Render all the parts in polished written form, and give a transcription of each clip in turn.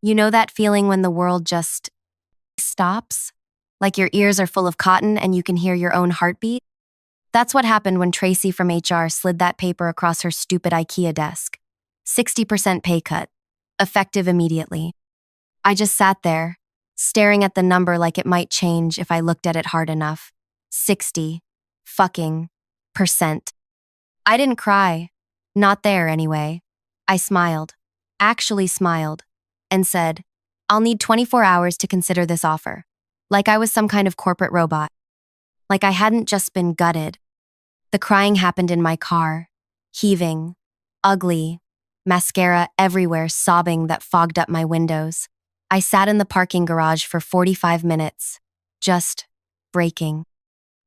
You know that feeling when the world just stops? Like your ears are full of cotton and you can hear your own heartbeat? That's what happened when Tracy from HR slid that paper across her stupid IKEA desk. 60% pay cut. Effective immediately. I just sat there, staring at the number like it might change if I looked at it hard enough. 60 fucking percent. I didn't cry. Not there, anyway. I smiled. Actually smiled. And said, I'll need 24 hours to consider this offer. Like I was some kind of corporate robot. Like I hadn't just been gutted. The crying happened in my car. Heaving. Ugly. Mascara everywhere, sobbing that fogged up my windows. I sat in the parking garage for 45 minutes. Just breaking.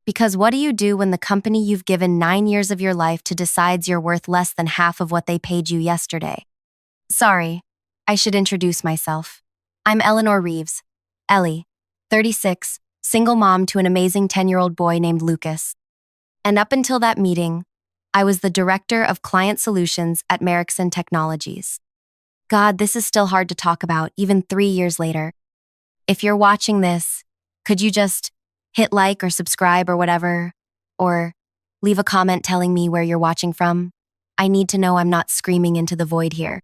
Because what do you do when the company you've given 9 years of your life to decides you're worth less than half of what they paid you yesterday? Sorry, I should introduce myself. I'm Eleanor Reeves, Ellie, 36, single mom to an amazing 10-year-old boy named Lucas. And up until that meeting, I was the director of client solutions at Narration Technologies. God, this is still hard to talk about, even 3 years later. If you're watching this, could you just hit like or subscribe or whatever? Or leave a comment telling me where you're watching from? I need to know I'm not screaming into the void here.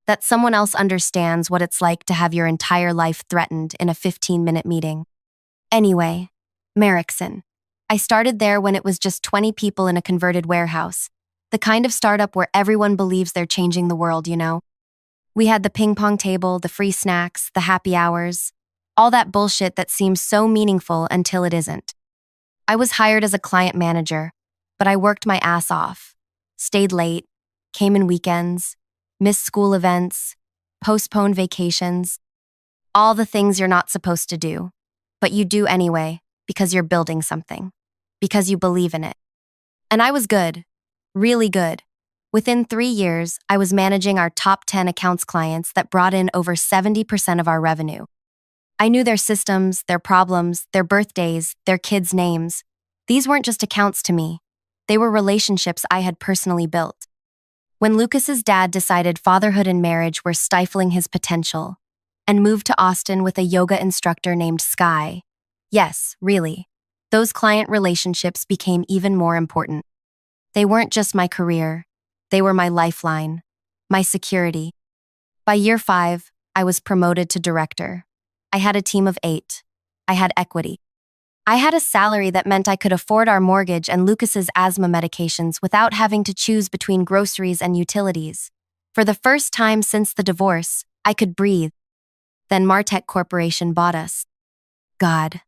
That someone else understands what it's like to have your entire life threatened in a 15-minute meeting. Anyway, Narration. I started there when it was just 20 people in a converted warehouse. The kind of startup where everyone believes they're changing the world, you know? We had the ping pong table, the free snacks, the happy hours, all that bullshit that seems so meaningful until it isn't. I was hired as a client manager, but I worked my ass off. Stayed late, came in weekends, missed school events, postponed vacations. All the things you're not supposed to do, but you do anyway because you're building something, because you believe in it. And I was good, really good. Within 3 years, I was managing our top 10 accounts clients that brought in over 70% of our revenue. I knew their systems, their problems, their birthdays, their kids' names. These weren't just accounts to me. They were relationships I had personally built. When Lucas's dad decided fatherhood and marriage were stifling his potential and moved to Austin with a yoga instructor named Sky, yes, really, those client relationships became even more important. They weren't just my career. They were my lifeline, my security. By year 5, I was promoted to director. I had a team of 8. I had equity. I had a salary that meant I could afford our mortgage and Lucas's asthma medications without having to choose between groceries and utilities. For the first time since the divorce, I could breathe. Then Martech Corporation bought us. God,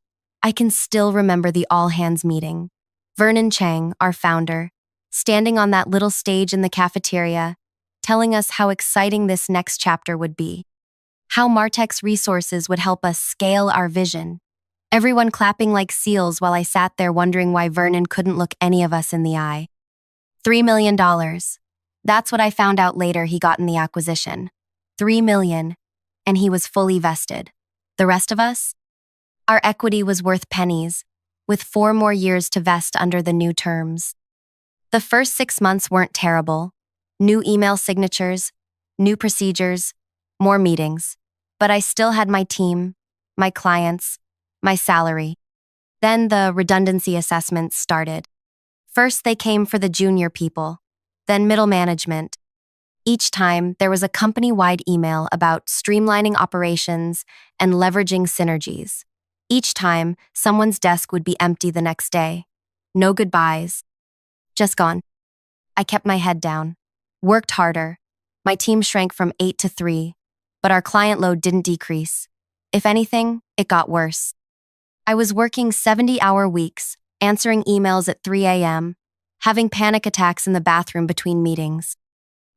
I can still remember the all-hands meeting. Vernon Chang, our founder, standing on that little stage in the cafeteria, telling us how exciting this next chapter would be. How Martech's resources would help us scale our vision. Everyone clapping like seals while I sat there wondering why Vernon couldn't look any of us in the eye. $3 million. That's what I found out later he got in the acquisition. $3 million. And he was fully vested. The rest of us? Our equity was worth pennies, with 4 more years to vest under the new terms. The first 6 months weren't terrible. New email signatures, new procedures, more meetings. But I still had my team, my clients, my salary. Then the redundancy assessments started. First, they came for the junior people, then middle management. Each time, there was a company-wide email about streamlining operations and leveraging synergies. Each time, someone's desk would be empty the next day. No goodbyes. Just gone. I kept my head down, worked harder. My team shrank from 8 to 3, but our client load didn't decrease. If anything, it got worse. I was working 70-hour weeks, answering emails at 3 a.m., having panic attacks in the bathroom between meetings.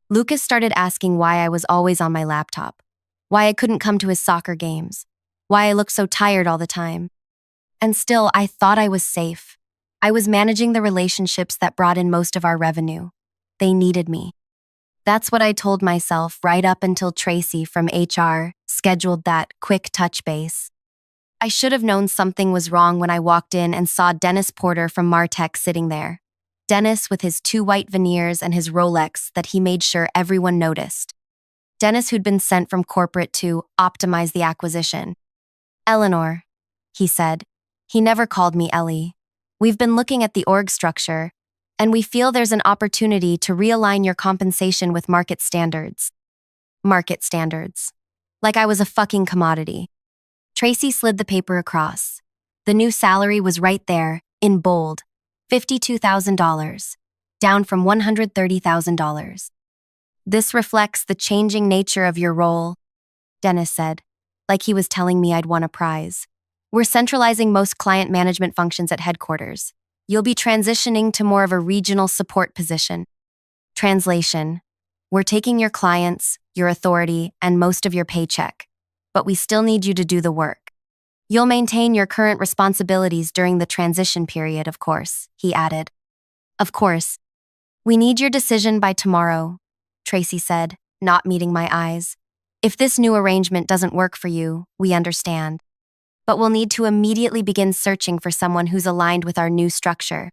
Lucas started asking why I was always on my laptop, why I couldn't come to his soccer games, why I looked so tired all the time. And still, I thought I was safe. I was managing the relationships that brought in most of our revenue. They needed me. That's what I told myself right up until Tracy from HR scheduled that quick touch base. I should have known something was wrong when I walked in and saw Dennis Porter from Martech sitting there. Dennis with his 2 white veneers and his Rolex that he made sure everyone noticed. Dennis, who'd been sent from corporate to optimize the acquisition. Eleanor, he said. He never called me Ellie. We've been looking at the org structure, and we feel there's an opportunity to realign your compensation with market standards. Market standards. Like I was a fucking commodity. Tracy slid the paper across. The new salary was right there, in bold. $52,000, down from $130,000. This reflects the changing nature of your role, Dennis said, like he was telling me I'd won a prize. We're centralizing most client management functions at headquarters. You'll be transitioning to more of a regional support position. Translation: we're taking your clients, your authority, and most of your paycheck, but we still need you to do the work. You'll maintain your current responsibilities during the transition period, of course, he added. Of course. We need your decision by tomorrow, Tracy said, not meeting my eyes. If this new arrangement doesn't work for you, we understand. But we'll need to immediately begin searching for someone who's aligned with our new structure.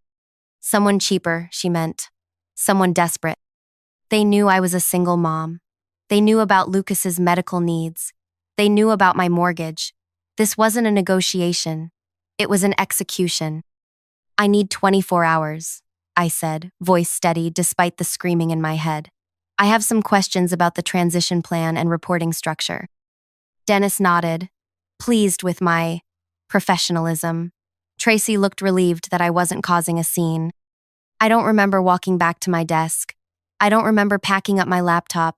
Someone cheaper, she meant. Someone desperate. They knew I was a single mom. They knew about Lucas's medical needs. They knew about my mortgage. This wasn't a negotiation. It was an execution. I need 24 hours, I said, voice steady despite the screaming in my head. I have some questions about the transition plan and reporting structure. Dennis nodded, pleased with my professionalism. Tracy looked relieved that I wasn't causing a scene. I don't remember walking back to my desk. I don't remember packing up my laptop.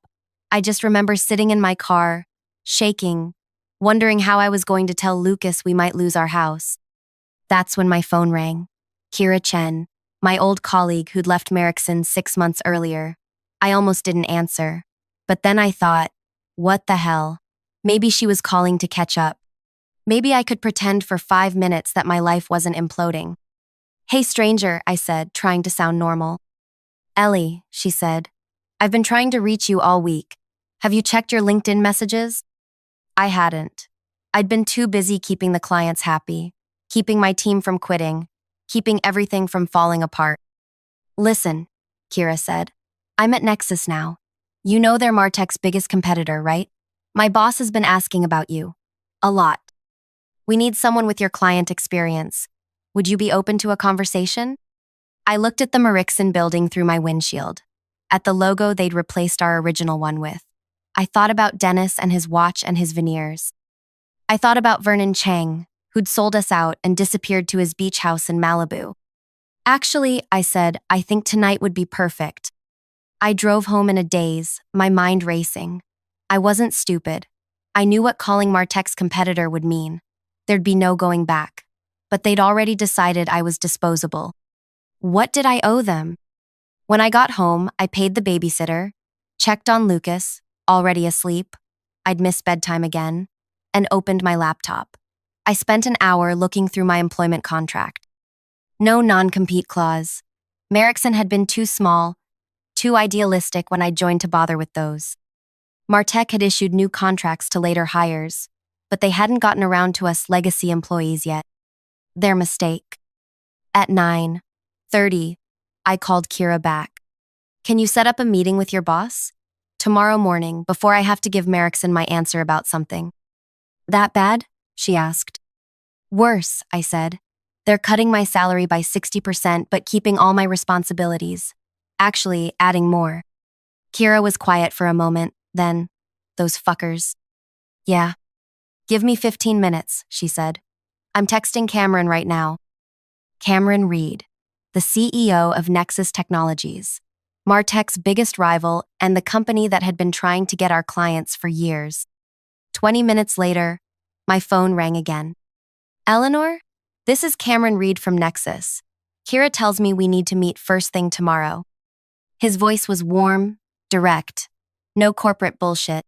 I just remember sitting in my car, shaking, wondering how I was going to tell Lucas we might lose our house. That's when my phone rang. Kira Chen, my old colleague who'd left Merrickson 6 months earlier. I almost didn't answer. But then I thought, what the hell? Maybe she was calling to catch up. Maybe I could pretend for 5 minutes that my life wasn't imploding. Hey stranger, I said, trying to sound normal. Ellie, she said. I've been trying to reach you all week. Have you checked your LinkedIn messages? I hadn't. I'd been too busy keeping the clients happy, keeping my team from quitting, keeping everything from falling apart. Listen, Kira said. I'm at Nexus now. You know they're Martech's biggest competitor, right? My boss has been asking about you. A lot. We need someone with your client experience. Would you be open to a conversation? I looked at the Merrickson building through my windshield, at the logo they'd replaced our original one with. I thought about Dennis and his watch and his veneers. I thought about Vernon Chang, who'd sold us out and disappeared to his beach house in Malibu. Actually, I said, I think tonight would be perfect. I drove home in a daze, my mind racing. I wasn't stupid. I knew what calling Martech's competitor would mean. There'd be no going back. But they'd already decided I was disposable. What did I owe them? When I got home, I paid the babysitter, checked on Lucas, already asleep, I'd missed bedtime again, and opened my laptop. I spent an hour looking through my employment contract. No non-compete clause. Merrickson had been too small, too idealistic when I joined to bother with those. Martech had issued new contracts to later hires, but they hadn't gotten around to us legacy employees yet. Their mistake. At 9:30, I called Kira back. Can you set up a meeting with your boss? Tomorrow morning, before I have to give Merrickson my answer about something. That bad? She asked. Worse, I said. They're cutting my salary by 60% but keeping all my responsibilities. Actually, adding more. Kira was quiet for a moment, then, those fuckers. Yeah. Give me 15 minutes, she said. I'm texting Cameron right now. Cameron Reed, the CEO of Nexus Technologies, Martech's biggest rival and the company that had been trying to get our clients for years. 20 minutes later, my phone rang again. Eleanor? This is Cameron Reed from Nexus. Kira tells me we need to meet first thing tomorrow. His voice was warm, direct. No corporate bullshit.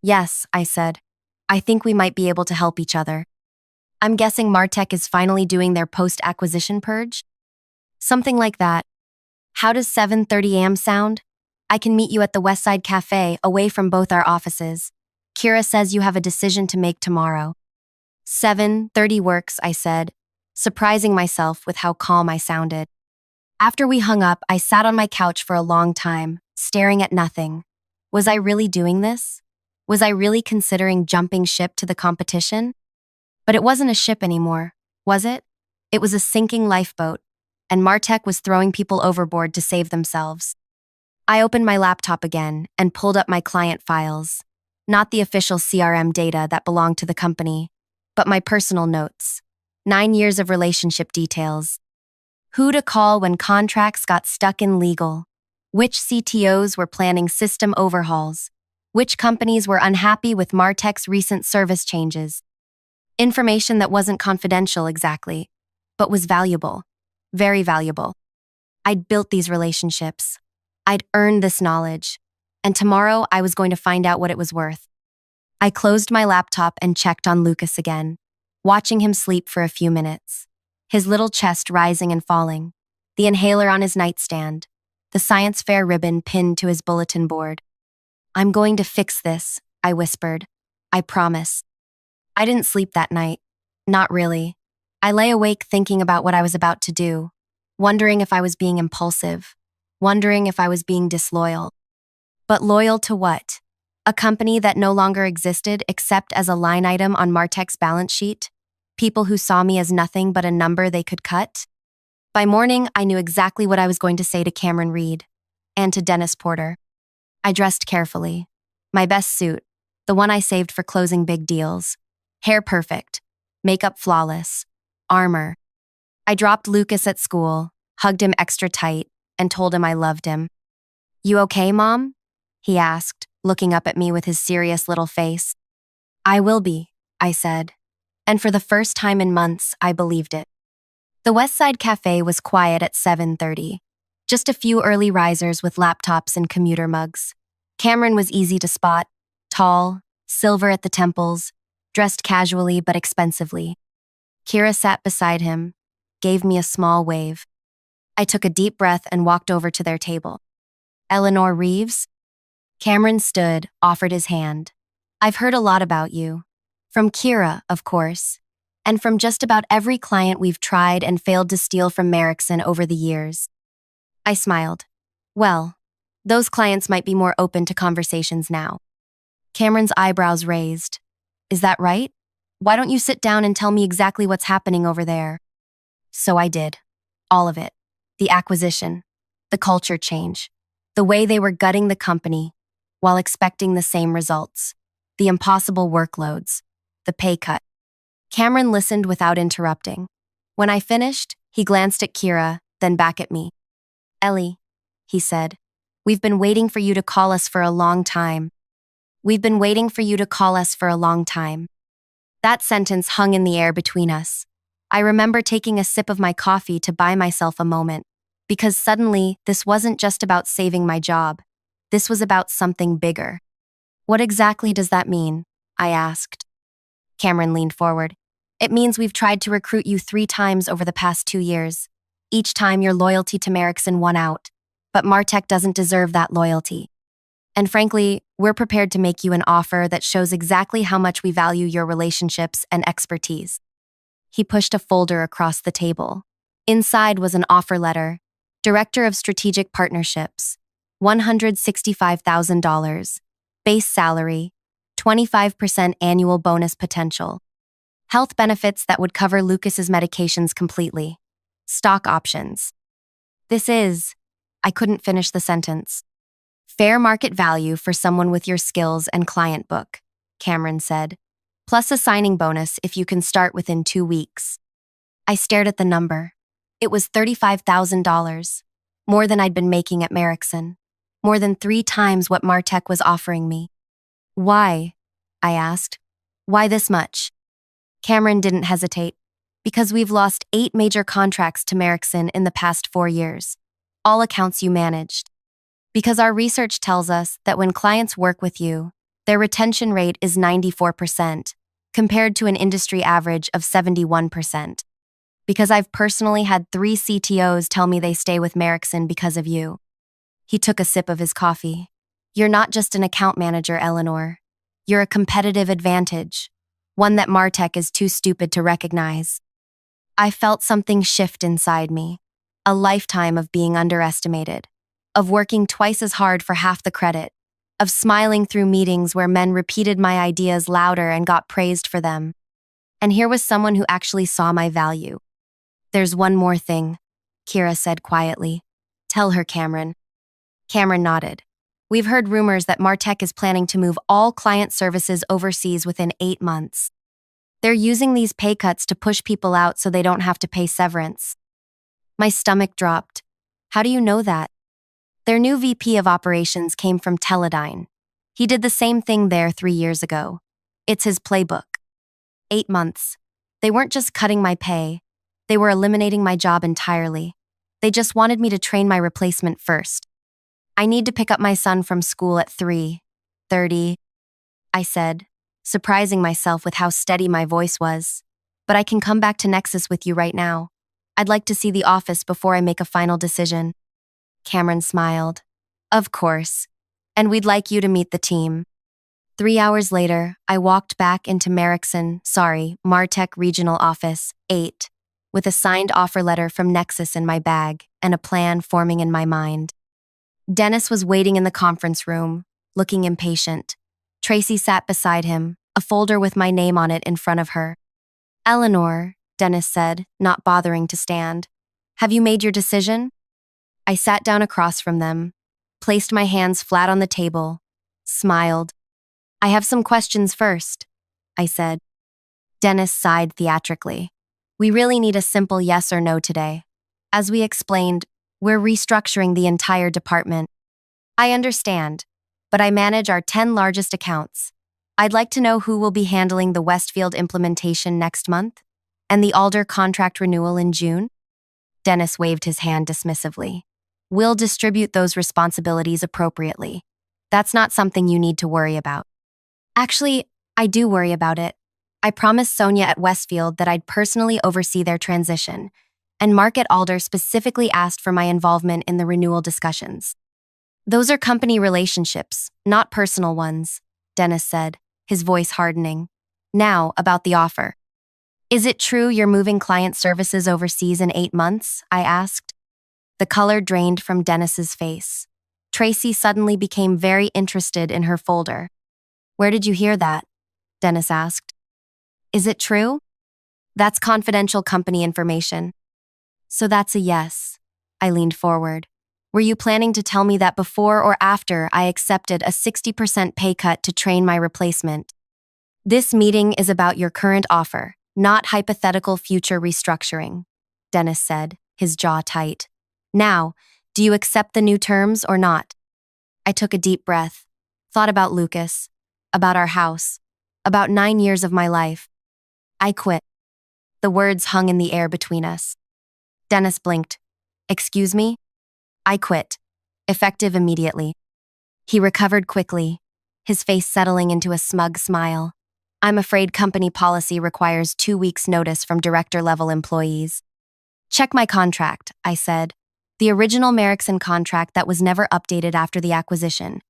Yes, I said. I think we might be able to help each other. I'm guessing Martech is finally doing their post-acquisition purge? Something like that. How does 7:30 a.m. sound? I can meet you at the Westside Cafe, away from both our offices. Kira says you have a decision to make tomorrow. 7:30 works, I said, surprising myself with how calm I sounded. After we hung up, I sat on my couch for a long time, staring at nothing. Was I really doing this? Was I really considering jumping ship to the competition? But it wasn't a ship anymore, was it? It was a sinking lifeboat, and Martech was throwing people overboard to save themselves. I opened my laptop again and pulled up my client files, not the official CRM data that belonged to the company, but my personal notes. 9 years of relationship details. Who to call when contracts got stuck in legal. Which CTOs were planning system overhauls. Which companies were unhappy with Martech's recent service changes. Information that wasn't confidential exactly, but was valuable. Very valuable. I'd built these relationships. I'd earned this knowledge. And tomorrow I was going to find out what it was worth. I closed my laptop and checked on Lucas again, watching him sleep for a few minutes. His little chest rising and falling, the inhaler on his nightstand, the science fair ribbon pinned to his bulletin board. "I'm going to fix this," I whispered. "I promise." I didn't sleep that night. Not really. I lay awake thinking about what I was about to do, wondering if I was being impulsive, wondering if I was being disloyal. But loyal to what? A company that no longer existed except as a line item on Martech's balance sheet? People who saw me as nothing but a number they could cut? By morning, I knew exactly what I was going to say to Cameron Reed and to Dennis Porter. I dressed carefully. My best suit, the one I saved for closing big deals. Hair perfect, makeup flawless, armor. I dropped Lucas at school, hugged him extra tight, and told him I loved him. "You okay, Mom?" he asked, looking up at me with his serious little face. "I will be," I said. And for the first time in months, I believed it. The Westside Cafe was quiet at 7:30. Just a few early risers with laptops and commuter mugs. Cameron was easy to spot, tall, silver at the temples, dressed casually but expensively. Kira sat beside him, gave me a small wave. I took a deep breath and walked over to their table. "Eleanor Reeves?" Cameron stood, offered his hand. "I've heard a lot about you. From Kira, of course, and from just about every client we've tried and failed to steal from Merrickson over the years." I smiled. "Well, those clients might be more open to conversations now." Cameron's eyebrows raised. "Is that right? Why don't you sit down and tell me exactly what's happening over there?" So I did. All of it. The acquisition, the culture change, the way they were gutting the company while expecting the same results, the impossible workloads, the pay cut. Cameron listened without interrupting. When I finished, he glanced at Kira, then back at me. "Ellie," he said, "we've been waiting for you to call us for a long time. We've been waiting for you to call us for a long time." That sentence hung in the air between us. I remember taking a sip of my coffee to buy myself a moment, because suddenly this wasn't just about saving my job. This was about something bigger. "What exactly does that mean?" I asked. Cameron leaned forward. "It means we've tried to recruit you 3 times over the past 2 years. Each time your loyalty to Merrickson won out. But Martech doesn't deserve that loyalty. And frankly, we're prepared to make you an offer that shows exactly how much we value your relationships and expertise." He pushed a folder across the table. Inside was an offer letter. Director of Strategic Partnerships. $165,000. Base salary. 25% annual bonus potential. Health benefits that would cover Lucas's medications completely. Stock options. This is... I couldn't finish the sentence. "Fair market value for someone with your skills and client book," Cameron said. "Plus a signing bonus if you can start within 2 weeks." I stared at the number. It was $35,000. More than I'd been making at Merrickson. More than 3 times what Martech was offering me. "Why?" I asked. "Why this much?" Cameron didn't hesitate. "Because we've lost 8 major contracts to Merrickson in the past 4 years. All accounts you managed. Because our research tells us that when clients work with you, their retention rate is 94%, compared to an industry average of 71%. Because I've personally had 3 CTOs tell me they stay with Merrickson because of you." He took a sip of his coffee. "You're not just an account manager, Eleanor. You're a competitive advantage, one that Martech is too stupid to recognize." I felt something shift inside me. A lifetime of being underestimated, of working twice as hard for half the credit, of smiling through meetings where men repeated my ideas louder and got praised for them. And here was someone who actually saw my value. "There's one more thing," Kira said quietly. "Tell her, Cameron." Cameron nodded. "We've heard rumors that Martech is planning to move all client services overseas within 8 months. They're using these pay cuts to push people out so they don't have to pay severance." My stomach dropped. "How do you know that?" "Their new VP of operations came from Teledyne. He did the same thing there 3 years ago. It's his playbook." 8 months. They weren't just cutting my pay. They were eliminating my job entirely. They just wanted me to train my replacement first. "I need to pick up my son from school at 3:30, I said, surprising myself with how steady my voice was. "But I can come back to Nexus with you right now. I'd like to see the office before I make a final decision." Cameron smiled. "Of course. And we'd like you to meet the team." 3 hours later, I walked back into Martech Regional Office 8, with a signed offer letter from Nexus in my bag and a plan forming in my mind. Dennis was waiting in the conference room, looking impatient. Tracy sat beside him, a folder with my name on it in front of her. "Eleanor," Dennis said, not bothering to stand, "have you made your decision?" I sat down across from them, placed my hands flat on the table, smiled. "I have some questions first," I said. Dennis sighed theatrically. "We really need a simple yes or no today. As we explained, we're restructuring the entire department." "I understand, but I manage our 10 largest accounts. I'd like to know who will be handling the Westfield implementation next month and the Alder contract renewal in June." Dennis waved his hand dismissively. "We'll distribute those responsibilities appropriately. That's not something you need to worry about." "Actually, I do worry about it. I promised Sonia at Westfield that I'd personally oversee their transition, and Mark at Alder specifically asked for my involvement in the renewal discussions." "Those are company relationships, not personal ones," Dennis said, his voice hardening. "Now, about the offer. Is it true you're moving client services overseas in 8 months?" I asked. The color drained from Dennis's face. Tracy suddenly became very interested in her folder. "Where did you hear that?" Dennis asked. "Is it true?" "That's confidential company information." "So that's a yes." I leaned forward. "Were you planning to tell me that before or after I accepted a 60% pay cut to train my replacement?" "This meeting is about your current offer, not hypothetical future restructuring," Dennis said, his jaw tight. "Now, do you accept the new terms or not?" I took a deep breath, thought about Lucas, about our house, about 9 years of my life. "I quit." The words hung in the air between us. Dennis blinked. "Excuse me?" "I quit. Effective immediately." He recovered quickly, his face settling into a smug smile. "I'm afraid company policy requires 2 weeks' notice from director-level employees." "Check my contract," I said. "The original Merrickson contract that was never updated after the acquisition.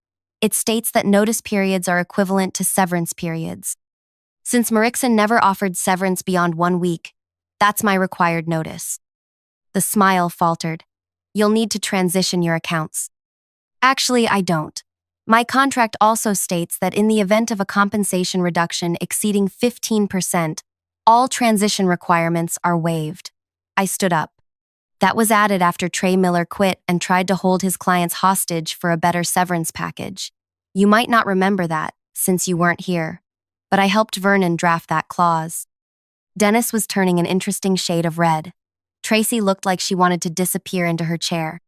It states that notice periods are equivalent to severance periods. Since Merrickson never offered severance beyond 1 week, that's my required notice." The smile faltered. "You'll need to transition your accounts." "Actually, I don't. My contract also states that in the event of a compensation reduction exceeding 15%, all transition requirements are waived." I stood up. "That was added after Trey Miller quit and tried to hold his clients hostage for a better severance package. You might not remember that, since you weren't here, but I helped Vernon draft that clause." Dennis was turning an interesting shade of red. Tracy looked like she wanted to disappear into her chair.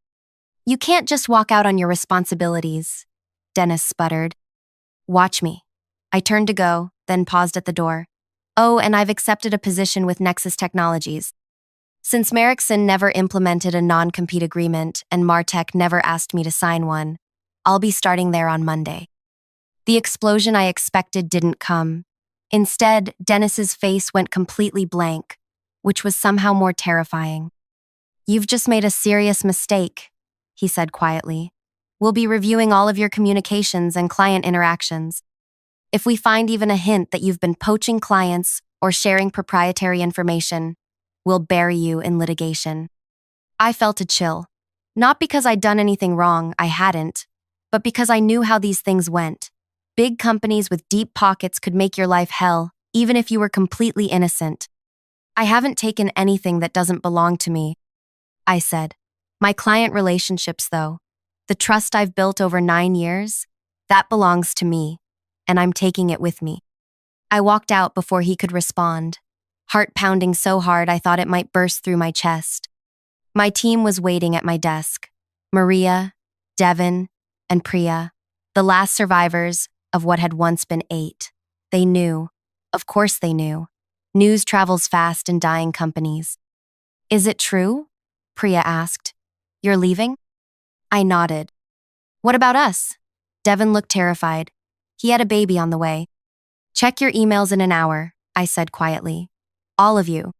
"You can't just walk out on your responsibilities," Dennis sputtered. "Watch me." I turned to go, then paused at the door. "Oh, and I've accepted a position with Nexus Technologies. Since Merrickson never implemented a non-compete agreement and Martech never asked me to sign one, I'll be starting there on Monday." The explosion I expected didn't come. Instead, Dennis's face went completely blank, which was somehow more terrifying. "You've just made a serious mistake," he said quietly. "We'll be reviewing all of your communications and client interactions. If we find even a hint that you've been poaching clients or sharing proprietary information, we'll bury you in litigation." I felt a chill. Not because I'd done anything wrong, I hadn't, but because I knew how these things went. Big companies with deep pockets could make your life hell, even if you were completely innocent. I haven't taken anything that doesn't belong to me, I said. My client relationships, though, the trust I've built over 9 years, that belongs to me, and I'm taking it with me. I walked out before he could respond, heart pounding so hard I thought it might burst through my chest. My team was waiting at my desk. Maria, Devin, and Priya, the last survivors of what had once been 8. They knew. Of course they knew. News travels fast in dying companies. Is it true? Priya asked. You're leaving? I nodded. What about us? Devin looked terrified. He had a baby on the way. Check your emails in an hour, I said quietly. All of you.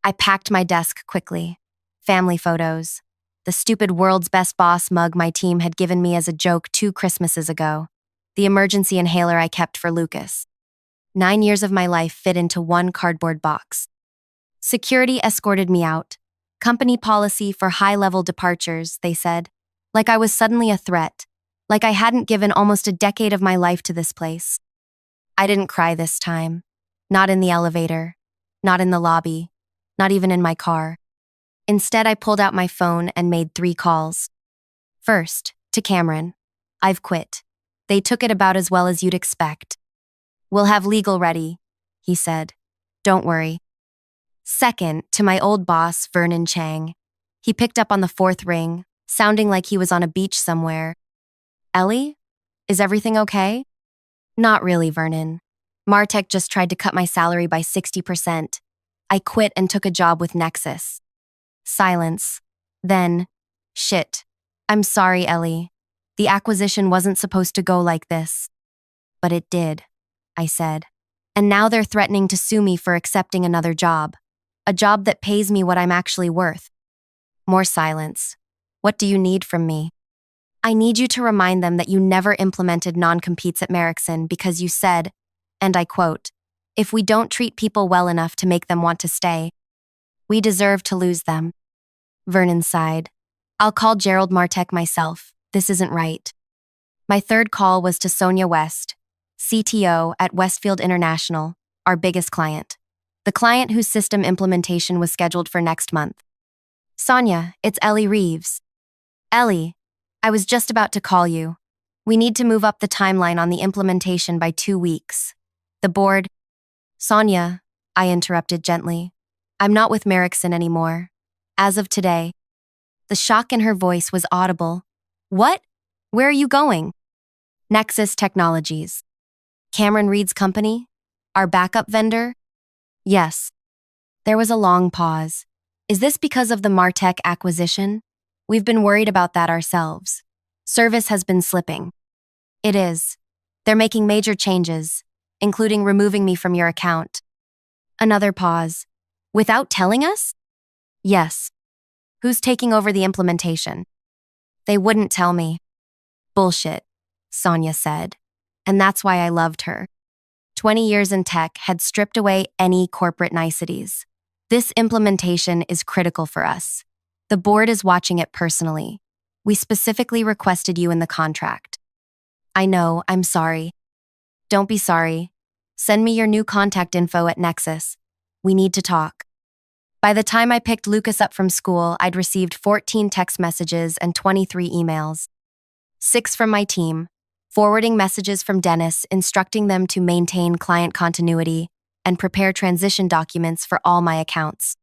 I packed my desk quickly. Family photos. The stupid world's best boss mug my team had given me as a joke 2 Christmases ago. The emergency inhaler I kept for Lucas. 9 years of my life fit into one cardboard box. Security escorted me out. Company policy for high-level departures, they said. Like I was suddenly a threat. Like I hadn't given almost a decade of my life to this place. I didn't cry this time. Not in the elevator. Not in the lobby. Not even in my car. Instead, I pulled out my phone and made 3 calls. First, to Cameron. I've quit. They took it about as well as you'd expect. We'll have legal ready, he said. Don't worry. Second, to my old boss, Vernon Chang. He picked up on the 4th ring, sounding like he was on a beach somewhere. Ellie? Is everything okay? Not really, Vernon. Martech just tried to cut my salary by 60%. I quit and took a job with Nexus. Silence. Then, shit. I'm sorry, Ellie. The acquisition wasn't supposed to go like this. But it did, I said. And now they're threatening to sue me for accepting another job. A job that pays me what I'm actually worth. More silence. What do you need from me? I need you to remind them that you never implemented non-competes at Merrickson because you said, and I quote, if we don't treat people well enough to make them want to stay, we deserve to lose them. Vernon sighed. I'll call Gerald Martech myself. This isn't right. My third call was to Sonia West, CTO at Westfield International, our biggest client. The client whose system implementation was scheduled for next month. Sonia, it's Ellie Reeves. Ellie, I was just about to call you. We need to move up the timeline on the implementation by 2 weeks. The board... Sonia, I interrupted gently. I'm not with Merrickson anymore. As of today. The shock in her voice was audible. What? Where are you going? Nexus Technologies. Cameron Reed's company? Our backup vendor? Yes. There was a long pause. Is this because of the Martech acquisition? We've been worried about that ourselves. Service has been slipping. It is. They're making major changes, including removing me from your account. Another pause. Without telling us? Yes. Who's taking over the implementation? They wouldn't tell me. Bullshit, Sonia said. And that's why I loved her. 20 years in tech had stripped away any corporate niceties. This implementation is critical for us. The board is watching it personally. We specifically requested you in the contract. I know, I'm sorry. Don't be sorry. Send me your new contact info at Nexus. We need to talk. By the time I picked Lucas up from school, I'd received 14 text messages and 23 emails. 6 from my team, forwarding messages from Dennis instructing them to maintain client continuity and prepare transition documents for all my accounts.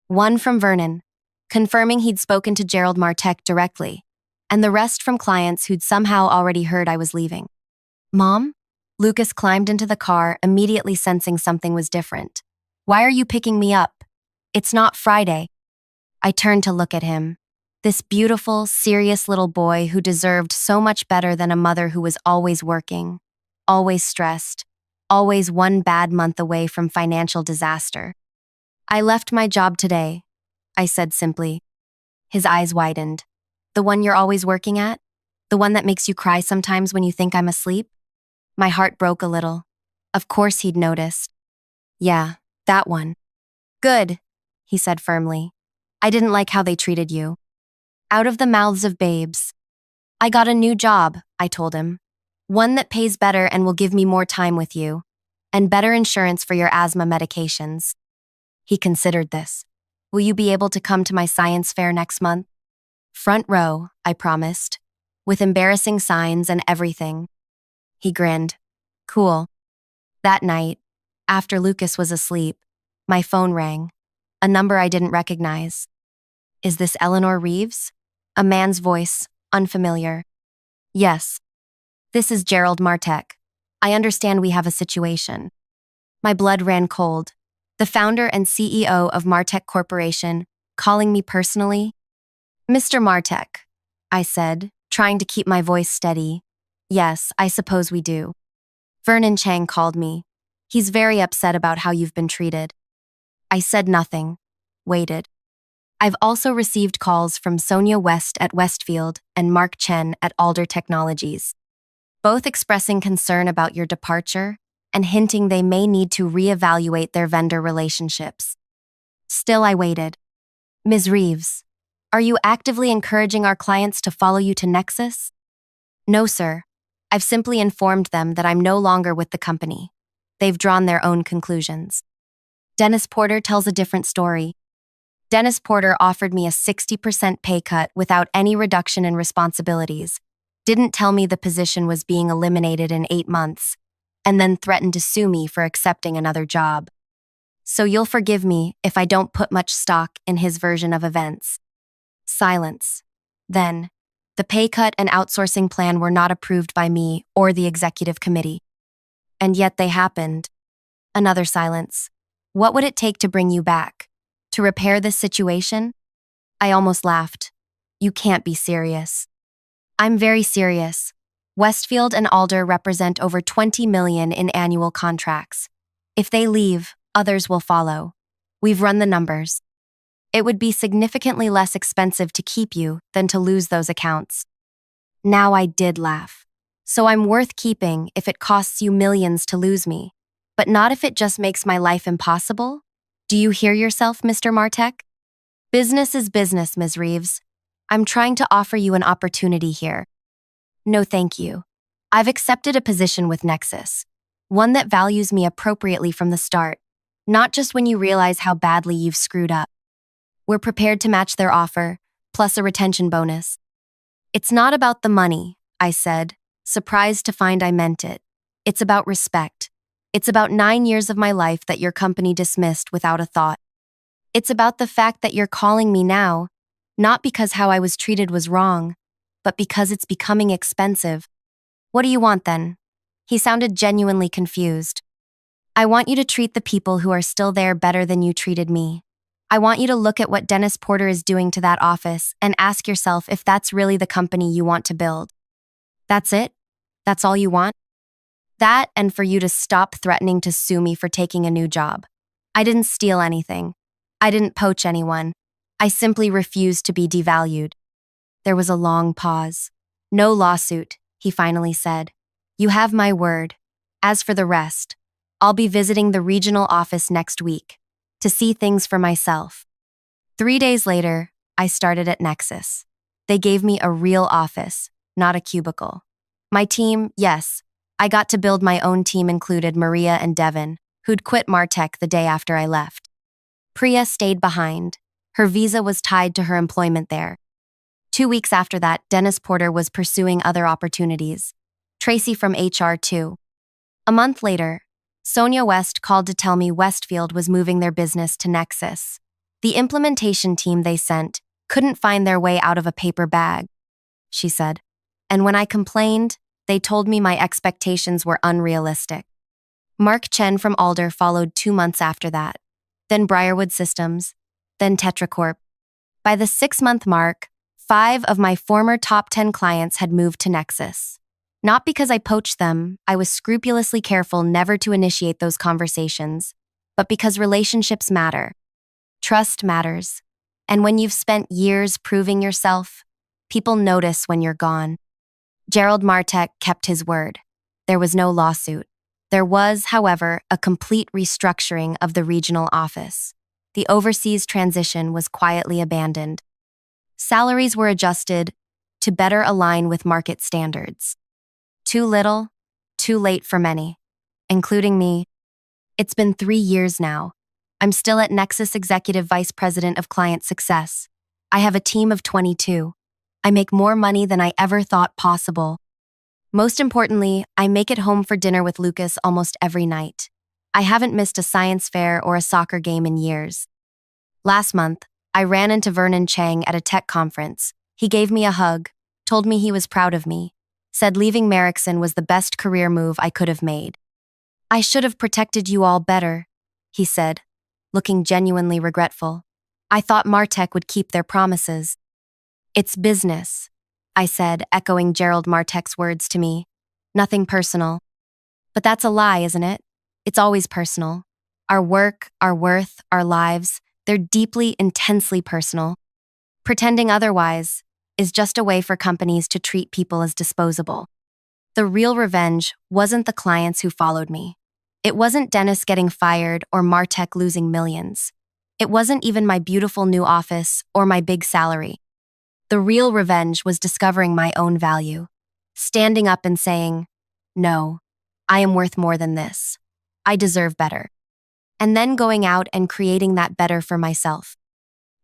1 from Vernon, confirming he'd spoken to Gerald Martech directly, and the rest from clients who'd somehow already heard I was leaving. Mom? Lucas climbed into the car, immediately sensing something was different. Why are you picking me up? It's not Friday. I turned to look at him. This beautiful, serious little boy who deserved so much better than a mother who was always working, always stressed, always one bad month away from financial disaster. I left my job today, I said simply. His eyes widened. The one you're always working at? The one that makes you cry sometimes when you think I'm asleep? My heart broke a little. Of course he'd noticed. Yeah, that one. Good, he said firmly. I didn't like how they treated you. Out of the mouths of babes. I got a new job, I told him. One that pays better and will give me more time with you, and better insurance for your asthma medications. He considered this. Will you be able to come to my science fair next month? Front row, I promised, with embarrassing signs and everything. He grinned. Cool. That night, after Lucas was asleep, my phone rang, a number I didn't recognize. Is this Eleanor Reeves? A man's voice, unfamiliar. Yes. This is Gerald Martek. I understand we have a situation. My blood ran cold. The founder and CEO of Martek Corporation, calling me personally. Mr. Martek, I said, trying to keep my voice steady. Yes, I suppose we do. Vernon Chang called me. He's very upset about how you've been treated. I said nothing, waited. I've also received calls from Sonia West at Westfield and Mark Chen at Alder Technologies, both expressing concern about your departure and hinting they may need to reevaluate their vendor relationships. Still, I waited. Ms. Reeves, are you actively encouraging our clients to follow you to Nexus? No, sir. I've simply informed them that I'm no longer with the company. They've drawn their own conclusions. Dennis Porter tells a different story. Dennis Porter offered me a 60% pay cut without any reduction in responsibilities, didn't tell me the position was being eliminated in 8 months, and then threatened to sue me for accepting another job. So you'll forgive me if I don't put much stock in his version of events. Silence. Then, the pay cut and outsourcing plan were not approved by me or the executive committee. And yet they happened. Another silence. What would it take to bring you back? To repair this situation? I almost laughed. You can't be serious. I'm very serious. Westfield and Alder represent over 20 million in annual contracts. If they leave, others will follow. We've run the numbers. It would be significantly less expensive to keep you than to lose those accounts. Now I did laugh. So I'm worth keeping if it costs you millions to lose me, but not if it just makes my life impossible? Do you hear yourself, Mr. Martek? Business is business, Ms. Reeves. I'm trying to offer you an opportunity here. No, thank you. I've accepted a position with Nexus, one that values me appropriately from the start, not just when you realize how badly you've screwed up. We're prepared to match their offer, plus a retention bonus. It's not about the money, I said, surprised to find I meant it. It's about respect. It's about 9 years of my life that your company dismissed without a thought. It's about the fact that you're calling me now, not because how I was treated was wrong, but because it's becoming expensive. What do you want then? He sounded genuinely confused. I want you to treat the people who are still there better than you treated me. I want you to look at what Dennis Porter is doing to that office and ask yourself if that's really the company you want to build. That's it? That's all you want? That, and for you to stop threatening to sue me for taking a new job. I didn't steal anything. I didn't poach anyone. I simply refused to be devalued. There was a long pause. No lawsuit, he finally said. You have my word. As for the rest, I'll be visiting the regional office next week to see things for myself. 3 days later, I started at Nexus. They gave me a real office, not a cubicle. My team, yes, I got to build my own team included Maria and Devin, who'd quit Martek the day after I left. Priya stayed behind. Her visa was tied to her employment there. 2 weeks after that, Dennis Porter was pursuing other opportunities. Tracy from HR too. A month later, Sonia West called to tell me Westfield was moving their business to Nexus. The implementation team they sent couldn't find their way out of a paper bag, she said. And when I complained, they told me my expectations were unrealistic. Mark Chen from Alder followed 2 months after that, then Briarwood Systems, then TetraCorp. By the 6-month mark, 5 of my former top 10 clients had moved to Nexus. Not because I poached them, I was scrupulously careful never to initiate those conversations, but because relationships matter. Trust matters. And when you've spent years proving yourself, people notice when you're gone. Gerald Martek kept his word. There was no lawsuit. There was, however, a complete restructuring of the regional office. The overseas transition was quietly abandoned. Salaries were adjusted to better align with market standards. Too little, too late for many, including me. It's been 3 years now. I'm still at Nexus Executive Vice President of Client Success. I have a team of 22. I make more money than I ever thought possible. Most importantly, I make it home for dinner with Lucas almost every night. I haven't missed a science fair or a soccer game in years. Last month, I ran into Vernon Chang at a tech conference. He gave me a hug, told me he was proud of me, said leaving Merrickson was the best career move I could have made. "I should have protected you all better," he said, looking genuinely regretful. "I thought Martech would keep their promises." "It's business," I said, echoing Gerald Martech's words to me. "Nothing personal." But that's a lie, isn't it? It's always personal. Our work, our worth, our lives, they're deeply, intensely personal. Pretending otherwise is just a way for companies to treat people as disposable. The real revenge wasn't the clients who followed me. It wasn't Dennis getting fired or Martech losing millions. It wasn't even my beautiful new office or my big salary. The real revenge was discovering my own value, standing up and saying, "No, I am worth more than this. I deserve better." And then going out and creating that better for myself.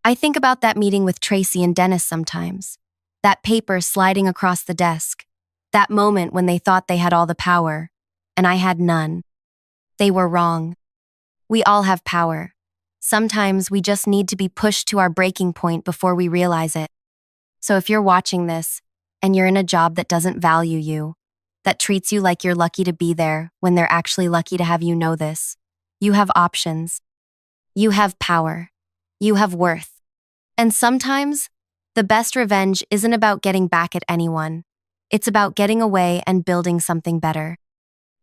I think about that meeting with Tracy and Dennis sometimes. That paper sliding across the desk. That moment when they thought they had all the power, and I had none. They were wrong. We all have power. Sometimes we just need to be pushed to our breaking point before we realize it. So if you're watching this, and you're in a job that doesn't value you, that treats you like you're lucky to be there when they're actually lucky to have you know this, you have options. You have power. You have worth. And sometimes, the best revenge isn't about getting back at anyone. It's about getting away and building something better.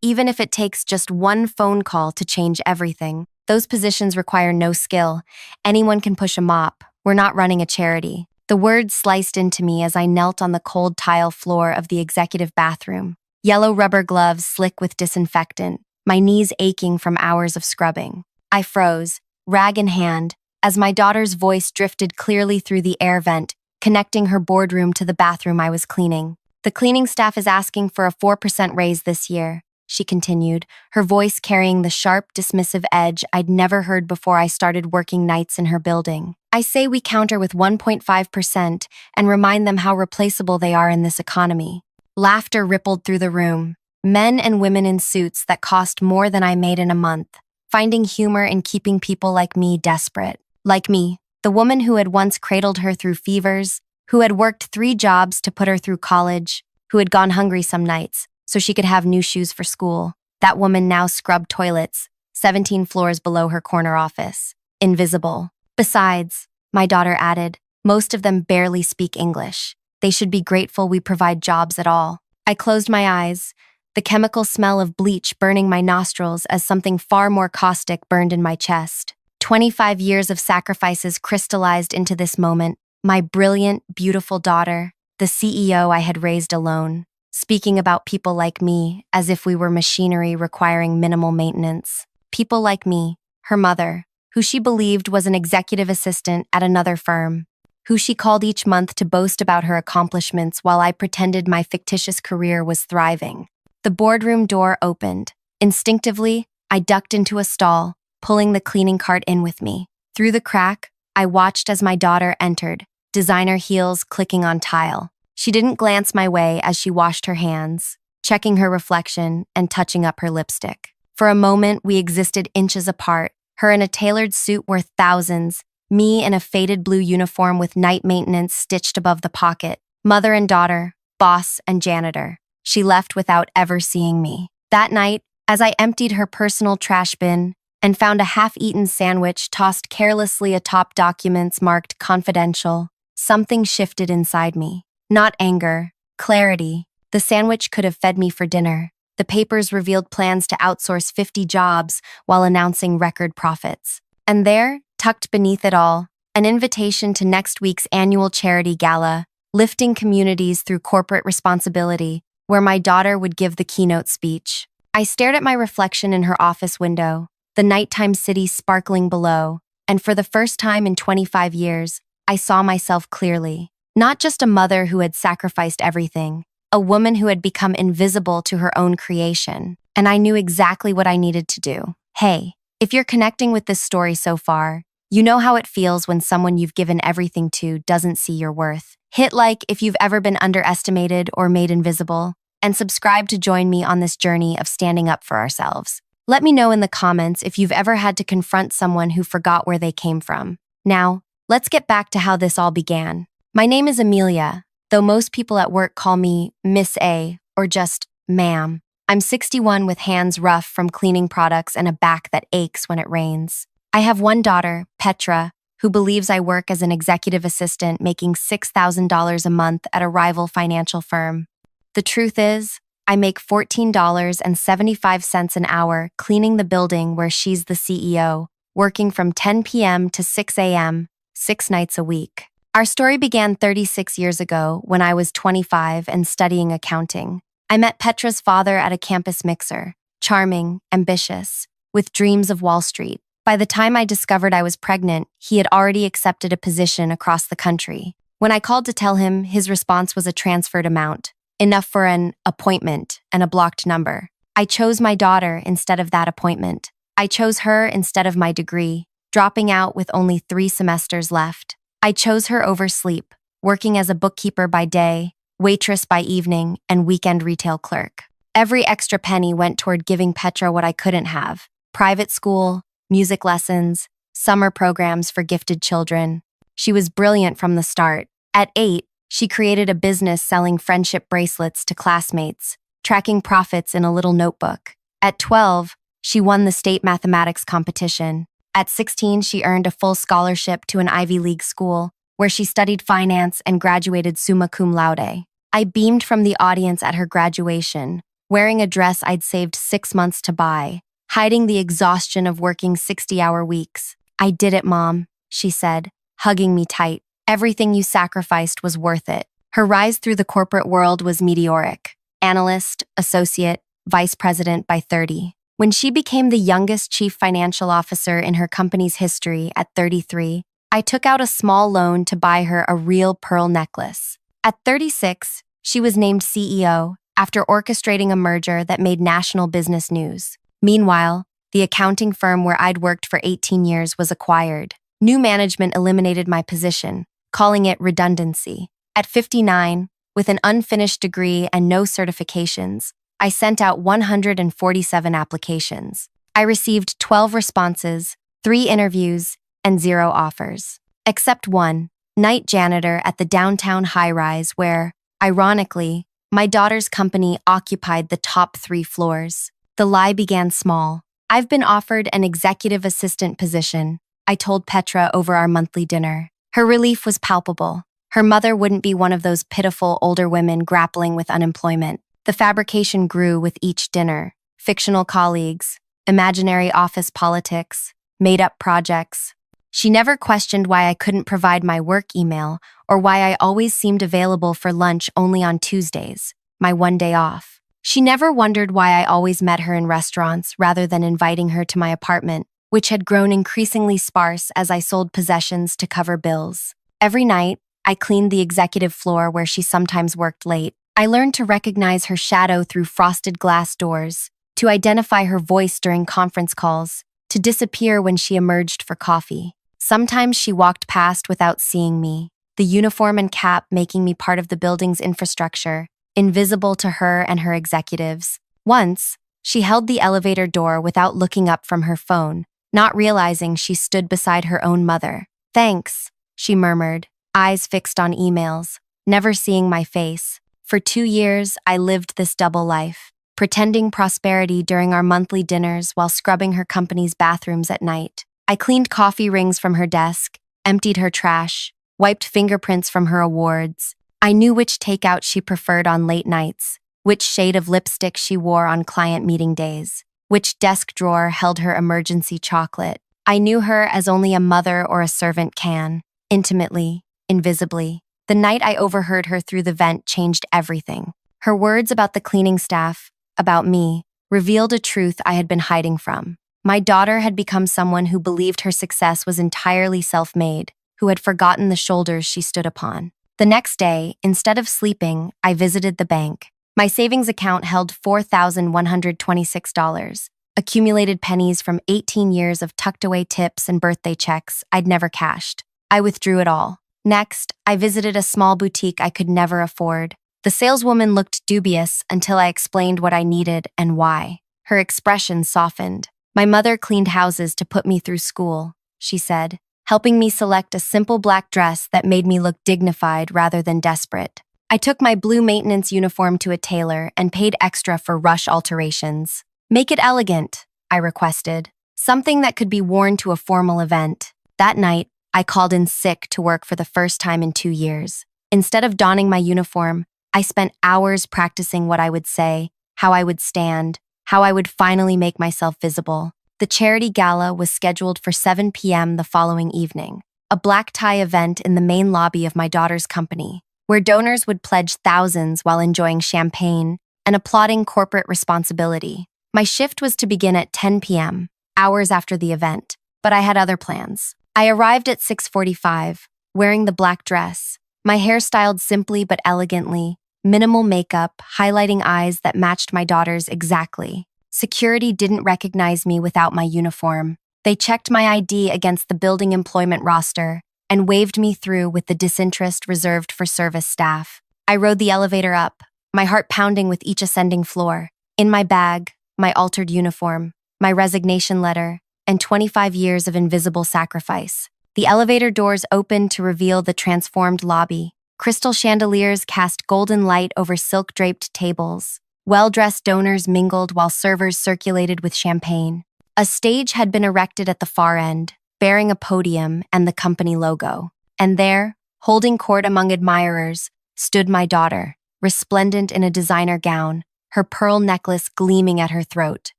Even if it takes just one phone call to change everything, those positions require no skill. Anyone can push a mop. We're not running a charity. The words sliced into me as I knelt on the cold tile floor of the executive bathroom. Yellow rubber gloves slick with disinfectant, my knees aching from hours of scrubbing. I froze, rag in hand, as my daughter's voice drifted clearly through the air vent, connecting her boardroom to the bathroom I was cleaning. "The cleaning staff is asking for a 4% raise this year," she continued, her voice carrying the sharp, dismissive edge I'd never heard before I started working nights in her building. "I say we counter with 1.5% and remind them how replaceable they are in this economy." Laughter rippled through the room. Men and women in suits that cost more than I made in a month, finding humor in keeping people like me desperate. Like me, the woman who had once cradled her through fevers, who had worked 3 jobs to put her through college, who had gone hungry some nights so she could have new shoes for school. That woman now scrubbed toilets, 17 floors below her corner office. Invisible. "Besides," my daughter added, "most of them barely speak English. They should be grateful we provide jobs at all." I closed my eyes, the chemical smell of bleach burning my nostrils as something far more caustic burned in my chest. 25 years of sacrifices crystallized into this moment. My brilliant, beautiful daughter, the CEO I had raised alone, speaking about people like me as if we were machinery requiring minimal maintenance. People like me, her mother, who she believed was an executive assistant at another firm, who she called each month to boast about her accomplishments while I pretended my fictitious career was thriving. The boardroom door opened. Instinctively, I ducked into a stall, pulling the cleaning cart in with me. Through the crack, I watched as my daughter entered, designer heels clicking on tile. She didn't glance my way as she washed her hands, checking her reflection and touching up her lipstick. For a moment, we existed inches apart, her in a tailored suit worth thousands, me in a faded blue uniform with night maintenance stitched above the pocket. Mother and daughter, boss and janitor. She left without ever seeing me. That night, as I emptied her personal trash bin and found a half-eaten sandwich tossed carelessly atop documents marked confidential, something shifted inside me. Not anger, clarity. The sandwich could have fed me for dinner. The papers revealed plans to outsource 50 jobs while announcing record profits. And there, tucked beneath it all, an invitation to next week's annual charity gala, Lifting Communities Through Corporate Responsibility, where my daughter would give the keynote speech. I stared at my reflection in her office window, the nighttime city sparkling below, and for the first time in 25 years, I saw myself clearly. Not just a mother who had sacrificed everything, a woman who had become invisible to her own creation. And I knew exactly what I needed to do. Hey, if you're connecting with this story so far, you know how it feels when someone you've given everything to doesn't see your worth. Hit like if you've ever been underestimated or made invisible, and subscribe to join me on this journey of standing up for ourselves. Let me know in the comments if you've ever had to confront someone who forgot where they came from. Now, let's get back to how this all began. My name is Amelia, though most people at work call me Miss A or just ma'am. I'm 61 with hands rough from cleaning products and a back that aches when it rains. I have one daughter, Petra, who believes I work as an executive assistant making $6,000 a month at a rival financial firm. The truth is, I make $14.75 an hour cleaning the building where she's the CEO, working from 10 p.m. to 6 a.m., 6 nights a week. Our story began 36 years ago when I was 25 and studying accounting. I met Petra's father at a campus mixer, charming, ambitious, with dreams of Wall Street. By the time I discovered I was pregnant, he had already accepted a position across the country. When I called to tell him, his response was a transferred amount, enough for an appointment and a blocked number. I chose my daughter instead of that appointment. I chose her instead of my degree, dropping out with only 3 semesters left. I chose her over sleep, working as a bookkeeper by day, waitress by evening, and weekend retail clerk. Every extra penny went toward giving Petra what I couldn't have: private school, music lessons, summer programs for gifted children. She was brilliant from the start. At 8, she created a business selling friendship bracelets to classmates, tracking profits in a little notebook. At 12, she won the state mathematics competition. At 16, she earned a full scholarship to an Ivy League school, where she studied finance and graduated summa cum laude. I beamed from the audience at her graduation, wearing a dress I'd saved 6 months to buy, hiding the exhaustion of working 60-hour weeks. "I did it, Mom," she said, hugging me tight. "Everything you sacrificed was worth it." Her rise through the corporate world was meteoric. Analyst, associate, vice president by 30. When she became the youngest chief financial officer in her company's history at 33, I took out a small loan to buy her a real pearl necklace. At 36, she was named CEO after orchestrating a merger that made national business news. Meanwhile, the accounting firm where I'd worked for 18 years was acquired. New management eliminated my position, calling it redundancy. At 59, with an unfinished degree and no certifications, I sent out 147 applications. I received 12 responses, 3 interviews, and 0 offers. Except one, night janitor at the downtown high-rise where, ironically, my daughter's company occupied the top 3 floors. The lie began small. "I've been offered an executive assistant position," I told Petra over our monthly dinner. Her relief was palpable. Her mother wouldn't be one of those pitiful older women grappling with unemployment. The fabrication grew with each dinner. Fictional colleagues, imaginary office politics, made-up projects. She never questioned why I couldn't provide my work email or why I always seemed available for lunch only on Tuesdays, my one day off. She never wondered why I always met her in restaurants rather than inviting her to my apartment, which had grown increasingly sparse as I sold possessions to cover bills. Every night, I cleaned the executive floor where she sometimes worked late. I learned to recognize her shadow through frosted glass doors, to identify her voice during conference calls, to disappear when she emerged for coffee. Sometimes she walked past without seeing me, the uniform and cap making me part of the building's infrastructure, invisible to her and her executives. Once, she held the elevator door without looking up from her phone, not realizing she stood beside her own mother. "Thanks," she murmured, eyes fixed on emails, never seeing my face. For 2 years, I lived this double life, pretending prosperity during our monthly dinners while scrubbing her company's bathrooms at night. I cleaned coffee rings from her desk, emptied her trash, wiped fingerprints from her awards. I knew which takeout she preferred on late nights, which shade of lipstick she wore on client meeting days, which desk drawer held her emergency chocolate. I knew her as only a mother or a servant can, intimately, invisibly. The night I overheard her through the vent changed everything. Her words about the cleaning staff, about me, revealed a truth I had been hiding from. My daughter had become someone who believed her success was entirely self-made, who had forgotten the shoulders she stood upon. The next day, instead of sleeping, I visited the bank. My savings account held $4,126, accumulated pennies from 18 years of tucked-away tips and birthday checks I'd never cashed. I withdrew it all. Next, I visited a small boutique I could never afford. The saleswoman looked dubious until I explained what I needed and why. Her expression softened. My mother cleaned houses to put me through school, she said, helping me select a simple black dress that made me look dignified rather than desperate. I took my blue maintenance uniform to a tailor and paid extra for rush alterations. Make it elegant, I requested. Something that could be worn to a formal event. That night, I called in sick to work for the first time in 2 years. Instead of donning my uniform, I spent hours practicing what I would say, how I would stand, how I would finally make myself visible. The charity gala was scheduled for 7 p.m. the following evening, a black tie event in the main lobby of my daughter's company, where donors would pledge thousands while enjoying champagne and applauding corporate responsibility. My shift was to begin at 10 p.m., hours after the event, but I had other plans. I arrived at 6:45, wearing the black dress, my hair styled simply but elegantly, minimal makeup, highlighting eyes that matched my daughter's exactly. Security didn't recognize me without my uniform. They checked my ID against the building employment roster and waved me through with the disinterest reserved for service staff. I rode the elevator up, my heart pounding with each ascending floor. In my bag, my altered uniform, my resignation letter, and 25 years of invisible sacrifice. The elevator doors opened to reveal the transformed lobby. Crystal chandeliers cast golden light over silk-draped tables. Well-dressed donors mingled while servers circulated with champagne. A stage had been erected at the far end, bearing a podium and the company logo. And there, holding court among admirers, stood my daughter, resplendent in a designer gown, her pearl necklace gleaming at her throat,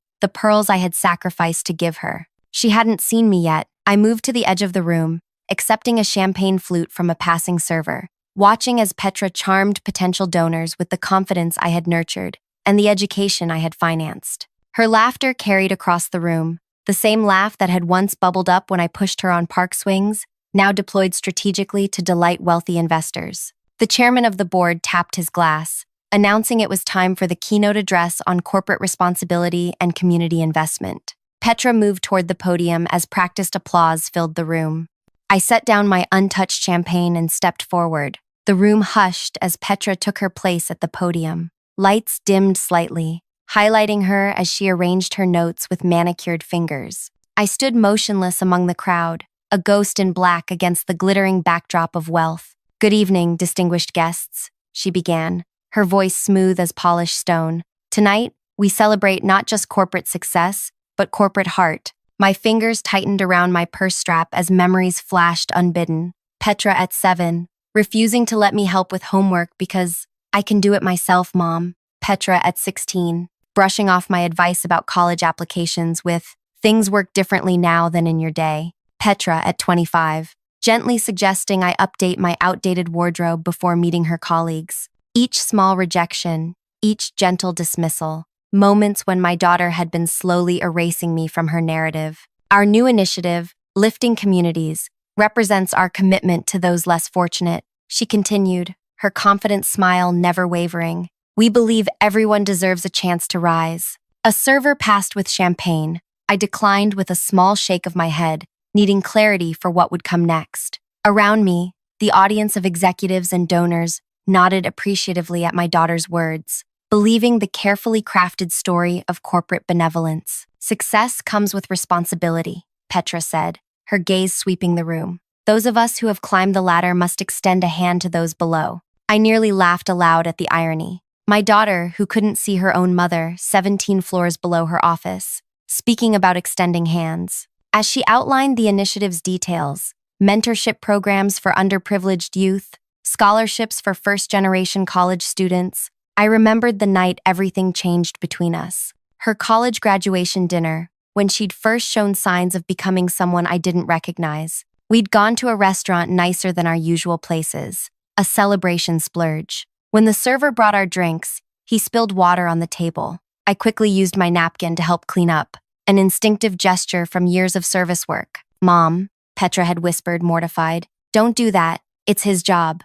the pearls I had sacrificed to give her. She hadn't seen me yet. I moved to the edge of the room, accepting a champagne flute from a passing server, watching as Petra charmed potential donors with the confidence I had nurtured and the education I had financed. Her laughter carried across the room, the same laugh that had once bubbled up when I pushed her on park swings, now deployed strategically to delight wealthy investors. The chairman of the board tapped his glass, announcing it was time for the keynote address on corporate responsibility and community investment. Petra moved toward the podium as practiced applause filled the room. I set down my untouched champagne and stepped forward. The room hushed as Petra took her place at the podium. Lights dimmed slightly, highlighting her as she arranged her notes with manicured fingers. I stood motionless among the crowd, a ghost in black against the glittering backdrop of wealth. "Good evening, distinguished guests," she began, her voice smooth as polished stone. "Tonight, we celebrate not just corporate success, but corporate heart." My fingers tightened around my purse strap as memories flashed unbidden. Petra at 7, refusing to let me help with homework because "I can do it myself, Mom." Petra at 16, brushing off my advice about college applications with "Things work differently now than in your day." Petra at 25, gently suggesting I update my outdated wardrobe before meeting her colleagues. Each small rejection, each gentle dismissal, moments when my daughter had been slowly erasing me from her narrative. Our new initiative, Lifting Communities, represents our commitment to those less fortunate, she continued, her confident smile never wavering. "We believe everyone deserves a chance to rise." A server passed with champagne. I declined with a small shake of my head, needing clarity for what would come next. Around me, the audience of executives and donors nodded appreciatively at my daughter's words, believing the carefully crafted story of corporate benevolence. "Success comes with responsibility," Petra said, her gaze sweeping the room. "Those of us who have climbed the ladder must extend a hand to those below." I nearly laughed aloud at the irony. My daughter, who couldn't see her own mother 17 floors below her office, speaking about extending hands. As she outlined the initiative's details, mentorship programs for underprivileged youth, scholarships for first-generation college students, I remembered the night everything changed between us. Her college graduation dinner, when she'd first shown signs of becoming someone I didn't recognize. We'd gone to a restaurant nicer than our usual places, a celebration splurge. When the server brought our drinks, he spilled water on the table. I quickly used my napkin to help clean up, an instinctive gesture from years of service work. "Mom," Petra had whispered, mortified, "don't do that. It's his job."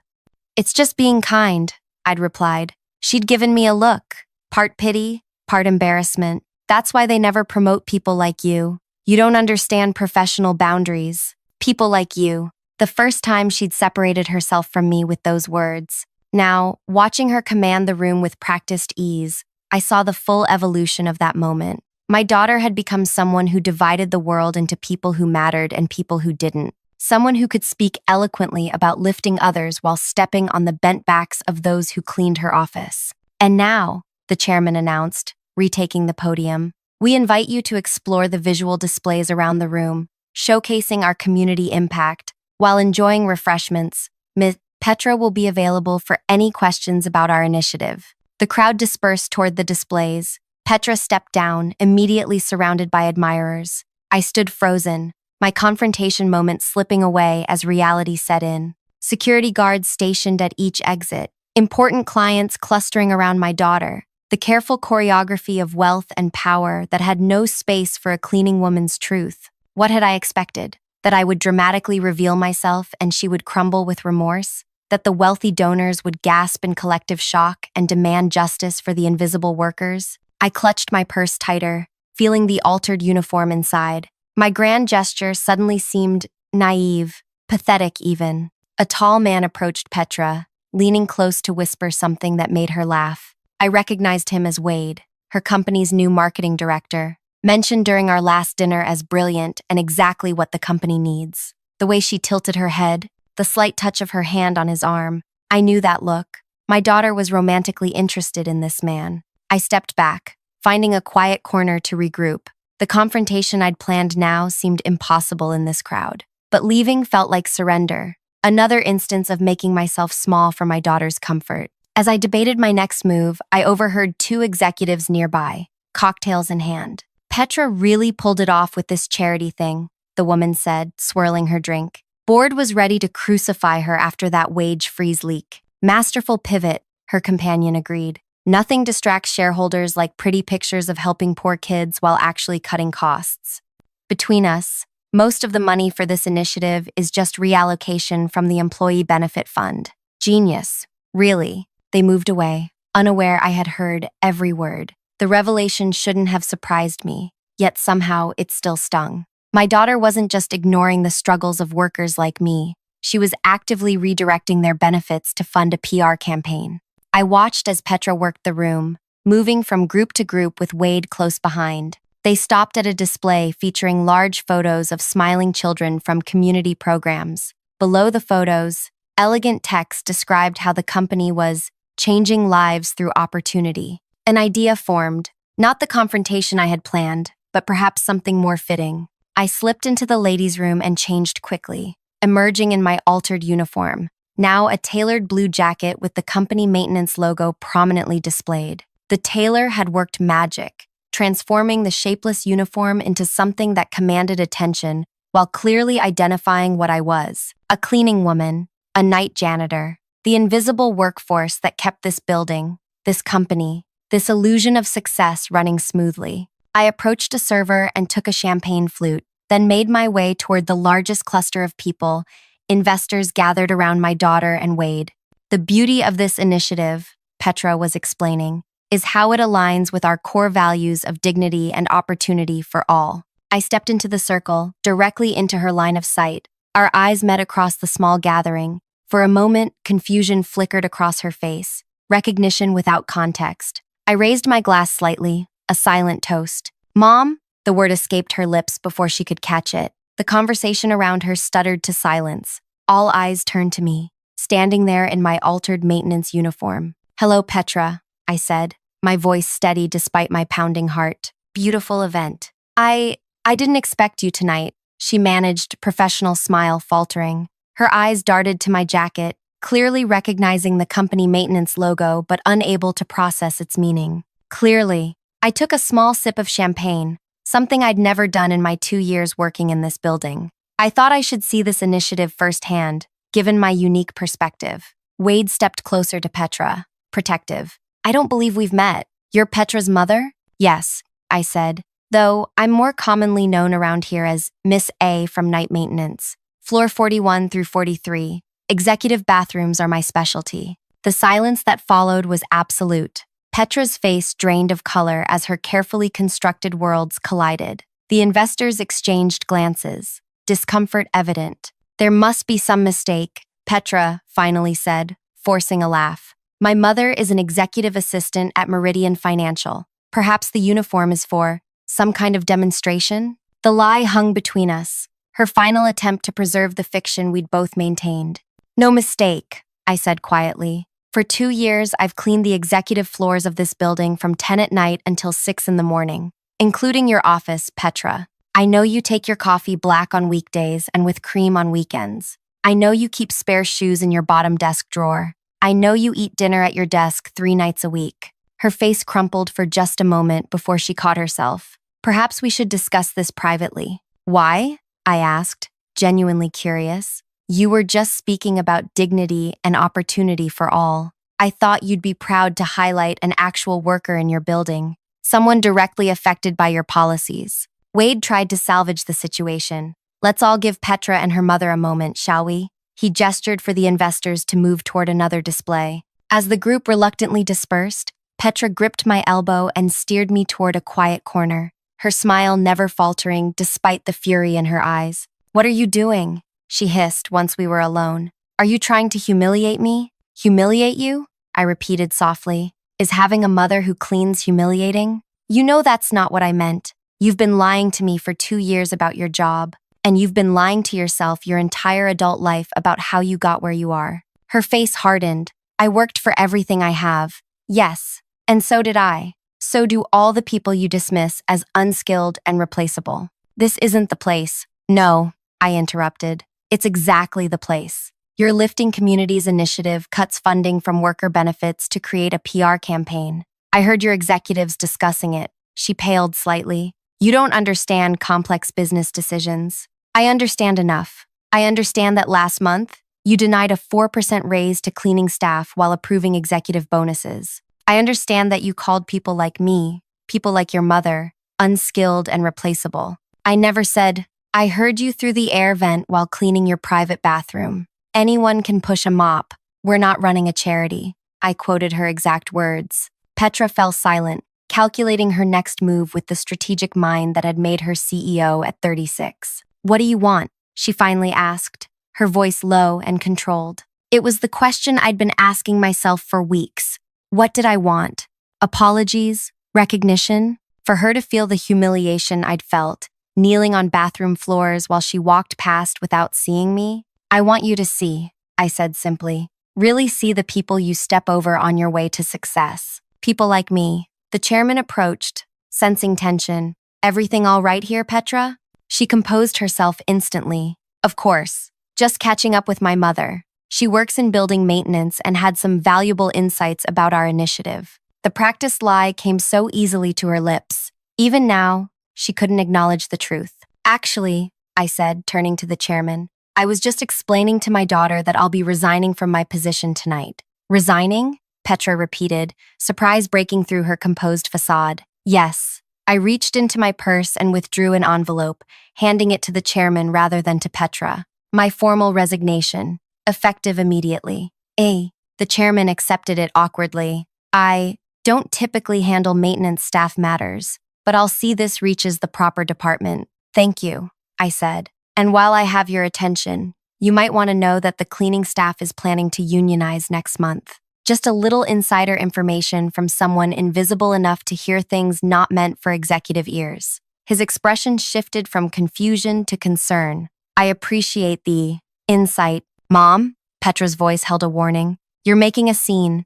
"It's just being kind," I'd replied. She'd given me a look, part pity, part embarrassment. "That's why they never promote people like you. You don't understand professional boundaries. People like you." The first time she'd separated herself from me with those words. Now, watching her command the room with practiced ease, I saw the full evolution of that moment. My daughter had become someone who divided the world into people who mattered and people who didn't. Someone who could speak eloquently about lifting others while stepping on the bent backs of those who cleaned her office. "And now," the chairman announced, retaking the podium, "we invite you to explore the visual displays around the room, showcasing our community impact. While enjoying refreshments, Ms. Petra will be available for any questions about our initiative." The crowd dispersed toward the displays. Petra stepped down, immediately surrounded by admirers. I stood frozen, my confrontation moment slipping away as reality set in. Security guards stationed at each exit, important clients clustering around my daughter, the careful choreography of wealth and power that had no space for a cleaning woman's truth. What had I expected? That I would dramatically reveal myself and she would crumble with remorse? That the wealthy donors would gasp in collective shock and demand justice for the invisible workers? I clutched my purse tighter, feeling the altered uniform inside. My grand gesture suddenly seemed naive, pathetic even. A tall man approached Petra, leaning close to whisper something that made her laugh. I recognized him as Wade, her company's new marketing director, mentioned during our last dinner as brilliant and exactly what the company needs. The way she tilted her head, the slight touch of her hand on his arm, I knew that look. My daughter was romantically interested in this man. I stepped back, finding a quiet corner to regroup. The confrontation I'd planned now seemed impossible in this crowd. But leaving felt like surrender, another instance of making myself small for my daughter's comfort. As I debated my next move, I overheard two executives nearby, cocktails in hand. "Petra really pulled it off with this charity thing," the woman said, swirling her drink. "Board was ready to crucify her after that wage freeze leak." "Masterful pivot," her companion agreed. "Nothing distracts shareholders like pretty pictures of helping poor kids while actually cutting costs." Between us, most of the money for this initiative is just reallocation from the Employee Benefit Fund. Genius. Really. They moved away, unaware I had heard every word. The revelation shouldn't have surprised me, yet somehow it still stung. My daughter wasn't just ignoring the struggles of workers like me. She was actively redirecting their benefits to fund a PR campaign. I watched as Petra worked the room, moving from group to group with Wade close behind. They stopped at a display featuring large photos of smiling children from community programs. Below the photos, elegant text described how the company was changing lives through opportunity. An idea formed, not the confrontation I had planned, but perhaps something more fitting. I slipped into the ladies' room and changed quickly, emerging in my altered uniform, now a tailored blue jacket with the company maintenance logo prominently displayed. The tailor had worked magic, transforming the shapeless uniform into something that commanded attention while clearly identifying what I was: a cleaning woman, a night janitor, the invisible workforce that kept this building, this company, this illusion of success running smoothly. I approached a server and took a champagne flute, then made my way toward the largest cluster of people, investors gathered around my daughter and Wade. "The beauty of this initiative," Petra was explaining, "is how it aligns with our core values of dignity and opportunity for all." I stepped into the circle, directly into her line of sight. Our eyes met across the small gathering. For a moment, confusion flickered across her face, recognition without context. I raised my glass slightly, a silent toast. "Mom?" The word escaped her lips before she could catch it. The conversation around her stuttered to silence. All eyes turned to me, standing there in my altered maintenance uniform. "Hello, Petra," I said, my voice steady despite my pounding heart. "Beautiful event." I didn't expect you tonight," she managed, professional smile faltering. Her eyes darted to my jacket, clearly recognizing the company maintenance logo but unable to process its meaning. Clearly, I took a small sip of champagne, something I'd never done in my 2 years working in this building. I thought I should see this initiative firsthand, given my unique perspective. Wade stepped closer to Petra, protective. "I don't believe we've met. You're Petra's mother?" "Yes," I said, though I'm more commonly known around here as Miss A from night maintenance. Floor 41 through 43. Executive bathrooms are my specialty. The silence that followed was absolute. Petra's face drained of color as her carefully constructed worlds collided. The investors exchanged glances, discomfort evident. There must be some mistake, Petra finally said, forcing a laugh. My mother is an executive assistant at Meridian Financial. Perhaps the uniform is for some kind of demonstration? The lie hung between us, her final attempt to preserve the fiction we'd both maintained. No mistake, I said quietly. For 2 years, I've cleaned the executive floors of this building from 10 at night until 6 in the morning, including your office, Petra. I know you take your coffee black on weekdays and with cream on weekends. I know you keep spare shoes in your bottom desk drawer. I know you eat dinner at your desk 3 nights a week. Her face crumpled for just a moment before she caught herself. Perhaps we should discuss this privately. Why? I asked, genuinely curious. You were just speaking about dignity and opportunity for all. I thought you'd be proud to highlight an actual worker in your building, someone directly affected by your policies. Wade tried to salvage the situation. Let's all give Petra and her mother a moment, shall we? He gestured for the investors to move toward another display. As the group reluctantly dispersed, Petra gripped my elbow and steered me toward a quiet corner, her smile never faltering despite the fury in her eyes. What are you doing? She hissed once we were alone. Are you trying to humiliate me? Humiliate you? I repeated softly. Is having a mother who cleans humiliating? You know that's not what I meant. You've been lying to me for 2 years about your job, and you've been lying to yourself your entire adult life about how you got where you are. Her face hardened. I worked for everything I have. Yes, and so did I. So do all the people you dismiss as unskilled and replaceable. This isn't the place. No, I interrupted. It's exactly the place. Your Lifting Communities initiative cuts funding from worker benefits to create a PR campaign. I heard your executives discussing it. She paled slightly. You don't understand complex business decisions. I understand enough. I understand that last month, you denied a 4% raise to cleaning staff while approving executive bonuses. I understand that you called people like me, people like your mother, unskilled and replaceable. I never said, I heard you through the air vent while cleaning your private bathroom. Anyone can push a mop. We're not running a charity. I quoted her exact words. Petra fell silent, calculating her next move with the strategic mind that had made her CEO at 36. What do you want? She finally asked, her voice low and controlled. It was the question I'd been asking myself for weeks. What did I want? Apologies? Recognition? For her to feel the humiliation I'd felt, kneeling on bathroom floors while she walked past without seeing me? I want you to see, I said simply. Really see the people you step over on your way to success. People like me. The chairman approached, sensing tension. Everything all right here, Petra? She composed herself instantly. Of course. Just catching up with my mother. She works in building maintenance and had some valuable insights about our initiative. The practiced lie came so easily to her lips. Even now, she couldn't acknowledge the truth. Actually, I said, turning to the chairman, I was just explaining to my daughter that I'll be resigning from my position tonight. Resigning? Petra repeated, surprise breaking through her composed facade. Yes. I reached into my purse and withdrew an envelope, handing it to the chairman rather than to Petra. My formal resignation, effective immediately. The chairman accepted it awkwardly. I don't typically handle maintenance staff matters, but I'll see this reaches the proper department. Thank you, I said. And while I have your attention, you might want to know that the cleaning staff is planning to unionize next month. Just a little insider information from someone invisible enough to hear things not meant for executive ears. His expression shifted from confusion to concern. I appreciate the insight. Mom? Petra's voice held a warning. You're making a scene.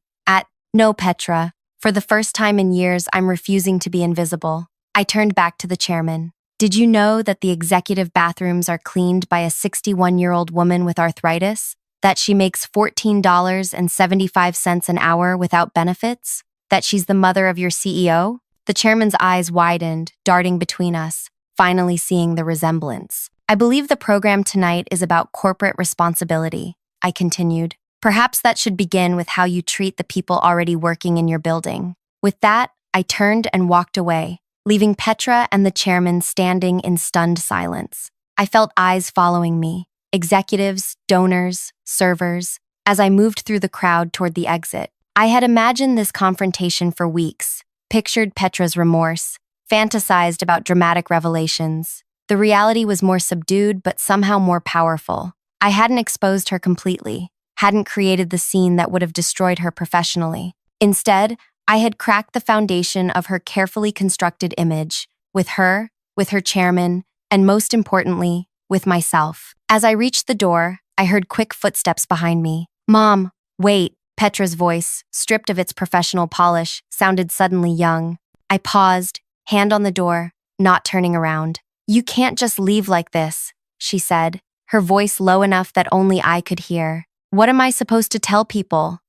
No, Petra. For the first time in years, I'm refusing to be invisible. I turned back to the chairman. Did you know that the executive bathrooms are cleaned by a 61-year-old woman with arthritis? That she makes $14.75 an hour without benefits? That she's the mother of your CEO? The chairman's eyes widened, darting between us, finally seeing the resemblance. I believe the program tonight is about corporate responsibility, I continued. Perhaps that should begin with how you treat the people already working in your building. With that, I turned and walked away, leaving Petra and the chairman standing in stunned silence. I felt eyes following me, executives, donors, servers. As I moved through the crowd toward the exit, I had imagined this confrontation for weeks, pictured Petra's remorse, fantasized about dramatic revelations. The reality was more subdued but somehow more powerful. I hadn't exposed her completely, hadn't created the scene that would have destroyed her professionally. Instead, I had cracked the foundation of her carefully constructed image, with her chairman, and most importantly, with myself. As I reached the door, I heard quick footsteps behind me. "Mom, wait." Petra's voice, stripped of its professional polish, sounded suddenly young. I paused, hand on the door, not turning around. "You can't just leave like this," she said, her voice low enough that only I could hear. "What am I supposed to tell people?"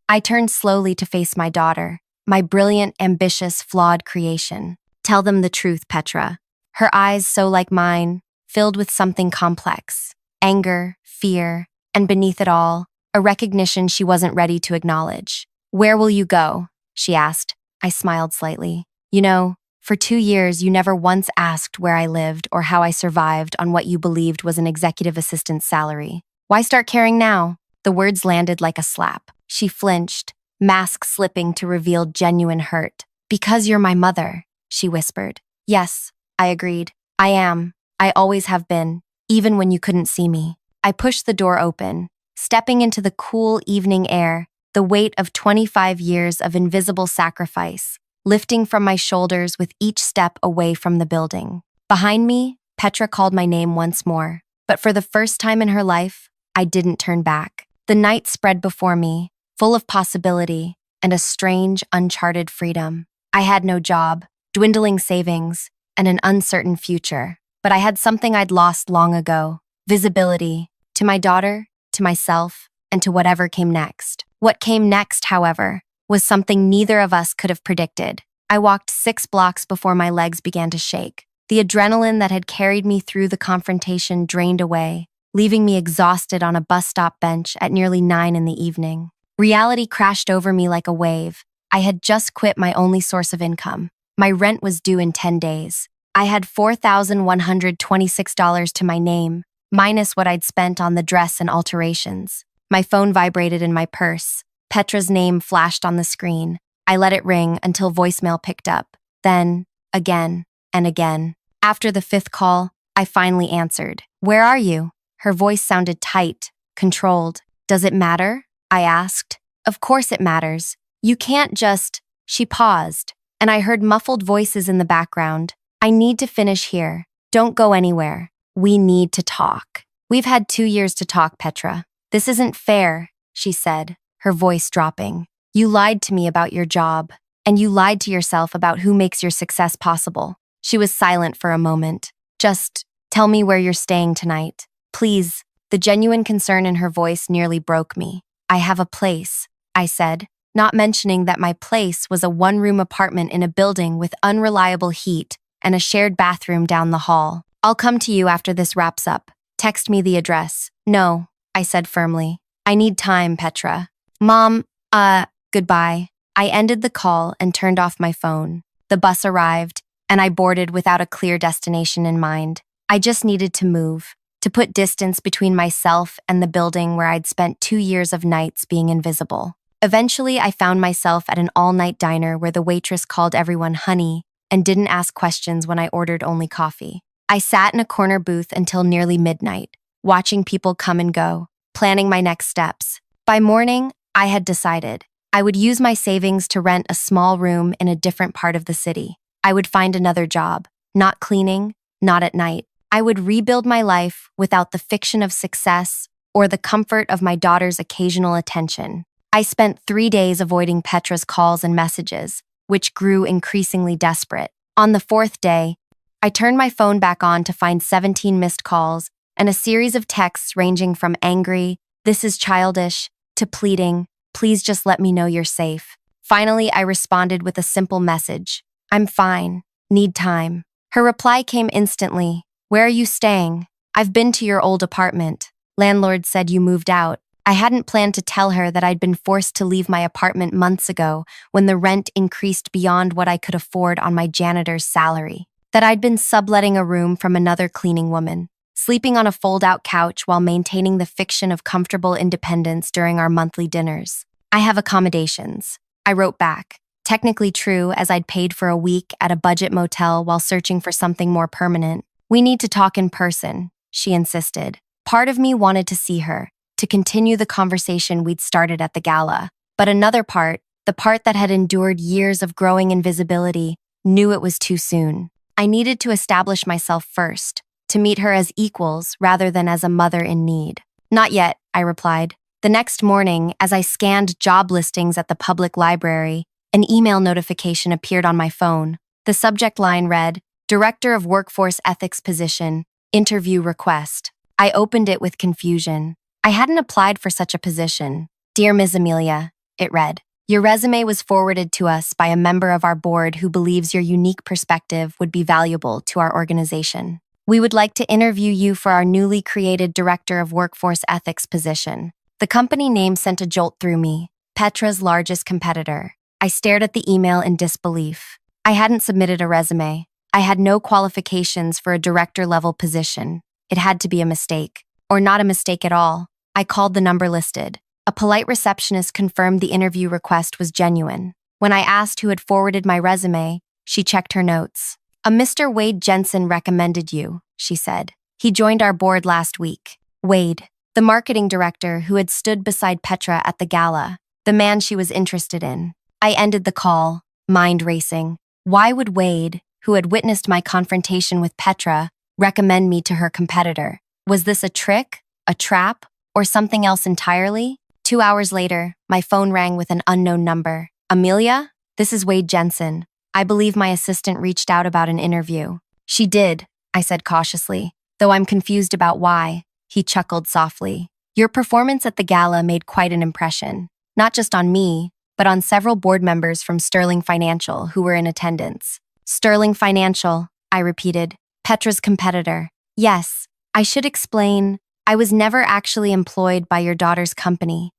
I turned slowly to face my daughter, my brilliant, ambitious, flawed creation. "Tell them the truth, Petra." Her eyes, so like mine, filled with something complex. Anger, fear, and beneath it all, a recognition she wasn't ready to acknowledge. "Where will you go?" she asked. I smiled slightly. "You know, for 2 years you never once asked where I lived or how I survived on what you believed was an executive assistant's salary. Why start caring now?" The words landed like a slap. She flinched, mask slipping to reveal genuine hurt. "Because you're my mother," she whispered. "Yes," I agreed. "I am. I always have been, even when you couldn't see me." I pushed the door open, stepping into the cool evening air, the weight of 25 years of invisible sacrifice, lifting from my shoulders with each step away from the building. Behind me, Petra called my name once more, but for the first time in her life, I didn't turn back. The night spread before me, full of possibility and a strange, uncharted freedom. I had no job, dwindling savings, and an uncertain future, but I had something I'd lost long ago: visibility, to my daughter, to myself, and to whatever came next. What came next, however, was something neither of us could have predicted. I walked 6 blocks before my legs began to shake. The adrenaline that had carried me through the confrontation drained away, leaving me exhausted on a bus stop bench at nearly 9 in the evening. Reality crashed over me like a wave. I had just quit my only source of income. My rent was due in 10 days. I had $4,126 to my name, minus what I'd spent on the dress and alterations. My phone vibrated in my purse. Petra's name flashed on the screen. I let it ring until voicemail picked up. Then, again, and again. After the 5th call, I finally answered. "Where are you?" Her voice sounded tight, controlled. "Does it matter?" I asked. "Of course it matters. You can't just—" She paused, and I heard muffled voices in the background. "I need to finish here. Don't go anywhere. We need to talk." "We've had 2 years to talk, Petra. This isn't fair," she said, her voice dropping. "You lied to me about your job, and you lied to yourself about who makes your success possible." She was silent for a moment. "Just tell me where you're staying tonight. Please." The genuine concern in her voice nearly broke me. "I have a place," I said, not mentioning that my place was a 1-room apartment in a building with unreliable heat and a shared bathroom down the hall. "I'll come to you after this wraps up. Text me the address." "No," I said firmly. "I need time, Petra." "Mom, goodbye." I ended the call and turned off my phone. The bus arrived, and I boarded without a clear destination in mind. I just needed to move, to put distance between myself and the building where I'd spent 2 years of nights being invisible. Eventually, I found myself at an all-night diner where the waitress called everyone honey and didn't ask questions when I ordered only coffee. I sat in a corner booth until nearly midnight, watching people come and go, planning my next steps. By morning, I had decided I would use my savings to rent a small room in a different part of the city. I would find another job, not cleaning, not at night. I would rebuild my life without the fiction of success or the comfort of my daughter's occasional attention. I spent 3 days avoiding Petra's calls and messages, which grew increasingly desperate. On the 4th day, I turned my phone back on to find 17 missed calls and a series of texts ranging from angry, "This is childish," to pleading, "Please just let me know you're safe." Finally, I responded with a simple message: "I'm fine. Need time." Her reply came instantly. "Where are you staying?" "I've been to your old apartment. Landlord said you moved out." I hadn't planned to tell her that I'd been forced to leave my apartment months ago when the rent increased beyond what I could afford on my janitor's salary. That I'd been subletting a room from another cleaning woman. sleeping on a fold-out couch while maintaining the fiction of comfortable independence during our monthly dinners. I have accommodations. I wrote back. Technically true, as I'd paid for a week at a budget motel while searching for something more permanent. We need to talk in person, she insisted. Part of me wanted to see her, to continue the conversation we'd started at the gala. But another part, the part that had endured years of growing invisibility, knew it was too soon. I needed to establish myself first, to meet her as equals rather than as a mother in need. Not yet, I replied. The next morning, as I scanned job listings at the public library, an email notification appeared on my phone. The subject line read, Director of Workforce Ethics Position, Interview Request. I opened it with confusion. I hadn't applied for such a position. Dear Ms. Amelia, it read, your resume was forwarded to us by a member of our board who believes your unique perspective would be valuable to our organization. We would like to interview you for our newly created Director of Workforce Ethics position. The company name sent a jolt through me, Petra's largest competitor. I stared at the email in disbelief. I hadn't submitted a resume. I had no qualifications for a director-level position. It had to be a mistake. Or not a mistake at all. I called the number listed. A polite receptionist confirmed the interview request was genuine. When I asked who had forwarded my resume, she checked her notes. A Mr. Wade Jensen recommended you, she said. He joined our board last week. Wade, the marketing director who had stood beside Petra at the gala, the man she was interested in. I ended the call, mind racing. Why would Wade, who had witnessed my confrontation with Petra, recommend me to her competitor? Was this a trick, a trap, or something else entirely? 2 hours later, my phone rang with an unknown number. Amelia? This is Wade Jensen. I believe my assistant reached out about an interview. She did, I said cautiously, though I'm confused about why. He chuckled softly. Your performance at the gala made quite an impression, not just on me, but on several board members from Sterling Financial who were in attendance. Sterling Financial, I repeated, Petra's competitor. Yes, I should explain, I was never actually employed by your daughter's company.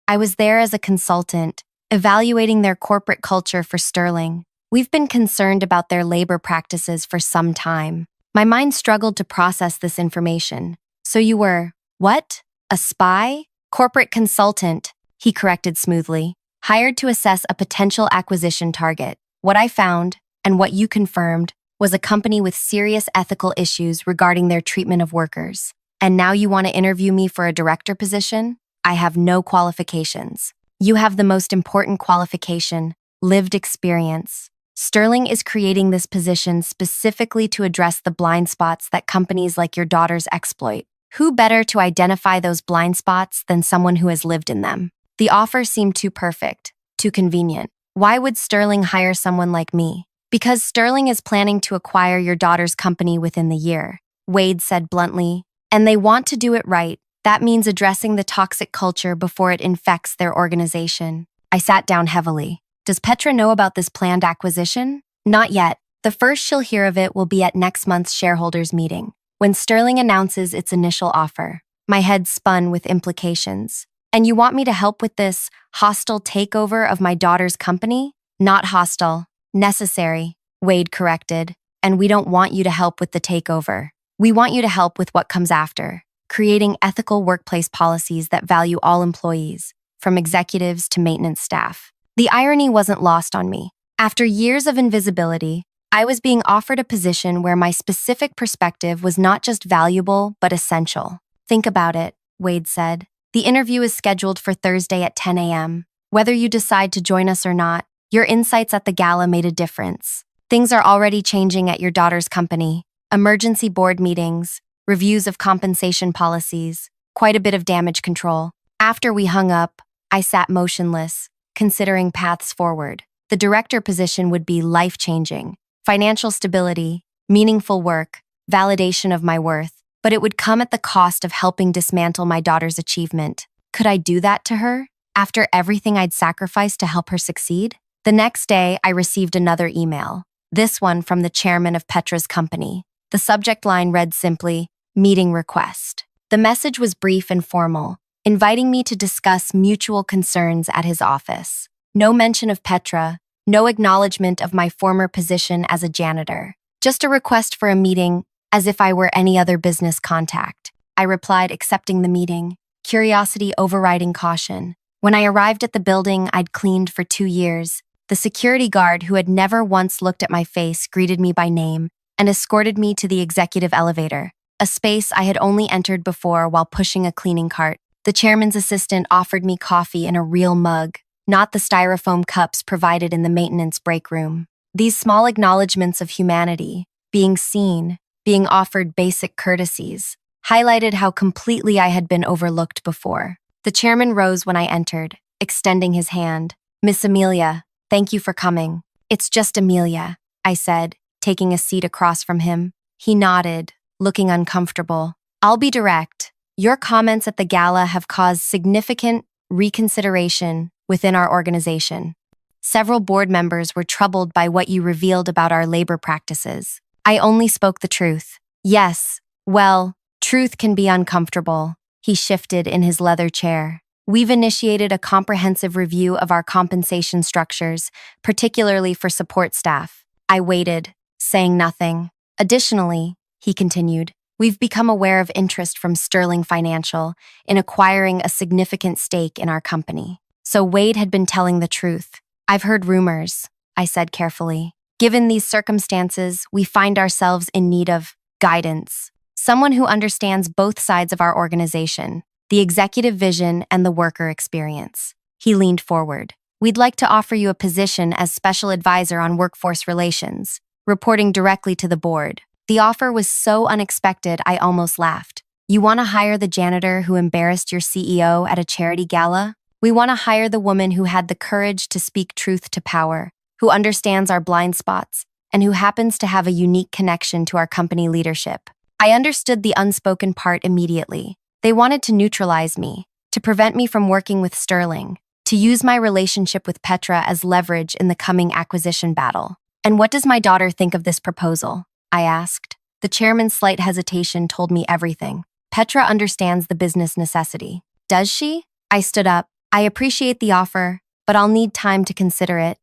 I was there as a consultant, evaluating their corporate culture for Sterling. We've been concerned about their labor practices for some time. My mind struggled to process this information. So you were, what? A spy? Corporate consultant, he corrected smoothly. Hired to assess a potential acquisition target. What I found, and what you confirmed, was a company with serious ethical issues regarding their treatment of workers. And now you want to interview me for a director position? I have no qualifications. You have the most important qualification, lived experience. Sterling is creating this position specifically to address the blind spots that companies like your daughters exploit. Who better to identify those blind spots than someone who has lived in them? The offer seemed too perfect, too convenient. Why would Sterling hire someone like me? Because Sterling is planning to acquire your daughter's company within the year, Wade said bluntly. And they want to do it right. That means addressing the toxic culture before it infects their organization. I sat down heavily. Does Petra know about this planned acquisition? Not yet. The first she'll hear of it will be at next month's shareholders meeting, when Sterling announces its initial offer. My head spun with implications. And you want me to help with this hostile takeover of my daughter's company? Not hostile. Necessary, Wade corrected. And we don't want you to help with the takeover. We want you to help with what comes after, creating ethical workplace policies that value all employees, from executives to maintenance staff. The irony wasn't lost on me. After years of invisibility, I was being offered a position where my specific perspective was not just valuable, but essential. Think about it, Wade said. The interview is scheduled for Thursday at 10 a.m. Whether you decide to join us or not, your insights at the gala made a difference. Things are already changing at your daughter's company. Emergency board meetings, reviews of compensation policies, quite a bit of damage control. After we hung up, I sat motionless, considering paths forward. The director position would be life-changing. Financial stability, meaningful work, validation of my worth. But it would come at the cost of helping dismantle my daughter's achievement. Could I do that to her, after everything I'd sacrificed to help her succeed? The next day, I received another email, this one from the chairman of Petra's company. The subject line read simply, meeting request. The message was brief and formal, inviting me to discuss mutual concerns at his office. No mention of Petra, no acknowledgement of my former position as a janitor. Just a request for a meeting as if I were any other business contact. I replied, accepting the meeting, curiosity overriding caution. When I arrived at the building I'd cleaned for 2 years, the security guard, who had never once looked at my face, greeted me by name and escorted me to the executive elevator, a space I had only entered before while pushing a cleaning cart. The chairman's assistant offered me coffee in a real mug, not the styrofoam cups provided in the maintenance break room. These small acknowledgments of humanity, being seen, being offered basic courtesies, highlighted how completely I had been overlooked before. The chairman rose when I entered, extending his hand. "Miss Amelia, thank you for coming." "It's just Amelia," I said, taking a seat across from him. He nodded, looking uncomfortable. "I'll be direct. Your comments at the gala have caused significant reconsideration within our organization. Several board members were troubled by what you revealed about our labor practices." I only spoke the truth. "Yes, well, truth can be uncomfortable." He shifted in his leather chair. "We've initiated a comprehensive review of our compensation structures, particularly for support staff." I waited, saying nothing. "Additionally," he continued, "we've become aware of interest from Sterling Financial in acquiring a significant stake in our company." So Wade had been telling the truth. "I've heard rumors," I said carefully. "Given these circumstances, we find ourselves in need of guidance. Someone who understands both sides of our organization, the executive vision and the worker experience." He leaned forward. "We'd like to offer you a position as special advisor on workforce relations, reporting directly to the board." The offer was so unexpected I almost laughed. "You want to hire the janitor who embarrassed your CEO at a charity gala? We want to hire the woman who had the courage to speak truth to power, who understands our blind spots, and who happens to have a unique connection to our company leadership." I understood the unspoken part immediately. They wanted to neutralize me, to prevent me from working with Sterling, to use my relationship with Petra as leverage in the coming acquisition battle. "And what does my daughter think of this proposal?" I asked. The chairman's slight hesitation told me everything. "Petra understands the business necessity." "Does she?" I stood up. "I appreciate the offer, but I'll need time to consider it."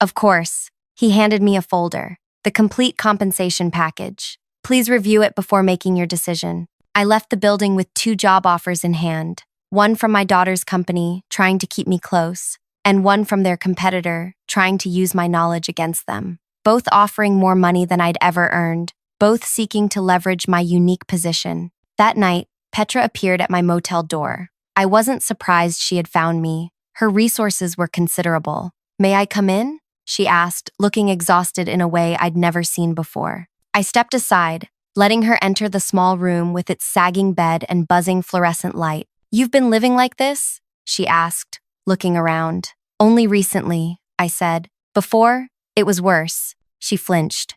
Of course." He handed me a folder, the complete compensation package. "Please review it before making your decision." I left the building with 2 job offers in hand, one from my daughter's company, trying to keep me close, and one from their competitor, trying to use my knowledge against them. Both offering more money than I'd ever earned, both seeking to leverage my unique position. That night, Petra appeared at my motel door. I wasn't surprised she had found me. Her resources were considerable. "May I come in?" she asked, looking exhausted in a way I'd never seen before. I stepped aside, letting her enter the small room with its sagging bed and buzzing fluorescent light. "You've been living like this?" she asked, looking around. "Only recently," I said. "Before, it was worse." She flinched.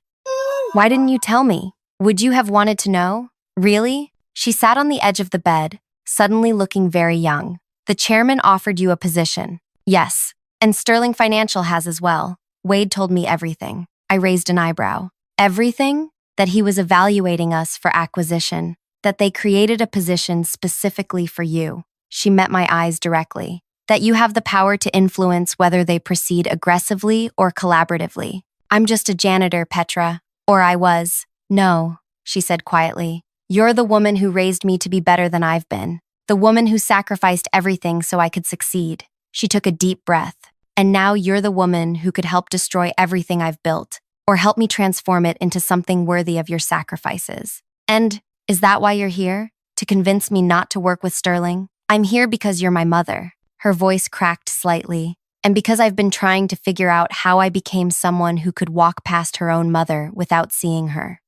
"Why didn't you tell me? Would you have wanted to know? Really?" She sat on the edge of the bed, suddenly looking very young. "The chairman offered you a position." "Yes, and Sterling Financial has as well." Wade told me everything. I raised an eyebrow. "Everything?" "That he was evaluating us for acquisition, that they created a position specifically for you." She met my eyes directly. "That you have the power to influence whether they proceed aggressively or collaboratively." "I'm just a janitor, Petra. Or I was." "No," she said quietly. "You're the woman who raised me to be better than I've been. The woman who sacrificed everything so I could succeed." She took a deep breath. "And now you're the woman who could help destroy everything I've built, or help me transform it into something worthy of your sacrifices. And is that why you're here? To convince me not to work with Sterling?" "I'm here because you're my mother." Her voice cracked slightly. "And because I've been trying to figure out how I became someone who could walk past her own mother without seeing her.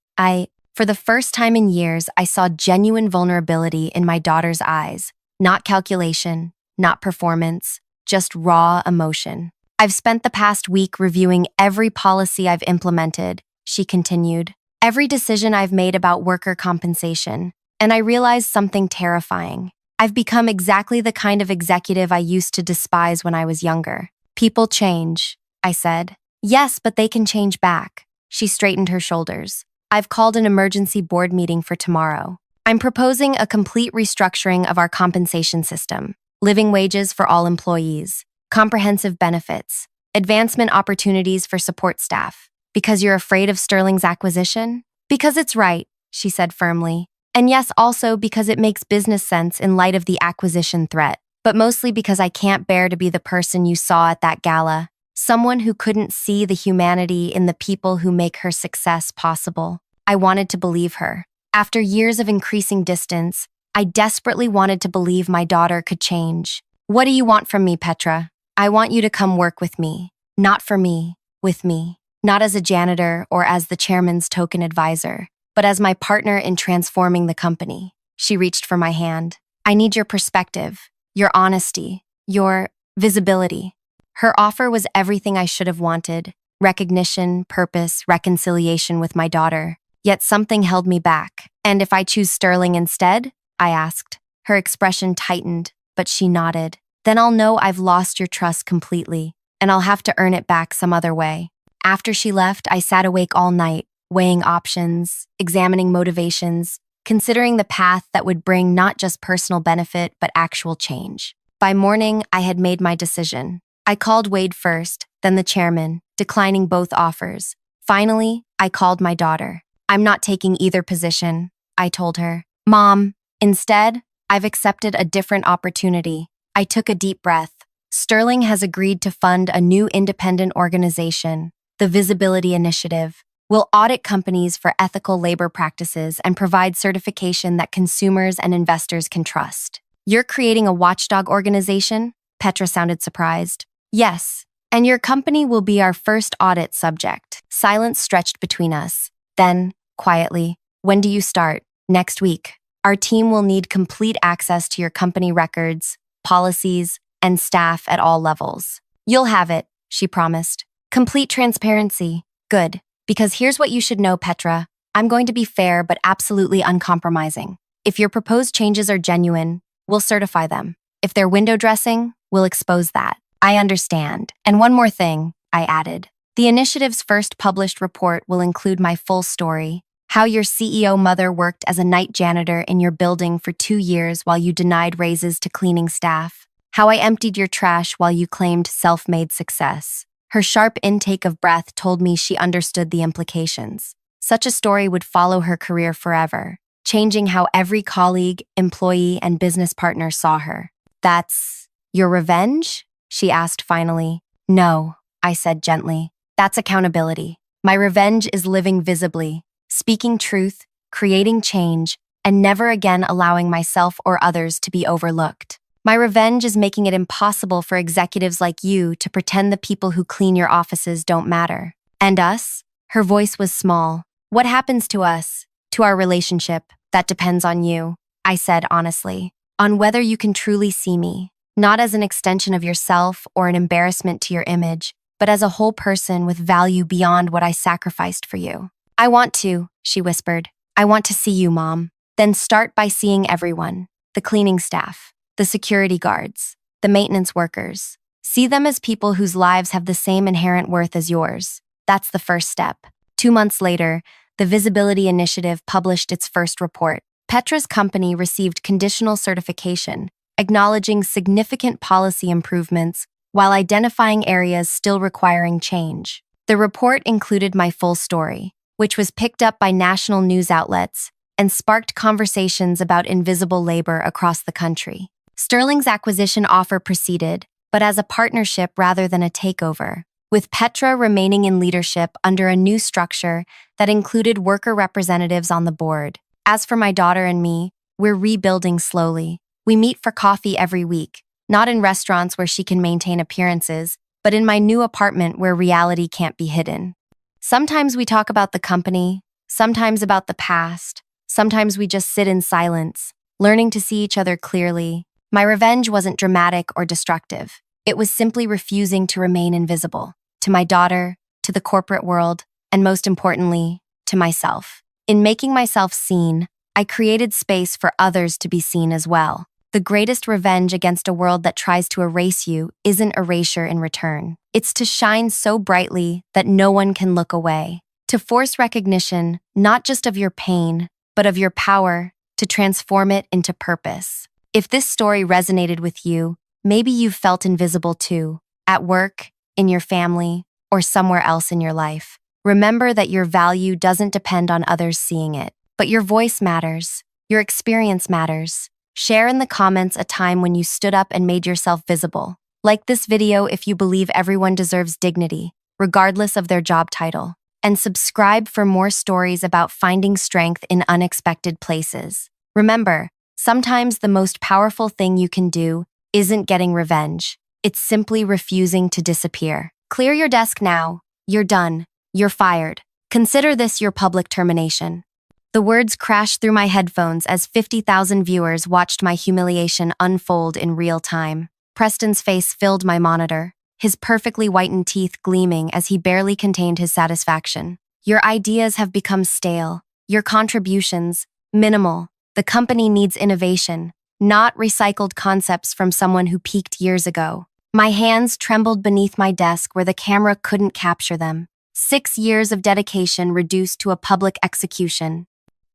For the first time in years, I saw genuine vulnerability in my daughter's eyes. Not calculation, not performance, just raw emotion. "I've spent the past week reviewing every policy I've implemented," she continued. "Every decision I've made about worker compensation. And I realized something terrifying. I've become exactly the kind of executive I used to despise when I was younger." "People change," I said. "Yes, but they can change back." She straightened her shoulders. "I've called an emergency board meeting for tomorrow. I'm proposing a complete restructuring of our compensation system. Living wages for all employees, comprehensive benefits, advancement opportunities for support staff. Because you're afraid of Sterling's acquisition? Because it's right, she said firmly. And yes, also because it makes business sense in light of the acquisition threat. But mostly because I can't bear to be the person you saw at that gala. Someone who couldn't see the humanity in the people who make her success possible. I wanted to believe her. After years of increasing distance, I desperately wanted to believe my daughter could change. What do you want from me, Petra? I want you to come work with me. Not for me, with me. Not as a janitor or as the chairman's token advisor, but as my partner in transforming the company. She reached for my hand. I need your perspective, your honesty, your visibility. Her offer was everything I should have wanted: recognition, purpose, reconciliation with my daughter. Yet something held me back. And if I choose Sterling instead? I asked. Her expression tightened, but she nodded. Then I'll know I've lost your trust completely, and I'll have to earn it back some other way. After she left, I sat awake all night, weighing options, examining motivations, considering the path that would bring not just personal benefit, but actual change. By morning, I had made my decision. I called Wade first, then the chairman, declining both offers. Finally, I called my daughter. I'm not taking either position, I told her. Mom, instead, I've accepted a different opportunity. I took a deep breath. Sterling has agreed to fund a new independent organization, the Visibility Initiative. We'll audit companies for ethical labor practices and provide certification that consumers and investors can trust. You're creating a watchdog organization? Petra sounded surprised. Yes, and your company will be our first audit subject. Silence stretched between us. Then, quietly, when do you start? Next week. Our team will need complete access to your company records, policies, and staff at all levels. You'll have it, she promised. Complete transparency. Good. Because here's what you should know, Petra. I'm going to be fair but absolutely uncompromising. If your proposed changes are genuine, we'll certify them. If they're window dressing, we'll expose that. I understand. And one more thing, I added. The initiative's first published report will include my full story: how your CEO mother worked as a night janitor in your building for 2 years while you denied raises to cleaning staff, how I emptied your trash while you claimed self-made success. Her sharp intake of breath told me she understood the implications. Such a story would follow her career forever, changing how every colleague, employee, and business partner saw her. That's your revenge? She asked finally. No, I said gently. That's accountability. My revenge is living visibly, speaking truth, creating change, and never again allowing myself or others to be overlooked. My revenge is making it impossible for executives like you to pretend the people who clean your offices don't matter. And us? Her voice was small. What happens to us? To our relationship? That depends on you, I said honestly. On whether you can truly see me, not as an extension of yourself or an embarrassment to your image, but as a whole person with value beyond what I sacrificed for you. I want to, she whispered. I want to see you, Mom. Then start by seeing everyone. The cleaning staff, the security guards, the maintenance workers. See them as people whose lives have the same inherent worth as yours. That's the first step. 2 months later, the Visibility Initiative published its first report. Petra's company received conditional certification, acknowledging significant policy improvements while identifying areas still requiring change. The report included my full story, which was picked up by national news outlets and sparked conversations about invisible labor across the country. Sterling's acquisition offer proceeded, but as a partnership rather than a takeover, with Petra remaining in leadership under a new structure that included worker representatives on the board. As for my daughter and me, we're rebuilding slowly. We meet for coffee every week, not in restaurants where she can maintain appearances, but in my new apartment where reality can't be hidden. Sometimes we talk about the company, sometimes about the past, sometimes we just sit in silence, learning to see each other clearly. My revenge wasn't dramatic or destructive. It was simply refusing to remain invisible. To my daughter, to the corporate world, and most importantly, to myself. In making myself seen, I created space for others to be seen as well. The greatest revenge against a world that tries to erase you isn't erasure in return. It's to shine so brightly that no one can look away. To force recognition, not just of your pain, but of your power, to transform it into purpose. If this story resonated with you, maybe you've felt invisible too, at work, in your family, or somewhere else in your life. Remember that your value doesn't depend on others seeing it, but your voice matters. Your experience matters. Share in the comments a time when you stood up and made yourself visible. Like this video if you believe everyone deserves dignity, regardless of their job title. And subscribe for more stories about finding strength in unexpected places. Remember, sometimes the most powerful thing you can do isn't getting revenge. It's simply refusing to disappear. Clear your desk now. You're done. You're fired. Consider this your public termination. The words crashed through my headphones as 50,000 viewers watched my humiliation unfold in real time. Preston's face filled my monitor, his perfectly whitened teeth gleaming as he barely contained his satisfaction. Your ideas have become stale. Your contributions, minimal. The company needs innovation, not recycled concepts from someone who peaked years ago. My hands trembled beneath my desk where the camera couldn't capture them. 6 years of dedication reduced to a public execution.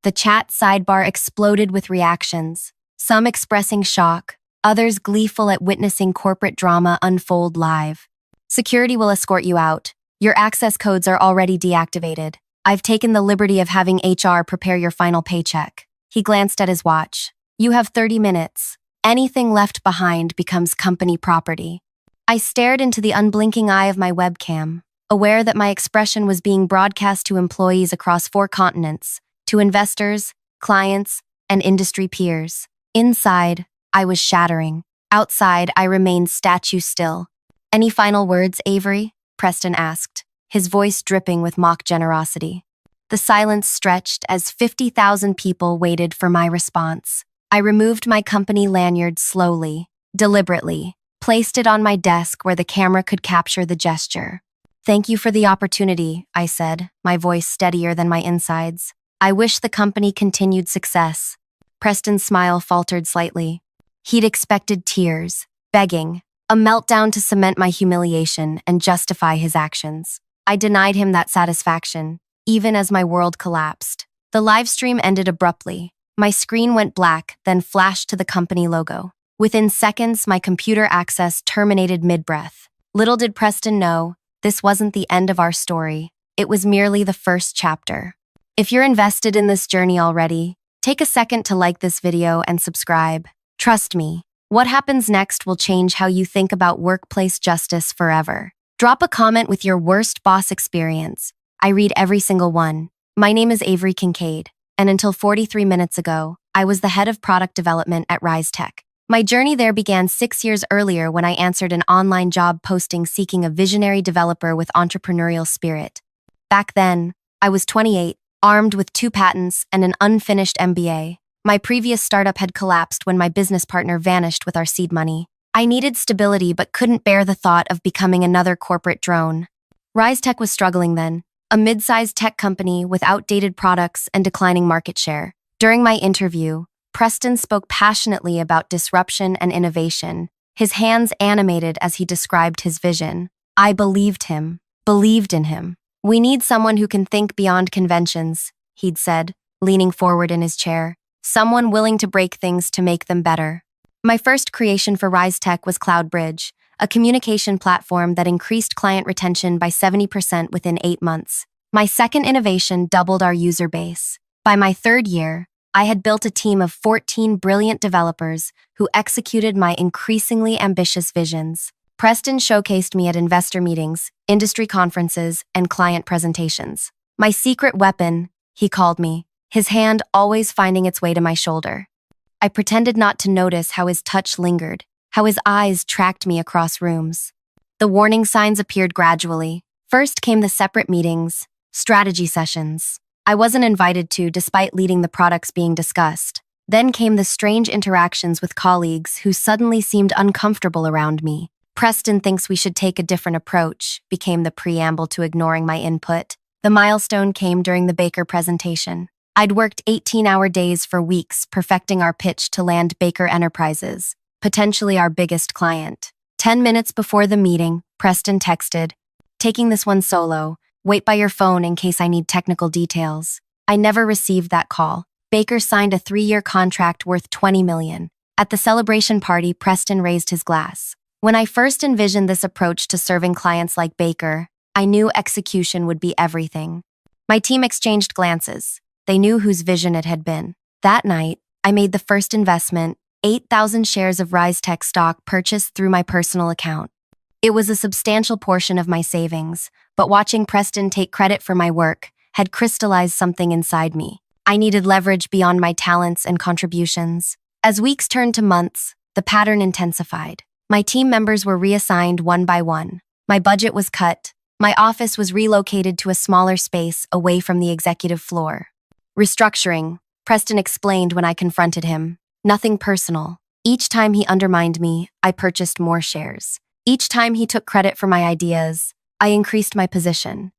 The chat sidebar exploded with reactions, some expressing shock, others gleeful at witnessing corporate drama unfold live. Security will escort you out. Your access codes are already deactivated. I've taken the liberty of having HR prepare your final paycheck. He glanced at his watch. You have 30 minutes. Anything left behind becomes company property. I stared into the unblinking eye of my webcam, aware that my expression was being broadcast to employees across 4 continents, to investors, clients, and industry peers. Inside, I was shattering. Outside, I remained statue still. Any final words, Avery? Preston asked, his voice dripping with mock generosity. The silence stretched as 50,000 people waited for my response. I removed my company lanyard slowly, deliberately, placed it on my desk where the camera could capture the gesture. Thank you for the opportunity, I said, my voice steadier than my insides. I wish the company continued success. Preston's smile faltered slightly. He'd expected tears, begging, a meltdown to cement my humiliation and justify his actions. I denied him that satisfaction, even as my world collapsed. The live stream ended abruptly. My screen went black, then flashed to the company logo. Within seconds, my computer access terminated mid-breath. Little did Preston know, this wasn't the end of our story. It was merely the first chapter. If you're invested in this journey already, take a second to like this video and subscribe. Trust me, what happens next will change how you think about workplace justice forever. Drop a comment with your worst boss experience. I read every single one. My name is Avery Kincaid, and until 43 minutes ago, I was the head of product development at Rise Tech. My journey there began 6 years earlier when I answered an online job posting seeking a visionary developer with entrepreneurial spirit. Back then, I was 28, armed with 2 patents and an unfinished MBA. My previous startup had collapsed when my business partner vanished with our seed money. I needed stability but couldn't bear the thought of becoming another corporate drone. Rise Tech was struggling then, a mid-sized tech company with outdated products and declining market share. During my interview, Preston spoke passionately about disruption and innovation, his hands animated as he described his vision. I believed him, believed in him. We need someone who can think beyond conventions, he'd said, leaning forward in his chair. Someone willing to break things to make them better. My first creation for Rise Tech was CloudBridge, a communication platform that increased client retention by 70% within 8 months. My second innovation doubled our user base. By my 3rd year, I had built a team of 14 brilliant developers who executed my increasingly ambitious visions. Preston showcased me at investor meetings, industry conferences, and client presentations. My secret weapon, he called me, his hand always finding its way to my shoulder. I pretended not to notice how his touch lingered, how his eyes tracked me across rooms. The warning signs appeared gradually. First came the separate meetings, strategy sessions. I wasn't invited to despite leading the products being discussed. Then came the strange interactions with colleagues who suddenly seemed uncomfortable around me. Preston thinks we should take a different approach, became the preamble to ignoring my input. The milestone came during the Baker presentation. I'd worked 18-hour days for weeks perfecting our pitch to land Baker Enterprises, potentially our biggest client. 10 minutes before the meeting, Preston texted, "Taking this one solo. Wait by your phone in case I need technical details." I never received that call. Baker signed a 3-year contract worth $20 million. At the celebration party, Preston raised his glass. When I first envisioned this approach to serving clients like Baker, I knew execution would be everything. My team exchanged glances. They knew whose vision it had been. That night, I made the first investment, 8,000 shares of RiseTech stock purchased through my personal account. It was a substantial portion of my savings, but watching Preston take credit for my work had crystallized something inside me. I needed leverage beyond my talents and contributions. As weeks turned to months, the pattern intensified. My team members were reassigned one by one. My budget was cut. My office was relocated to a smaller space away from the executive floor. Restructuring, Preston explained when I confronted him. Nothing personal. Each time he undermined me, I purchased more shares. Each time he took credit for my ideas, I increased my position.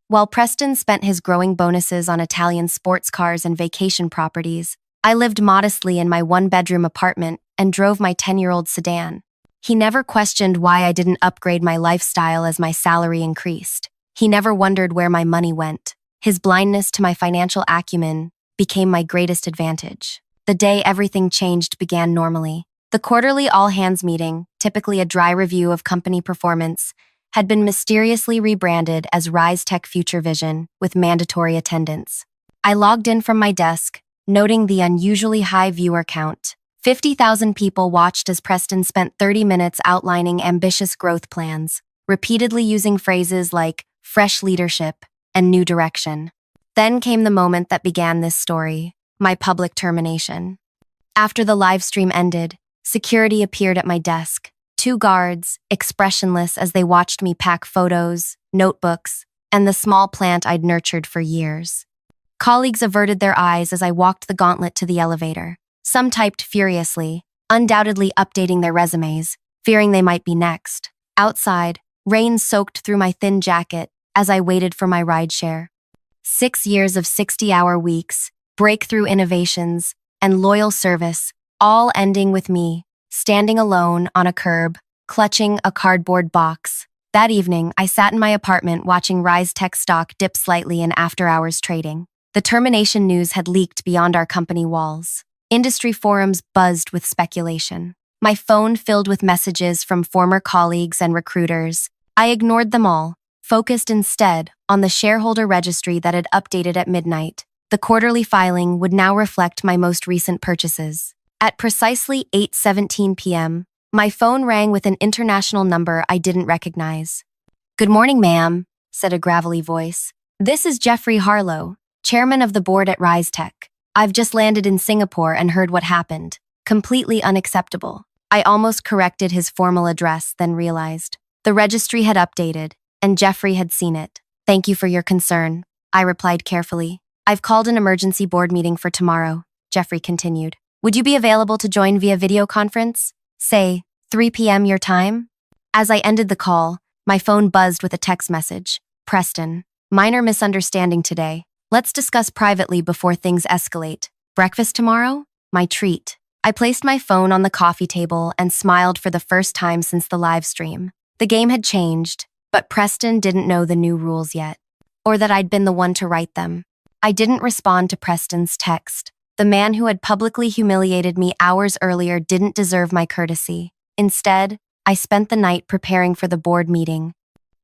While Preston spent his growing bonuses on Italian sports cars and vacation properties, I lived modestly in my one-bedroom apartment and drove my 10-year-old sedan. He never questioned why I didn't upgrade my lifestyle as my salary increased. He never wondered where my money went. His blindness to my financial acumen became my greatest advantage. The day everything changed began normally. The quarterly all-hands meeting, typically a dry review of company performance, had been mysteriously rebranded as RiseTech Future Vision with mandatory attendance. I logged in from my desk, noting the unusually high viewer count. 50,000 people watched as Preston spent 30 minutes outlining ambitious growth plans, repeatedly using phrases like fresh leadership and new direction. Then came the moment that began this story, my public termination. After the live stream ended, security appeared at my desk. 2 guards, expressionless as they watched me pack photos, notebooks, and the small plant I'd nurtured for years. Colleagues averted their eyes as I walked the gauntlet to the elevator. Some typed furiously, undoubtedly updating their resumes, fearing they might be next. Outside, rain soaked through my thin jacket as I waited for my rideshare. 6 years of 60-hour weeks, breakthrough innovations, and loyal service, all ending with me, standing alone on a curb, clutching a cardboard box. That evening, I sat in my apartment watching RiseTech stock dip slightly in after-hours trading. The termination news had leaked beyond our company walls. Industry forums buzzed with speculation. My phone filled with messages from former colleagues and recruiters. I ignored them all, focused instead on the shareholder registry that had updated at midnight. The quarterly filing would now reflect my most recent purchases. At precisely 8:17 p.m., my phone rang with an international number I didn't recognize. "Good morning, ma'am," said a gravelly voice. "This is Jeffrey Harlow, chairman of the board at RiseTech. I've just landed in Singapore and heard what happened. Completely unacceptable." I almost corrected his formal address, then realized. The registry had updated, and Jeffrey had seen it. "Thank you for your concern," I replied carefully. "I've called an emergency board meeting for tomorrow," Jeffrey continued. "Would you be available to join via video conference? Say, 3 p.m. your time?" As I ended the call, my phone buzzed with a text message. "Preston, minor misunderstanding today. Let's discuss privately before things escalate. Breakfast tomorrow? My treat." I placed my phone on the coffee table and smiled for the first time since the live stream. The game had changed, but Preston didn't know the new rules yet, or that I'd been the one to write them. I didn't respond to Preston's text. The man who had publicly humiliated me hours earlier didn't deserve my courtesy. Instead, I spent the night preparing for the board meeting,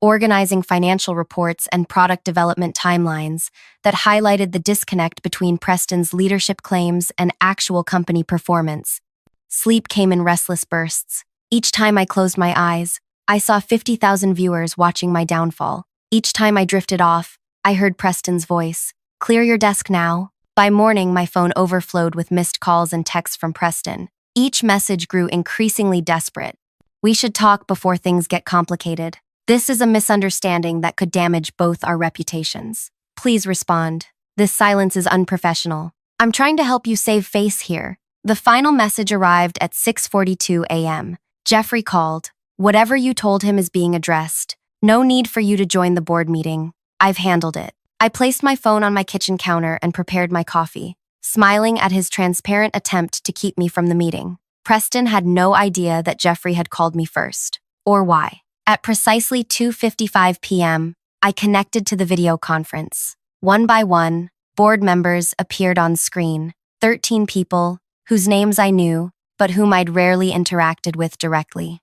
organizing financial reports and product development timelines that highlighted the disconnect between Preston's leadership claims and actual company performance. Sleep came in restless bursts. Each time I closed my eyes, I saw 50,000 viewers watching my downfall. Each time I drifted off, I heard Preston's voice. "Clear your desk now." By morning, my phone overflowed with missed calls and texts from Preston. Each message grew increasingly desperate. "We should talk before things get complicated. This is a misunderstanding that could damage both our reputations. Please respond. This silence is unprofessional. I'm trying to help you save face here." The final message arrived at 6:42 a.m. Jeffrey called. "Whatever you told him is being addressed. No need for you to join the board meeting. I've handled it." I placed my phone on my kitchen counter and prepared my coffee, smiling at his transparent attempt to keep me from the meeting. Preston had no idea that Jeffrey had called me first, or why. At precisely 2:55 p.m., I connected to the video conference. One by one, board members appeared on screen. 13 people, whose names I knew, but whom I'd rarely interacted with directly.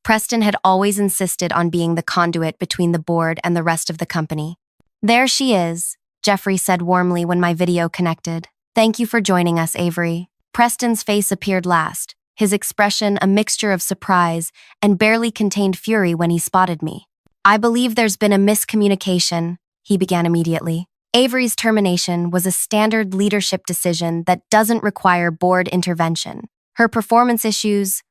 Preston had always insisted on being the conduit between the board and the rest of the company. "There she is," Jeffrey said warmly when my video connected. "Thank you for joining us, Avery." Preston's face appeared last, his expression a mixture of surprise and barely contained fury when he spotted me. "I believe there's been a miscommunication," he began immediately. "Avery's termination was a standard leadership decision that doesn't require board intervention. Her performance issues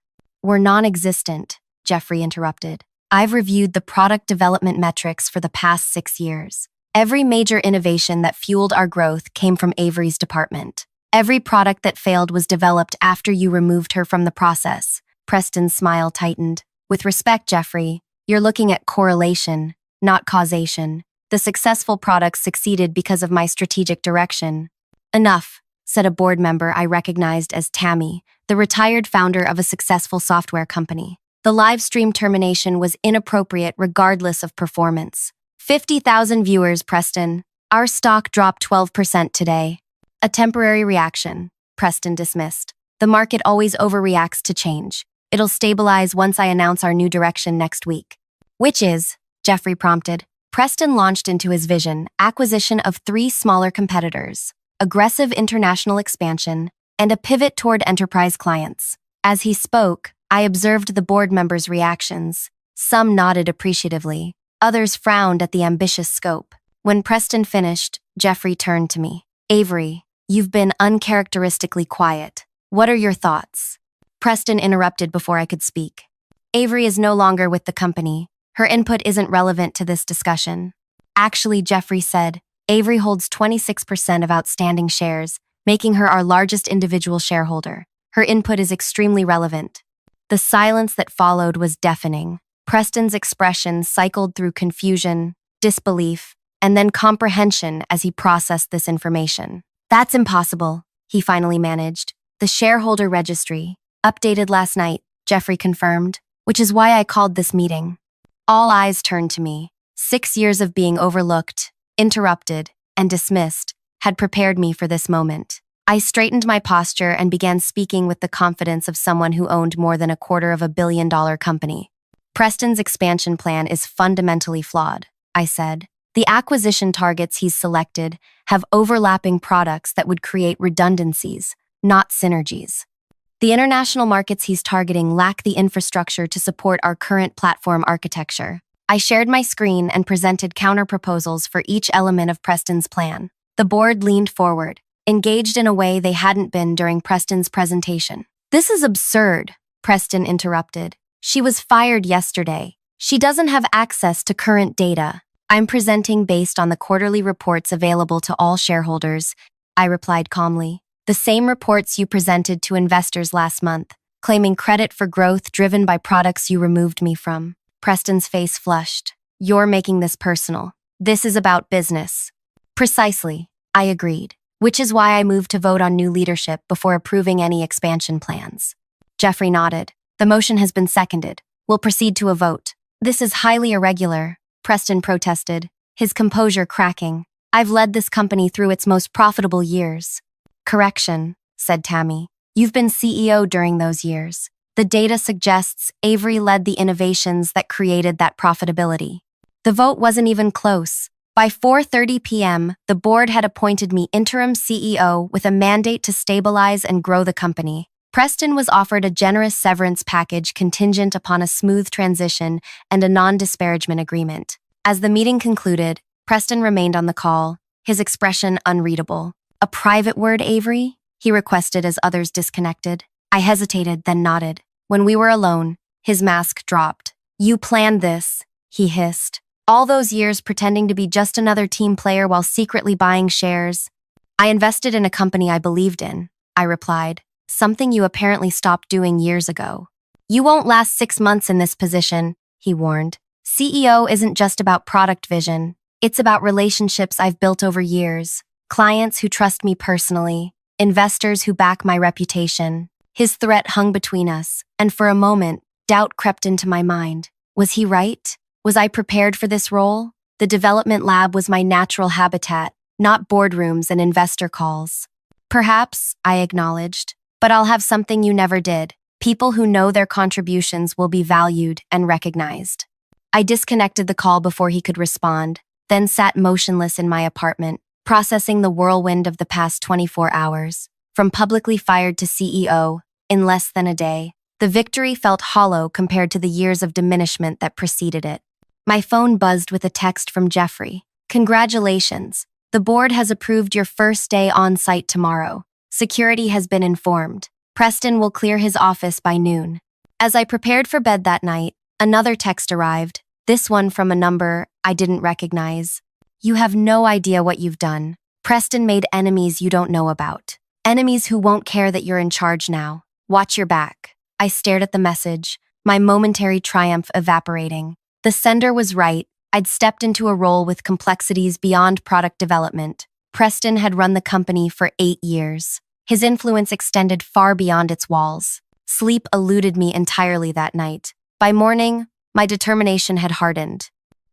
were non-existent," Jeffrey interrupted. "I've reviewed the product development metrics for the past 6 years. Every major innovation that fueled our growth came from Avery's department. Every product that failed was developed after you removed her from the process." Preston's smile tightened. "With respect, Jeffrey, you're looking at correlation, not causation. The successful products succeeded because of my strategic direction." "Enough," said a board member I recognized as Tammy, the retired founder of a successful software company. "The live stream termination was inappropriate regardless of performance." 50,000 viewers, Preston. "Our stock dropped 12% today." "A temporary reaction," Preston dismissed. "The market always overreacts to change. It'll stabilize once I announce our new direction next week." "Which is?" Jeffrey prompted. Preston launched into his vision: acquisition of 3 smaller competitors, aggressive international expansion, and a pivot toward enterprise clients. As he spoke, I observed the board members' reactions. Some nodded appreciatively. Others frowned at the ambitious scope. When Preston finished, Jeffrey turned to me. "Avery, you've been uncharacteristically quiet. What are your thoughts?" Preston interrupted before I could speak. "Avery is no longer with the company. Her input isn't relevant to this discussion." "Actually," Jeffrey said, "Avery holds 26% of outstanding shares, making her our largest individual shareholder. Her input is extremely relevant." The silence that followed was deafening. Preston's expression cycled through confusion, disbelief, and then comprehension as he processed this information. "That's impossible," he finally managed. "The shareholder registry, updated last night," Jeffrey confirmed, "which is why I called this meeting." All eyes turned to me. 6 years of being overlooked, interrupted, and dismissed had prepared me for this moment. I straightened my posture and began speaking with the confidence of someone who owned more than $250 million company. "Preston's expansion plan is fundamentally flawed," I said. "The acquisition targets he's selected have overlapping products that would create redundancies, not synergies. The international markets he's targeting lack the infrastructure to support our current platform architecture." I shared my screen and presented counter-proposals for each element of Preston's plan. The board leaned forward, engaged in a way they hadn't been during Preston's presentation. "This is absurd," Preston interrupted. "She was fired yesterday. She doesn't have access to current data." "I'm presenting based on the quarterly reports available to all shareholders," I replied calmly. "The same reports you presented to investors last month, claiming credit for growth driven by products you removed me from." Preston's face flushed. "You're making this personal. This is about business." "Precisely," I agreed, "which is why I moved to vote on new leadership before approving any expansion plans." Jeffrey nodded. "The motion has been seconded. We'll proceed to a vote." "This is highly irregular," Preston protested, his composure cracking. "I've led this company through its most profitable years." "Correction," said Tammy. "You've been CEO during those years. The data suggests Avery led the innovations that created that profitability." The vote wasn't even close. By 4:30 p.m., the board had appointed me interim CEO with a mandate to stabilize and grow the company. Preston was offered a generous severance package contingent upon a smooth transition and a non-disparagement agreement. As the meeting concluded, Preston remained on the call, his expression unreadable. "A private word, Avery?" he requested as others disconnected. I hesitated, then nodded. When we were alone, his mask dropped. "You planned this," he hissed. "All those years pretending to be just another team player while secretly buying shares." "I invested in a company I believed in," I replied. "Something you apparently stopped doing years ago." "You won't last 6 months in this position," he warned. "CEO isn't just about product vision. It's about relationships I've built over years. Clients who trust me personally, investors who back my reputation." His threat hung between us, and for a moment, doubt crept into my mind. Was he right? Was I prepared for this role? The development lab was my natural habitat, not boardrooms and investor calls. "Perhaps," I acknowledged, "but I'll have something you never did: People who know their contributions will be valued and recognized. I disconnected the call before he could respond, then sat motionless in my apartment, processing the whirlwind of the past 24 hours. From publicly fired to CEO, in less than a day, the victory felt hollow compared to the years of diminishment that preceded it. My phone buzzed with a text from Jeffrey. Congratulations. The board has approved your first day on site tomorrow. Security has been informed. Preston will clear his office by noon. As I prepared for bed that night, another text arrived, this one from a number I didn't recognize. You have no idea what you've done. Preston made enemies you don't know about. Enemies who won't care that you're in charge now. Watch your back. I stared at the message, my momentary triumph evaporating. The sender was right. I'd stepped into a role with complexities beyond product development. Preston had run the company for 8 years. His influence extended far beyond its walls. Sleep eluded me entirely that night. By morning, my determination had hardened.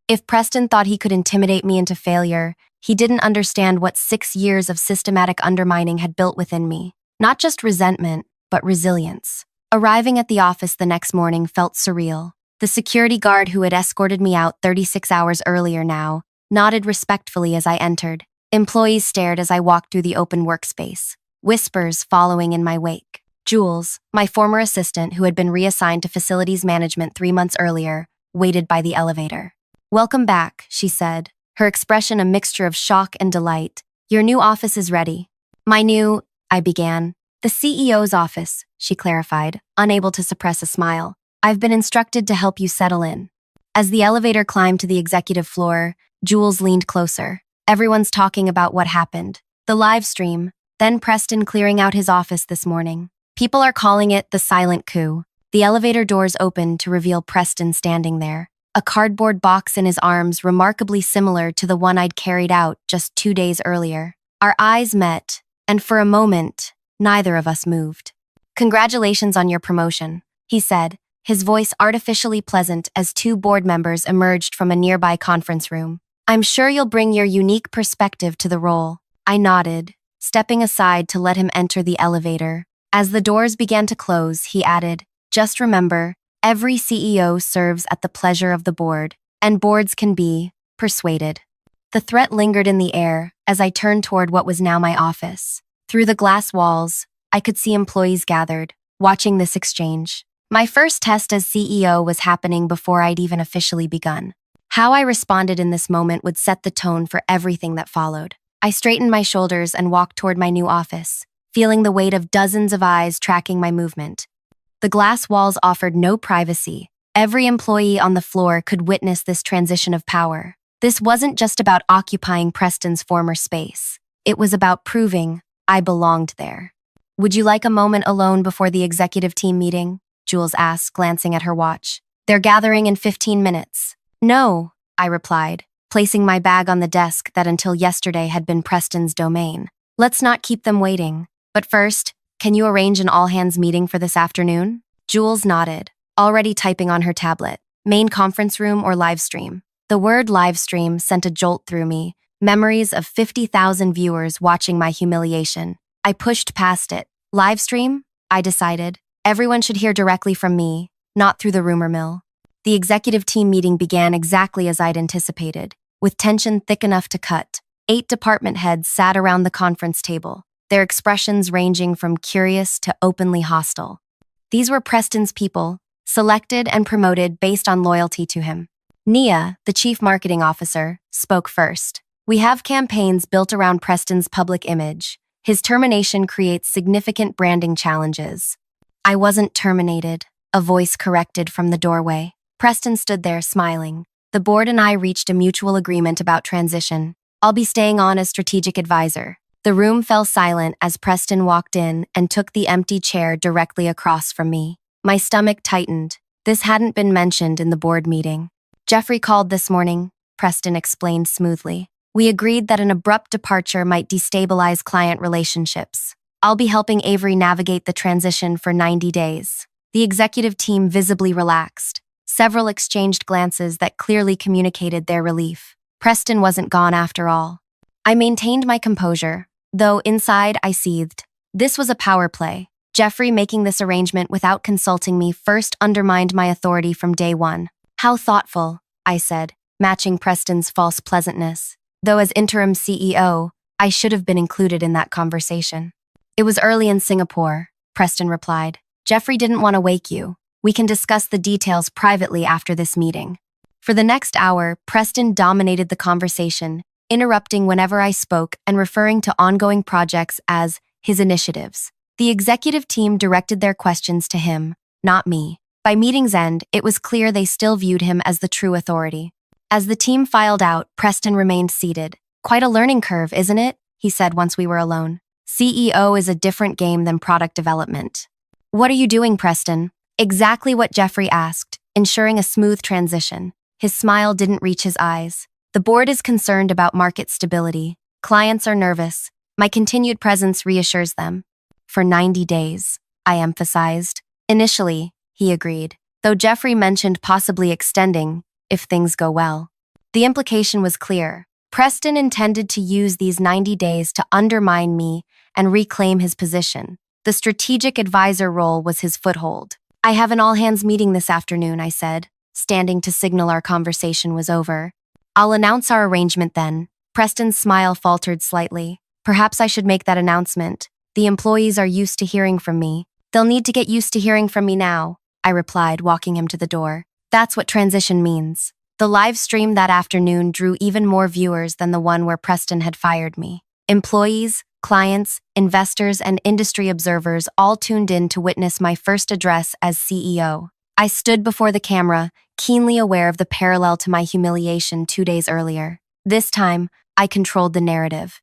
If Preston thought he could intimidate me into failure, he didn't understand what 6 years of systematic undermining had built within me. Not just resentment, but resilience. Arriving at the office the next morning felt surreal. The security guard who had escorted me out 36 hours earlier now nodded respectfully as I entered. Employees stared as I walked through the open workspace, whispers following in my wake. Jules, my former assistant who had been reassigned to facilities management 3 months earlier, waited by the elevator. Welcome back, she said, her expression a mixture of shock and delight. Your new office is ready. I began. The CEO's office, she clarified, unable to suppress a smile. I've been instructed to help you settle in. As the elevator climbed to the executive floor, Jules leaned closer. Everyone's talking about what happened. The live stream, then Preston clearing out his office this morning. People are calling it the silent coup. The elevator doors opened to reveal Preston standing there, a cardboard box in his arms remarkably similar to the one I'd carried out just 2 days earlier. Our eyes met, and for a moment, neither of us moved. Congratulations on your promotion, he said, his voice artificially pleasant as 2 board members emerged from a nearby conference room. I'm sure you'll bring your unique perspective to the role. I nodded, stepping aside to let him enter the elevator. As the doors began to close, he added, just remember, every CEO serves at the pleasure of the board, and boards can be persuaded. The threat lingered in the air as I turned toward what was now my office. Through the glass walls, I could see employees gathered, watching this exchange. My first test as CEO was happening before I'd even officially begun. How I responded in this moment would set the tone for everything that followed. I straightened my shoulders and walked toward my new office, feeling the weight of dozens of eyes tracking my movement. The glass walls offered no privacy. Every employee on the floor could witness this transition of power. This wasn't just about occupying Preston's former space. It was about proving I belonged there. Would you like a moment alone before the executive team meeting? Jules asked, glancing at her watch. They're gathering in 15 minutes. No, I replied, placing my bag on the desk that until yesterday had been Preston's domain. Let's not keep them waiting. But first, can you arrange an all-hands meeting for this afternoon? Jules nodded, already typing on her tablet. Main conference room or live stream? The word live stream sent a jolt through me, memories of 50,000 viewers watching my humiliation. I pushed past it. Live stream? I decided. Everyone should hear directly from me, not through the rumor mill. The executive team meeting began exactly as I'd anticipated, with tension thick enough to cut. 8 department heads sat around the conference table, their expressions ranging from curious to openly hostile. These were Preston's people, selected and promoted based on loyalty to him. Nia, the chief marketing officer, spoke first. We have campaigns built around Preston's public image. His termination creates significant branding challenges. I wasn't terminated, a voice corrected from the doorway. Preston stood there, smiling. The board and I reached a mutual agreement about transition. I'll be staying on as strategic advisor. The room fell silent as Preston walked in and took the empty chair directly across from me. My stomach tightened. This hadn't been mentioned in the board meeting. Jeffrey called this morning, Preston explained smoothly. We agreed that an abrupt departure might destabilize client relationships. I'll be helping Avery navigate the transition for 90 days. The executive team visibly relaxed. Several exchanged glances that clearly communicated their relief. Preston wasn't gone after all. I maintained my composure, though inside I seethed. This was a power play. Jeffrey making this arrangement without consulting me first undermined my authority from day one. How thoughtful, I said, matching Preston's false pleasantness. Though as interim CEO, I should have been included in that conversation. It was early in Singapore, Preston replied. Jeffrey didn't want to wake you. We can discuss the details privately after this meeting. For the next hour, Preston dominated the conversation, interrupting whenever I spoke and referring to ongoing projects as his initiatives. The executive team directed their questions to him, not me. By meeting's end, it was clear they still viewed him as the true authority. As the team filed out, Preston remained seated. Quite a learning curve, isn't it? He said once we were alone. CEO is a different game than product development. What are you doing, Preston? Exactly what Jeffrey asked, ensuring a smooth transition. His smile didn't reach his eyes. The board is concerned about market stability. Clients are nervous. My continued presence reassures them. For 90 days, I emphasized. Initially, he agreed, though Jeffrey mentioned possibly extending if things go well. The implication was clear. Preston intended to use these 90 days to undermine me and reclaim his position. The strategic advisor role was his foothold. I have an all-hands meeting this afternoon, I said, standing to signal our conversation was over. I'll announce our arrangement then. Preston's smile faltered slightly. Perhaps I should make that announcement. The employees are used to hearing from me. They'll need to get used to hearing from me now, I replied, walking him to the door. That's what transition means. The live stream that afternoon drew even more viewers than the one where Preston had fired me. Employees, clients, investors, and industry observers all tuned in to witness my first address as CEO. I stood before the camera, keenly aware of the parallel to my humiliation 2 days earlier. This time, I controlled the narrative.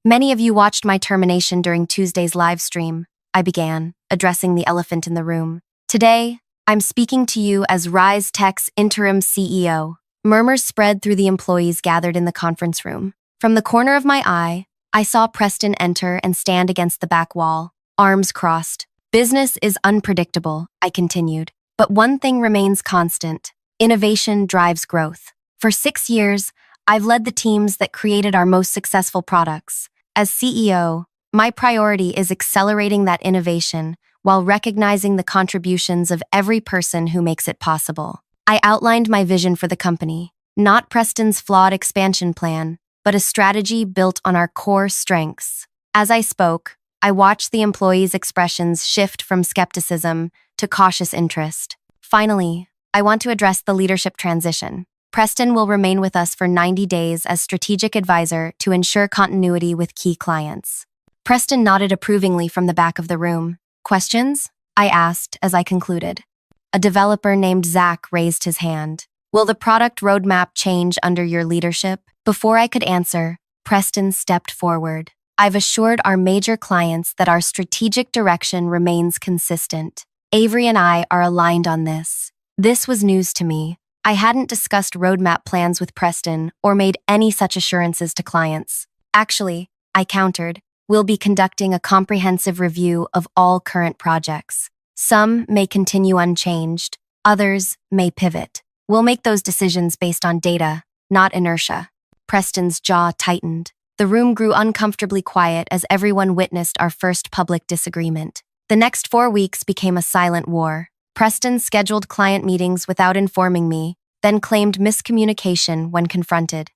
Many of you watched my termination during Tuesday's live stream, I began, addressing the elephant in the room. Today, I'm speaking to you as Rise Tech's interim CEO. Murmurs spread through the employees gathered in the conference room. From the corner of my eye, I saw Preston enter and stand against the back wall, arms crossed. Business is unpredictable, I continued. But one thing remains constant. Innovation drives growth. For 6 years, I've led the teams that created our most successful products. As CEO, my priority is accelerating that innovation while recognizing the contributions of every person who makes it possible. I outlined my vision for the company, not Preston's flawed expansion plan, but a strategy built on our core strengths. As I spoke, I watched the employees' expressions shift from skepticism to cautious interest. Finally, I want to address the leadership transition. Preston will remain with us for 90 days as strategic advisor to ensure continuity with key clients. Preston nodded approvingly from the back of the room. Questions? I asked as I concluded. A developer named Zach raised his hand. Will the product roadmap change under your leadership? Before I could answer, Preston stepped forward. I've assured our major clients that our strategic direction remains consistent. Avery and I are aligned on this. This was news to me. I hadn't discussed roadmap plans with Preston or made any such assurances to clients. Actually, I countered, we'll be conducting a comprehensive review of all current projects. Some may continue unchanged, others may pivot. We'll make those decisions based on data, not inertia. Preston's jaw tightened. The room grew uncomfortably quiet as everyone witnessed our first public disagreement. The next 4 weeks became a silent war. Preston scheduled client meetings without informing me, then claimed miscommunication when confronted.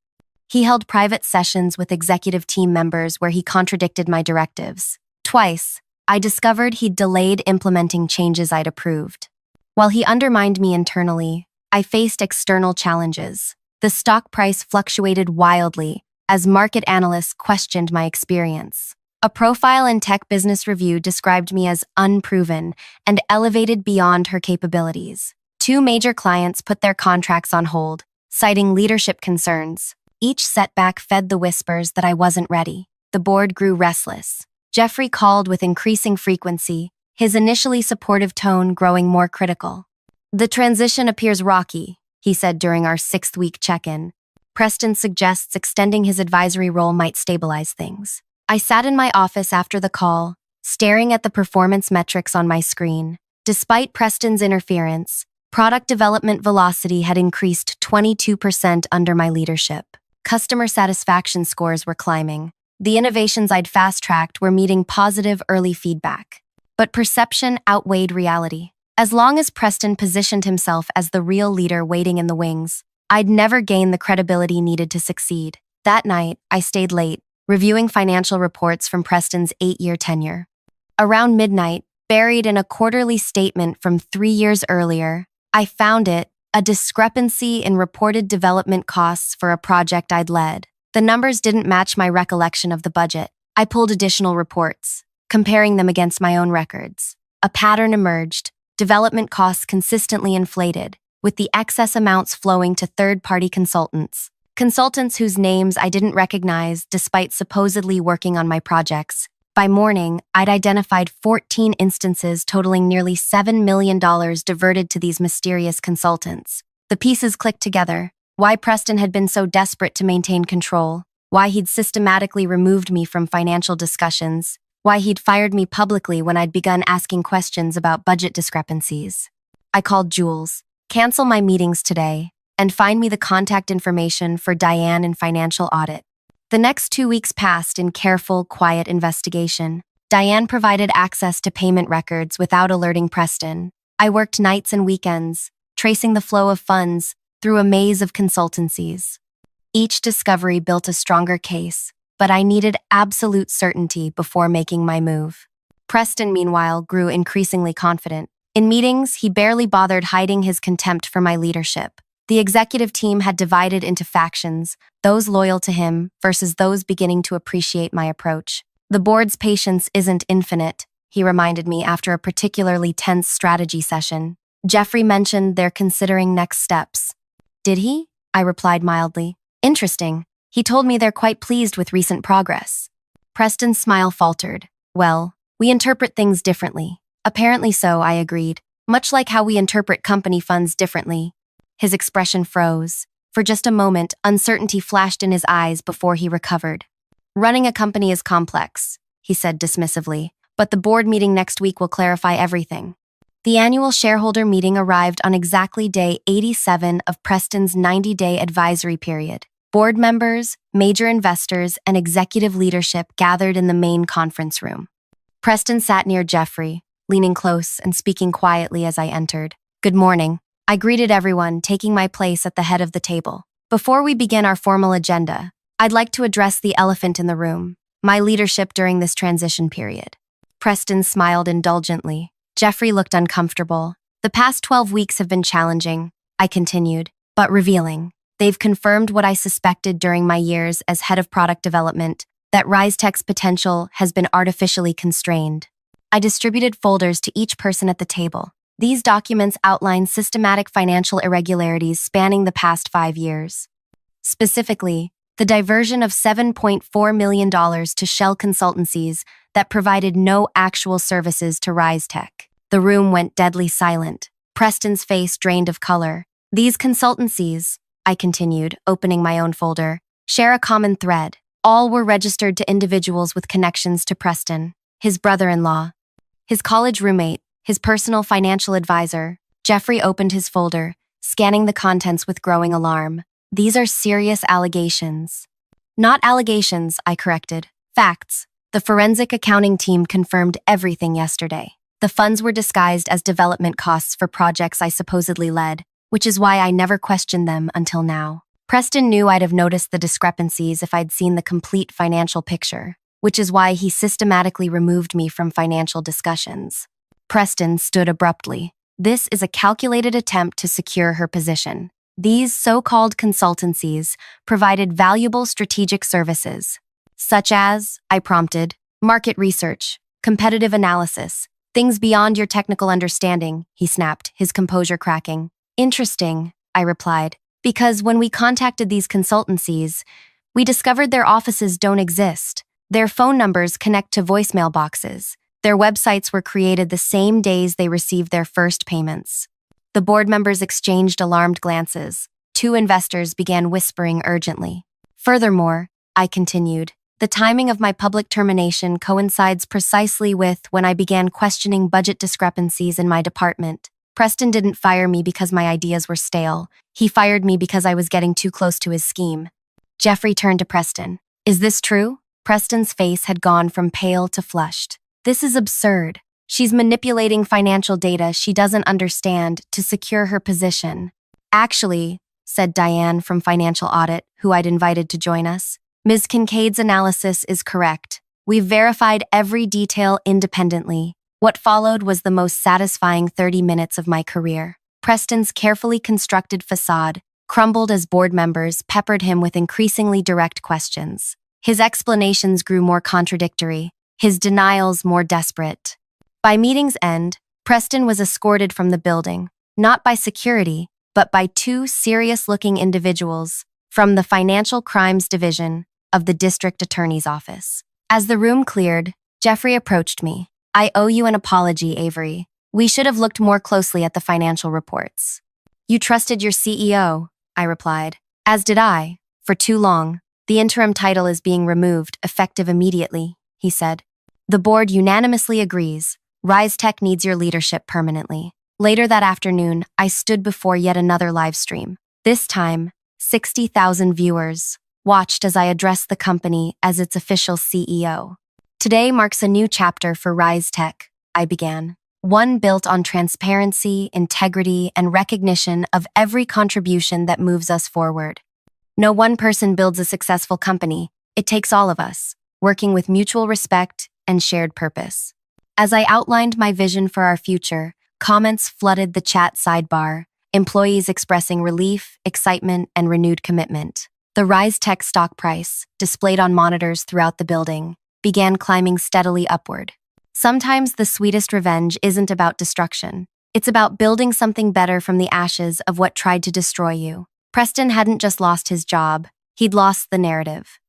He held private sessions with executive team members where he contradicted my directives. Twice, I discovered he'd delayed implementing changes I'd approved. While he undermined me internally, I faced external challenges. The stock price fluctuated wildly as market analysts questioned my experience. A profile in Tech Business Review described me as unproven and elevated beyond her capabilities. 2 major clients put their contracts on hold, citing leadership concerns. Each setback fed the whispers that I wasn't ready. The board grew restless. Jeffrey called with increasing frequency, his initially supportive tone growing more critical. The transition appears rocky, he said during our 6th-week check-in. Preston suggests extending his advisory role might stabilize things. I sat in my office after the call, staring at the performance metrics on my screen. Despite Preston's interference, product development velocity had increased 22% under my leadership. Customer satisfaction scores were climbing. The innovations I'd fast-tracked were meeting positive early feedback. But perception outweighed reality. As long as Preston positioned himself as the real leader waiting in the wings, I'd never gain the credibility needed to succeed. That night, I stayed late, reviewing financial reports from Preston's 8-year tenure. Around midnight, buried in a quarterly statement from 3 years earlier, I found it, a discrepancy in reported development costs for a project I'd led. The numbers didn't match my recollection of the budget. I pulled additional reports, comparing them against my own records. A pattern emerged: development costs consistently inflated, with the excess amounts flowing to third-party consultants. Consultants whose names I didn't recognize despite supposedly working on my projects. By morning, I'd identified 14 instances totaling nearly $7 million diverted to these mysterious consultants. The pieces clicked together: why Preston had been so desperate to maintain control, why he'd systematically removed me from financial discussions, why he'd fired me publicly when I'd begun asking questions about budget discrepancies. I called Jules. "Cancel my meetings today, and find me the contact information for Diane in financial audit." The next 2 weeks passed in careful, quiet investigation. Diane provided access to payment records without alerting Preston. I worked nights and weekends, tracing the flow of funds through a maze of consultancies. Each discovery built a stronger case, but I needed absolute certainty before making my move. Preston, meanwhile, grew increasingly confident. In meetings, he barely bothered hiding his contempt for my leadership. The executive team had divided into factions, those loyal to him versus those beginning to appreciate my approach. "The board's patience isn't infinite," he reminded me after a particularly tense strategy session. "Jeffrey mentioned they're considering next steps." "Did he?" I replied mildly. "Interesting. He told me they're quite pleased with recent progress." Preston's smile faltered. "Well, we interpret things differently." "Apparently so," I agreed. "Much like how we interpret company funds differently." His expression froze. For just a moment, uncertainty flashed in his eyes before he recovered. "Running a company is complex," he said dismissively, "but the board meeting next week will clarify everything." The annual shareholder meeting arrived on exactly day 87 of Preston's 90-day advisory period. Board members, major investors, and executive leadership gathered in the main conference room. Preston sat near Jeffrey, leaning close and speaking quietly as I entered. "Good morning." I greeted everyone, taking my place at the head of the table. "Before we begin our formal agenda, I'd like to address the elephant in the room: my leadership during this transition period." Preston smiled indulgently. Jeffrey looked uncomfortable. "The past 12 weeks have been challenging," I continued, "but revealing. They've confirmed what I suspected during my years as head of product development, that RiseTech's potential has been artificially constrained." I distributed folders to each person at the table. These documents outline systematic financial irregularities spanning the past 5 years. Specifically, the diversion of $7.4 million to shell consultancies that provided no actual services to RiseTech. The room went deadly silent. Preston's face drained of color. "These consultancies," I continued, opening my own folder, "share a common thread. All were registered to individuals with connections to Preston: his brother-in-law, his college roommate, his personal financial advisor." Jeffrey opened his folder, scanning the contents with growing alarm. "These are serious allegations." "Not allegations," I corrected. "Facts. The forensic accounting team confirmed everything yesterday. The funds were disguised as development costs for projects I supposedly led, which is why I never questioned them until now." Preston knew I'd have noticed the discrepancies if I'd seen the complete financial picture, which is why he systematically removed me from financial discussions. Preston stood abruptly. "This is a calculated attempt to secure her position. These so-called consultancies provided valuable strategic services, such as," I prompted, "market research, competitive analysis, things beyond your technical understanding," he snapped, his composure cracking. "Interesting," I replied, "because when we contacted these consultancies, we discovered their offices don't exist. Their phone numbers connect to voicemail boxes. Their websites were created the same days they received their first payments." The board members exchanged alarmed glances. 2 investors began whispering urgently. "Furthermore," I continued, "the timing of my public termination coincides precisely with when I began questioning budget discrepancies in my department. Preston didn't fire me because my ideas were stale. He fired me because I was getting too close to his scheme." Jeffrey turned to Preston. "Is this true?" Preston's face had gone from pale to flushed. "This is absurd. She's manipulating financial data she doesn't understand to secure her position. Actually, said Diane from Financial Audit, who I'd invited to join us, Ms. Kincaid's analysis is correct. We've verified every detail independently. What followed was the most satisfying 30 minutes of my career. Preston's carefully constructed facade crumbled as board members peppered him with increasingly direct questions. His explanations grew more contradictory, his denials more desperate. By meeting's end, Preston was escorted from the building, not by security, but by two serious-looking individuals from the Financial Crimes Division of the District Attorney's Office. As the room cleared, Jeffrey approached me. I owe you an apology, Avery. We should have looked more closely at the financial reports. You trusted your CEO, I replied. As did I. For too long. The interim title is being removed, effective immediately, he said. The board unanimously agrees. Rise Tech needs your leadership permanently. Later that afternoon, I stood before yet another live stream. This time, 60,000 viewers watched as I addressed the company as its official CEO. Today marks a new chapter for Rise Tech, I began. One built on transparency, integrity, and recognition of every contribution that moves us forward. No one person builds a successful company. It takes all of us, working with mutual respect and shared purpose. As I outlined my vision for our future, comments flooded the chat sidebar, employees expressing relief, excitement, and renewed commitment. The Rise Tech stock price, displayed on monitors throughout the building, began climbing steadily upward. Sometimes the sweetest revenge isn't about destruction. It's about building something better from the ashes of what tried to destroy you. Preston hadn't just lost his job, he'd lost the narrative.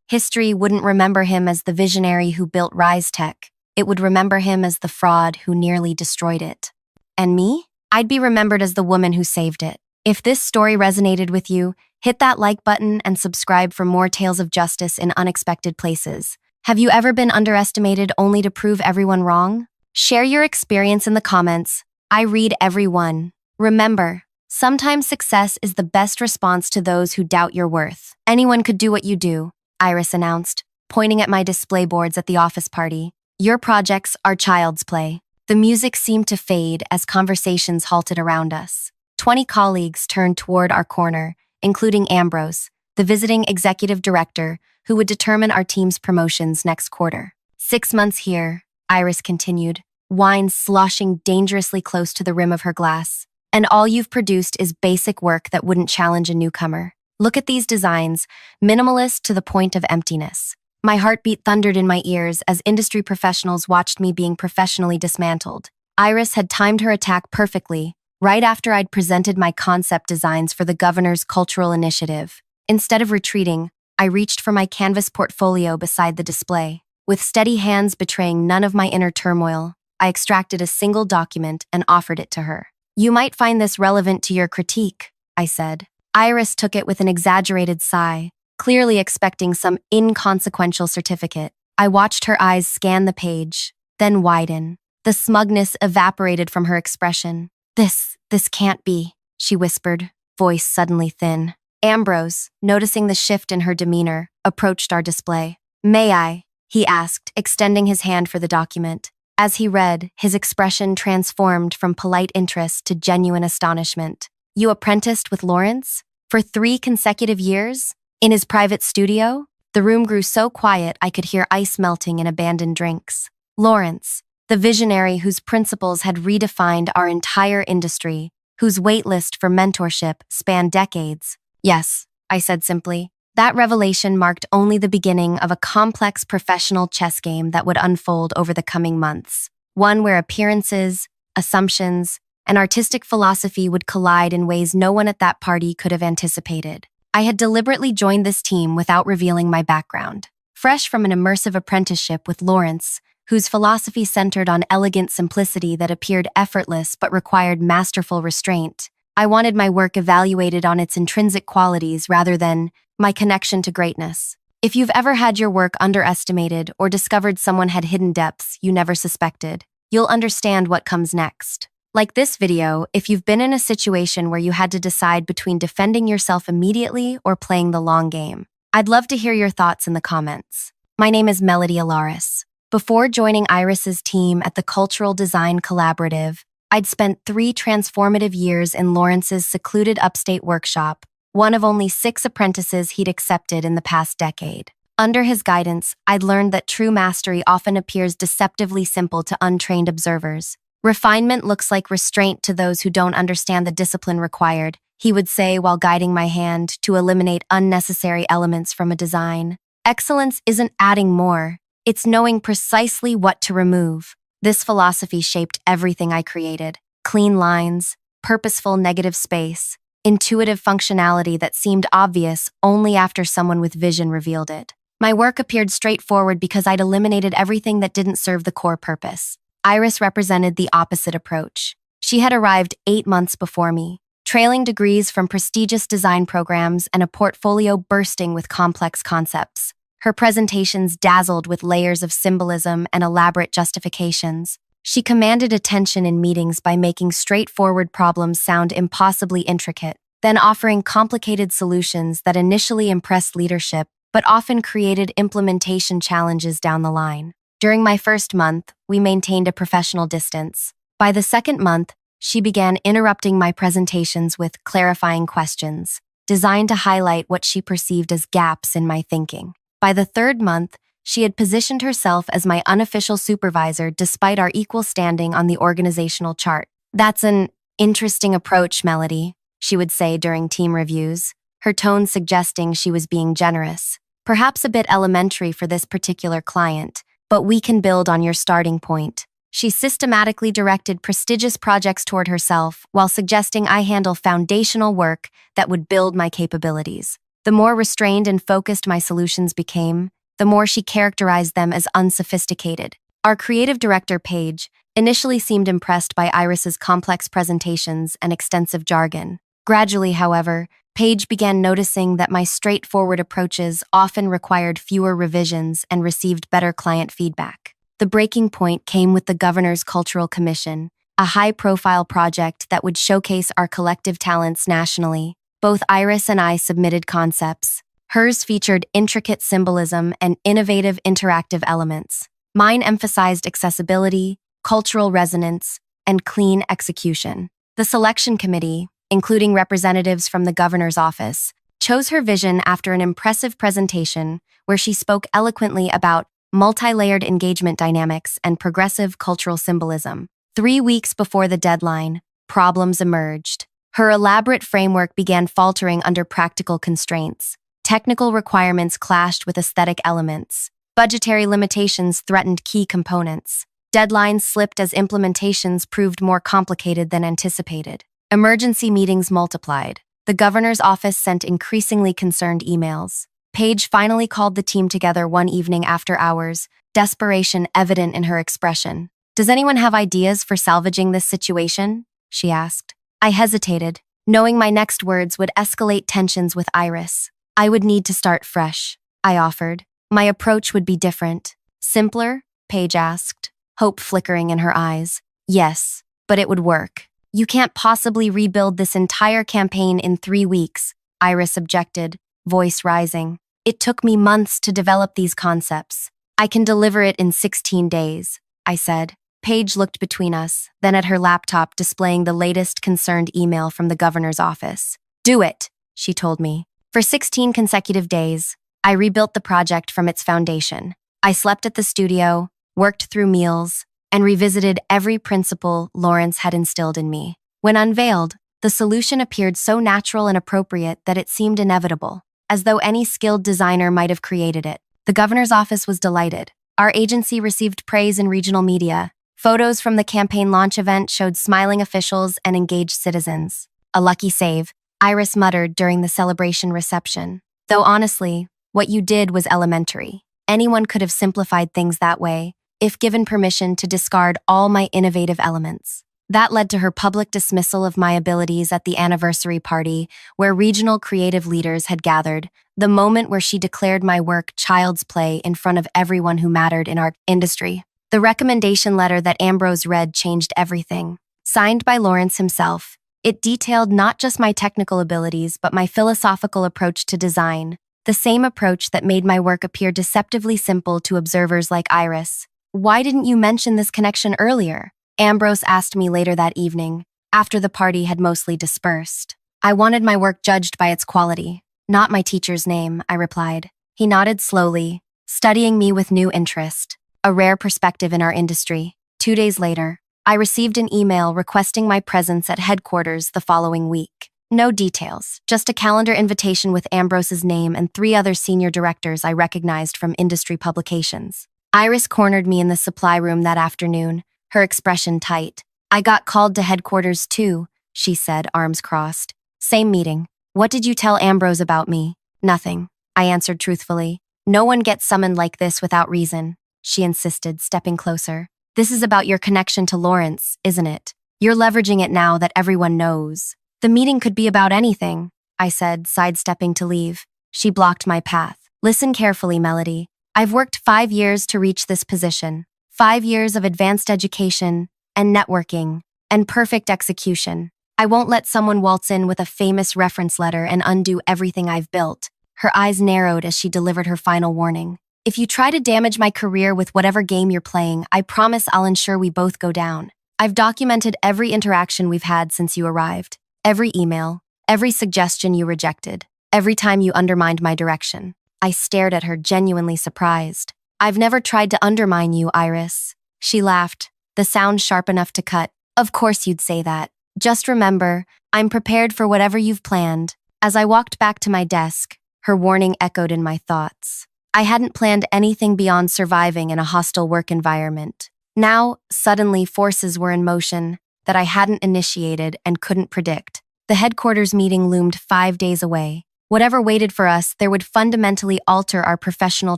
History wouldn't remember him as the visionary who built Rise Tech. It would remember him as the fraud who nearly destroyed it. And me? I'd be remembered as the woman who saved it. If this story resonated with you, hit that like button and subscribe for more tales of justice in unexpected places. Have you ever been underestimated only to prove everyone wrong? Share your experience in the comments. I read every one. Remember, sometimes success is the best response to those who doubt your worth. Anyone could do what you do, Iris announced, pointing at my display boards at the office party. Your projects are child's play. The music seemed to fade as conversations halted around us. 20 colleagues turned toward our corner, including Ambrose, the visiting executive director, who would determine our team's promotions next quarter. 6 months here, Iris continued, wine sloshing dangerously close to the rim of her glass. And all you've produced is basic work that wouldn't challenge a newcomer. Look at these designs, minimalist to the point of emptiness. My heartbeat thundered in my ears as industry professionals watched me being professionally dismantled. Iris had timed her attack perfectly, right after I'd presented my concept designs for the governor's cultural initiative. Instead of retreating, I reached for my canvas portfolio beside the display. With steady hands betraying none of my inner turmoil, I extracted a single document and offered it to her. You might find this relevant to your critique, I said. Iris took it with an exaggerated sigh, clearly expecting some inconsequential certificate. I watched her eyes scan the page, then widen. The smugness evaporated from her expression. This can't be, she whispered, voice suddenly thin. Ambrose, noticing the shift in her demeanor, approached our display. May I? He asked, extending his hand for the document. As he read, his expression transformed from polite interest to genuine astonishment. You apprenticed with Lawrence? For 3 consecutive years? In his private studio? The room grew so quiet I could hear ice melting in abandoned drinks. Lawrence, the visionary whose principles had redefined our entire industry, whose waitlist for mentorship spanned decades. Yes, I said simply. That revelation marked only the beginning of a complex professional chess game that would unfold over the coming months. One where appearances, assumptions, and artistic philosophy would collide in ways no one at that party could have anticipated. I had deliberately joined this team without revealing my background. Fresh from an immersive apprenticeship with Lawrence, whose philosophy centered on elegant simplicity that appeared effortless but required masterful restraint, I wanted my work evaluated on its intrinsic qualities rather than my connection to greatness. If you've ever had your work underestimated or discovered someone had hidden depths you never suspected, you'll understand what comes next. Like this video, if you've been in a situation where you had to decide between defending yourself immediately or playing the long game. I'd love to hear your thoughts in the comments. My name is Melody Alaris. Before joining Iris's team at the Cultural Design Collaborative, I'd spent 3 transformative years in Lawrence's secluded upstate workshop, one of only 6 apprentices he'd accepted in the past decade. Under his guidance, I'd learned that true mastery often appears deceptively simple to untrained observers. Refinement looks like restraint to those who don't understand the discipline required, he would say while guiding my hand to eliminate unnecessary elements from a design. Excellence isn't adding more, it's knowing precisely what to remove. This philosophy shaped everything I created. Clean lines, purposeful negative space, intuitive functionality that seemed obvious only after someone with vision revealed it. My work appeared straightforward because I'd eliminated everything that didn't serve the core purpose. Iris represented the opposite approach. She had arrived 8 months before me, trailing degrees from prestigious design programs and a portfolio bursting with complex concepts. Her presentations dazzled with layers of symbolism and elaborate justifications. She commanded attention in meetings by making straightforward problems sound impossibly intricate, then offering complicated solutions that initially impressed leadership but often created implementation challenges down the line. During my first month, we maintained a professional distance. By the second month, she began interrupting my presentations with clarifying questions, designed to highlight what she perceived as gaps in my thinking. By the third month, she had positioned herself as my unofficial supervisor despite our equal standing on the organizational chart. "That's an interesting approach, Melody," she would say during team reviews, her tone suggesting she was being generous. "Perhaps a bit elementary for this particular client, but we can build on your starting point." She systematically directed prestigious projects toward herself while suggesting I handle foundational work that would build my capabilities. The more restrained and focused my solutions became, the more she characterized them as unsophisticated. Our creative director, Paige, initially seemed impressed by Iris's complex presentations and extensive jargon. Gradually, however, Paige began noticing that my straightforward approaches often required fewer revisions and received better client feedback. The breaking point came with the Governor's Cultural Commission, a high-profile project that would showcase our collective talents nationally. Both Iris and I submitted concepts. Hers featured intricate symbolism and innovative interactive elements. Mine emphasized accessibility, cultural resonance, and clean execution. The selection committee, including representatives from the governor's office, chose her vision after an impressive presentation where she spoke eloquently about multi-layered engagement dynamics and progressive cultural symbolism. 3 weeks before the deadline, problems emerged. Her elaborate framework began faltering under practical constraints. Technical requirements clashed with aesthetic elements. Budgetary limitations threatened key components. Deadlines slipped as implementations proved more complicated than anticipated. Emergency meetings multiplied. The governor's office sent increasingly concerned emails. Paige finally called the team together one evening after hours, desperation evident in her expression. "Does anyone have ideas for salvaging this situation?" she asked. I hesitated, knowing my next words would escalate tensions with Iris. "I would need to start fresh," I offered. "My approach would be different." "Simpler?" Paige asked, hope flickering in her eyes. "Yes, but it would work." "You can't possibly rebuild this entire campaign in 3 weeks," Iris objected, voice rising. "It took me months to develop these concepts. I can deliver it in 16 days, I said. Paige looked between us, then at her laptop displaying the latest concerned email from the governor's office. "Do it," she told me. For 16 consecutive days, I rebuilt the project from its foundation. I slept at the studio, worked through meals, and revisited every principle Lawrence had instilled in me. When unveiled, the solution appeared so natural and appropriate that it seemed inevitable, as though any skilled designer might have created it. The governor's office was delighted. Our agency received praise in regional media. Photos from the campaign launch event showed smiling officials and engaged citizens. "A lucky save," Iris muttered during the celebration reception. Though honestly, what you did was elementary. Anyone could have simplified things that way, if given permission to discard all my innovative elements. That led to her public dismissal of my abilities at the anniversary party, where regional creative leaders had gathered, the moment where she declared my work child's play in front of everyone who mattered in our industry. The recommendation letter that Ambrose read changed everything. Signed by Lawrence himself, it detailed not just my technical abilities but my philosophical approach to design, the same approach that made my work appear deceptively simple to observers like Iris. Why didn't you mention this connection earlier? Ambrose asked me later that evening, after the party had mostly dispersed. I wanted my work judged by its quality, not my teacher's name, I replied. He nodded slowly, studying me with new interest, a rare perspective in our industry. 2 days later, I received an email requesting my presence at headquarters the following week. No details, just a calendar invitation with Ambrose's name and 3 other senior directors I recognized from industry publications. Iris cornered me in the supply room that afternoon, her expression tight. I got called to headquarters too, she said, arms crossed. Same meeting. What did you tell Ambrose about me? Nothing, I answered truthfully. No one gets summoned like this without reason, she insisted, stepping closer. This is about your connection to Lawrence, isn't it? You're leveraging it now that everyone knows. The meeting could be about anything, I said, sidestepping to leave. She blocked my path. Listen carefully, Melody. I've worked 5 years to reach this position. 5 years of advanced education and networking and perfect execution. I won't let someone waltz in with a famous reference letter and undo everything I've built. Her eyes narrowed as she delivered her final warning. If you try to damage my career with whatever game you're playing, I promise I'll ensure we both go down. I've documented every interaction we've had since you arrived. Every email, every suggestion you rejected, every time you undermined my direction. I stared at her, genuinely surprised. I've never tried to undermine you, Iris. She laughed, the sound sharp enough to cut. Of course you'd say that. Just remember, I'm prepared for whatever you've planned. As I walked back to my desk, her warning echoed in my thoughts. I hadn't planned anything beyond surviving in a hostile work environment. Now, suddenly, forces were in motion that I hadn't initiated and couldn't predict. The headquarters meeting loomed 5 days away. Whatever waited for us, there would fundamentally alter our professional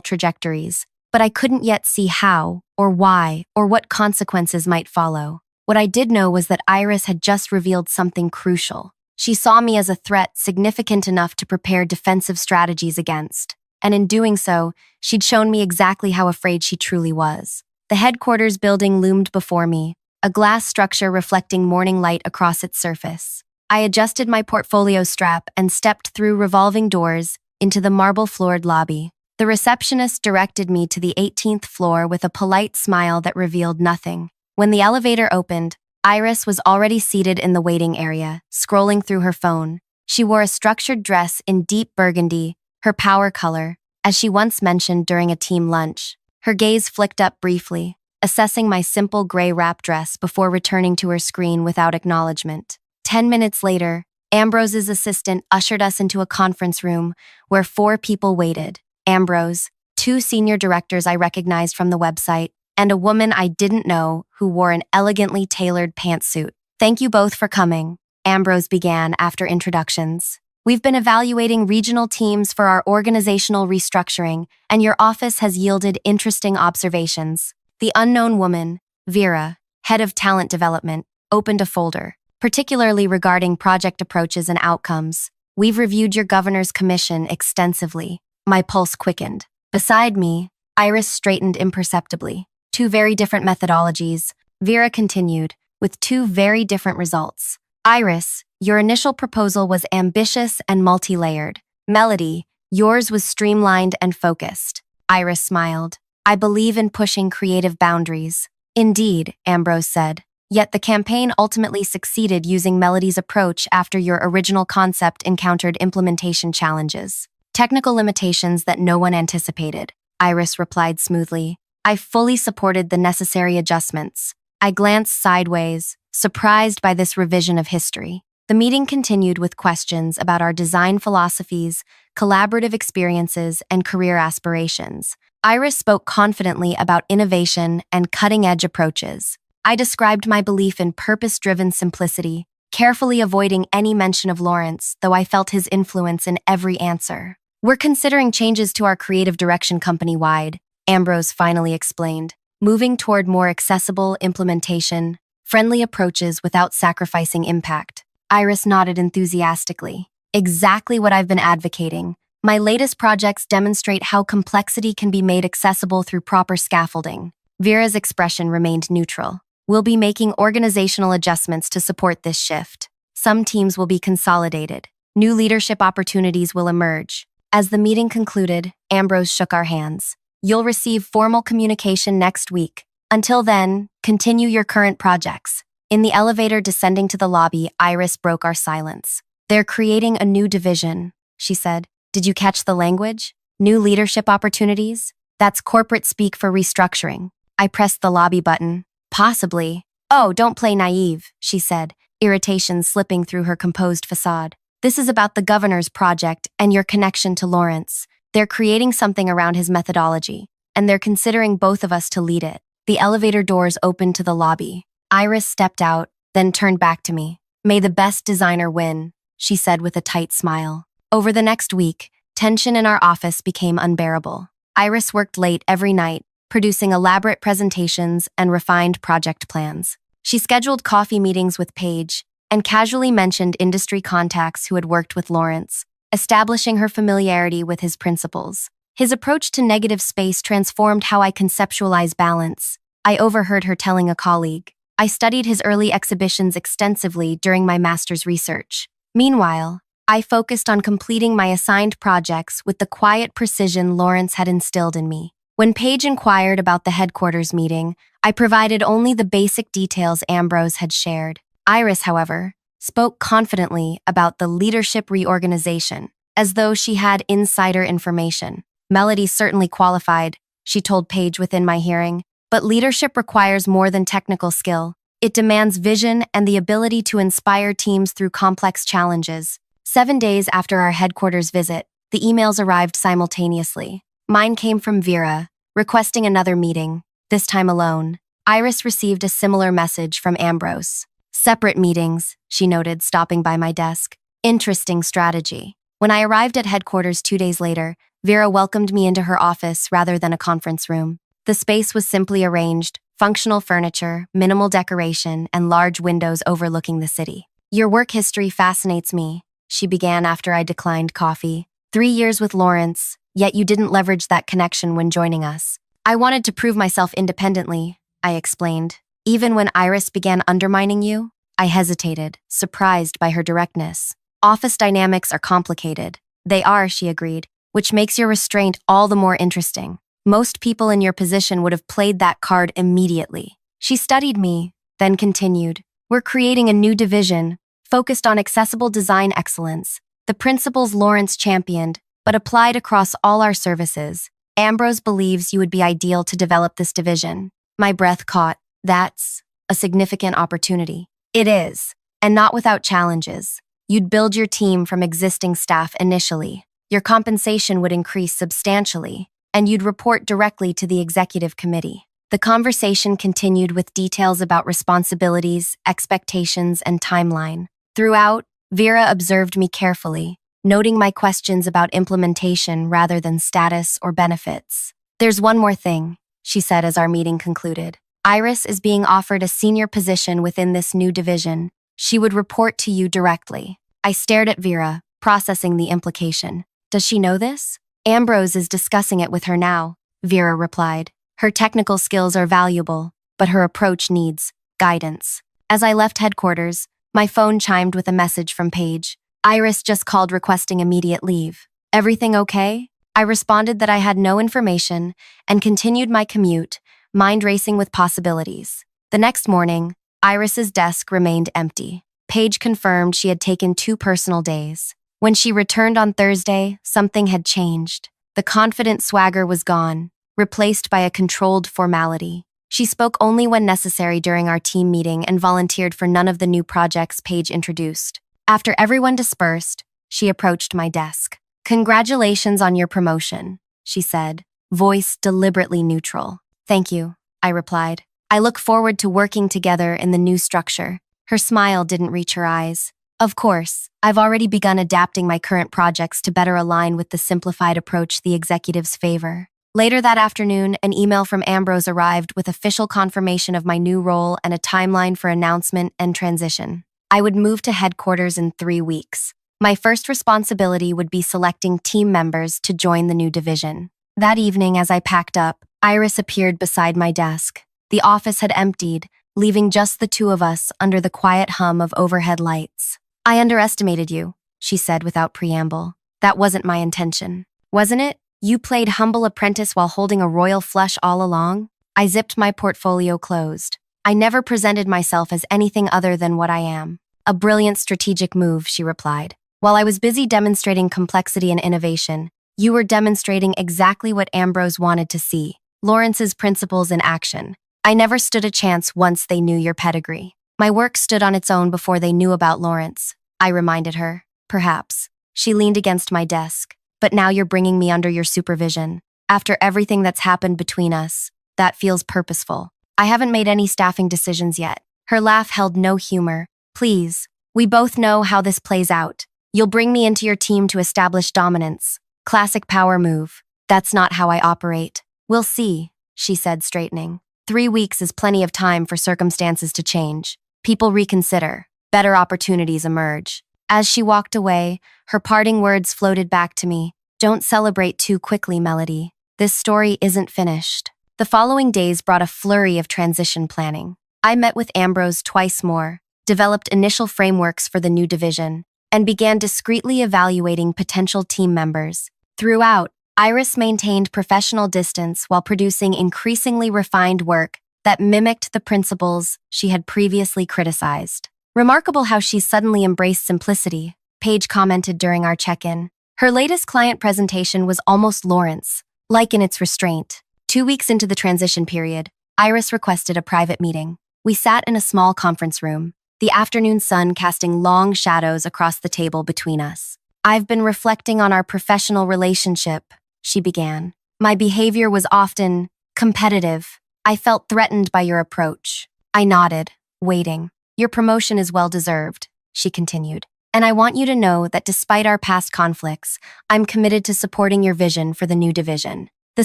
trajectories, but I couldn't yet see how, or why, or what consequences might follow. What I did know was that Iris had just revealed something crucial. She saw me as a threat significant enough to prepare defensive strategies against. And in doing so, she'd shown me exactly how afraid she truly was. The headquarters building loomed before me, a glass structure reflecting morning light across its surface. I adjusted my portfolio strap and stepped through revolving doors into the marble-floored lobby. The receptionist directed me to the 18th floor with a polite smile that revealed nothing. When the elevator opened, Iris was already seated in the waiting area, scrolling through her phone. She wore a structured dress in deep burgundy, her power color, as she once mentioned during a team lunch. Her gaze flicked up briefly, assessing my simple gray wrap dress before returning to her screen without acknowledgement. 10 minutes later, Ambrose's assistant ushered us into a conference room where 4 people waited. Ambrose, 2 senior directors I recognized from the website, and a woman I didn't know who wore an elegantly tailored pantsuit. Thank you both for coming, Ambrose began after introductions. We've been evaluating regional teams for our organizational restructuring, and your office has yielded interesting observations. The unknown woman, Vera, head of talent development, opened a folder, particularly regarding project approaches and outcomes. We've reviewed your governor's commission extensively. My pulse quickened. Beside me, Iris straightened imperceptibly. 2 very different methodologies, Vera continued, with 2 very different results. Iris, your initial proposal was ambitious and multi-layered. Melody, yours was streamlined and focused. Iris smiled. I believe in pushing creative boundaries. Indeed, Ambrose said. Yet the campaign ultimately succeeded using Melody's approach after your original concept encountered implementation challenges. Technical limitations that no one anticipated, Iris replied smoothly. I fully supported the necessary adjustments. I glanced sideways, surprised by this revision of history. The meeting continued with questions about our design philosophies, collaborative experiences, and career aspirations. Iris spoke confidently about innovation and cutting-edge approaches. I described my belief in purpose-driven simplicity, carefully avoiding any mention of Lawrence, though I felt his influence in every answer. We're considering changes to our creative direction company-wide, Ambrose finally explained, moving toward more accessible implementation, friendly approaches without sacrificing impact. Iris nodded enthusiastically. Exactly what I've been advocating. My latest projects demonstrate how complexity can be made accessible through proper scaffolding. Vera's expression remained neutral. We'll be making organizational adjustments to support this shift. Some teams will be consolidated. New leadership opportunities will emerge. As the meeting concluded, Ambrose shook our hands. You'll receive formal communication next week. Until then, continue your current projects. In the elevator descending to the lobby, Iris broke our silence. They're creating a new division, she said. Did you catch the language? New leadership opportunities? That's corporate speak for restructuring. I pressed the lobby button. Possibly. Oh, don't play naive, she said, irritation slipping through her composed facade. This is about the governor's project and your connection to Lawrence. They're creating something around his methodology, and they're considering both of us to lead it. The elevator doors opened to the lobby. Iris stepped out, then turned back to me. May the best designer win, she said with a tight smile. Over the next week, tension in our office became unbearable. Iris worked late every night, producing elaborate presentations and refined project plans. She scheduled coffee meetings with Paige and casually mentioned industry contacts who had worked with Lawrence, establishing her familiarity with his principles. His approach to negative space transformed how I conceptualize balance. I overheard her telling a colleague, I studied his early exhibitions extensively during my master's research. Meanwhile, I focused on completing my assigned projects with the quiet precision Lawrence had instilled in me. When Paige inquired about the headquarters meeting, I provided only the basic details Ambrose had shared. Iris, however, spoke confidently about the leadership reorganization, as though she had insider information. Melody certainly qualified, she told Paige within my hearing, but leadership requires more than technical skill. It demands vision and the ability to inspire teams through complex challenges. 7 days after our headquarters visit, the emails arrived simultaneously. Mine came from Vera, requesting another meeting, this time alone. Iris received a similar message from Ambrose. Separate meetings, she noted, stopping by my desk. Interesting strategy. When I arrived at headquarters 2 days later, Vera welcomed me into her office rather than a conference room. The space was simply arranged, functional furniture, minimal decoration, and large windows overlooking the city. Your work history fascinates me, she began after I declined coffee. 3 years with Lawrence, yet you didn't leverage that connection when joining us. I wanted to prove myself independently, I explained. Even when Iris began undermining you, I hesitated, surprised by her directness. Office dynamics are complicated. They are, she agreed, which makes your restraint all the more interesting. Most people in your position would have played that card immediately. She studied me, then continued. We're creating a new division, focused on accessible design excellence, the principles Lawrence championed, but applied across all our services. Ambrose believes you would be ideal to develop this division. My breath caught. That's a significant opportunity. It is, and not without challenges. You'd build your team from existing staff initially. Your compensation would increase substantially, and you'd report directly to the executive committee. The conversation continued with details about responsibilities, expectations, and timeline. Throughout, Vera observed me carefully, noting my questions about implementation rather than status or benefits. There's one more thing, she said as our meeting concluded. Iris is being offered a senior position within this new division. She would report to you directly. I stared at Vera, processing the implication. Does she know this? Ambrose is discussing it with her now, Vera replied. Her technical skills are valuable, but her approach needs guidance. As I left headquarters, my phone chimed with a message from Paige. Iris just called requesting immediate leave. Everything okay? I responded that I had no information and continued my commute, mind racing with possibilities. The next morning, Iris's desk remained empty. Paige confirmed she had taken 2 personal days. When she returned on Thursday, something had changed. The confident swagger was gone, replaced by a controlled formality. She spoke only when necessary during our team meeting and volunteered for none of the new projects Paige introduced. After everyone dispersed, she approached my desk. Congratulations on your promotion, she said, voice deliberately neutral. Thank you, I replied. I look forward to working together in the new structure. Her smile didn't reach her eyes. Of course, I've already begun adapting my current projects to better align with the simplified approach the executives favor. Later that afternoon, an email from Ambrose arrived with official confirmation of my new role and a timeline for announcement and transition. I would move to headquarters in 3 weeks. My first responsibility would be selecting team members to join the new division. That evening, as I packed up, Iris appeared beside my desk. The office had emptied, leaving just the 2 of us under the quiet hum of overhead lights. I underestimated you, she said without preamble. That wasn't my intention. Wasn't it? You played humble apprentice while holding a royal flush all along? I zipped my portfolio closed. I never presented myself as anything other than what I am. A brilliant strategic move, she replied. While I was busy demonstrating complexity and innovation, you were demonstrating exactly what Ambrose wanted to see, Lawrence's principles in action. I never stood a chance once they knew your pedigree. My work stood on its own before they knew about Lawrence, I reminded her. Perhaps. She leaned against my desk. But now you're bringing me under your supervision. After everything that's happened between us, that feels purposeful. I haven't made any staffing decisions yet. Her laugh held no humor. Please, we both know how this plays out. You'll bring me into your team to establish dominance. Classic power move. That's not how I operate. We'll see, she said, straightening. 3 weeks is plenty of time for circumstances to change. People reconsider. Better opportunities emerge. As she walked away, her parting words floated back to me. Don't celebrate too quickly, Melody. This story isn't finished. The following days brought a flurry of transition planning. I met with Ambrose twice more, developed initial frameworks for the new division, and began discreetly evaluating potential team members. Throughout, Iris maintained professional distance while producing increasingly refined work that mimicked the principles she had previously criticized. Remarkable how she suddenly embraced simplicity, Paige commented during our check-in. Her latest client presentation was almost Lawrence-like in its restraint. 2 weeks into the transition period, Iris requested a private meeting. We sat in a small conference room, the afternoon sun casting long shadows across the table between us. I've been reflecting on our professional relationship, she began. My behavior was often competitive. I felt threatened by your approach. I nodded, waiting. Your promotion is well-deserved, she continued. And I want you to know that despite our past conflicts, I'm committed to supporting your vision for the new division. The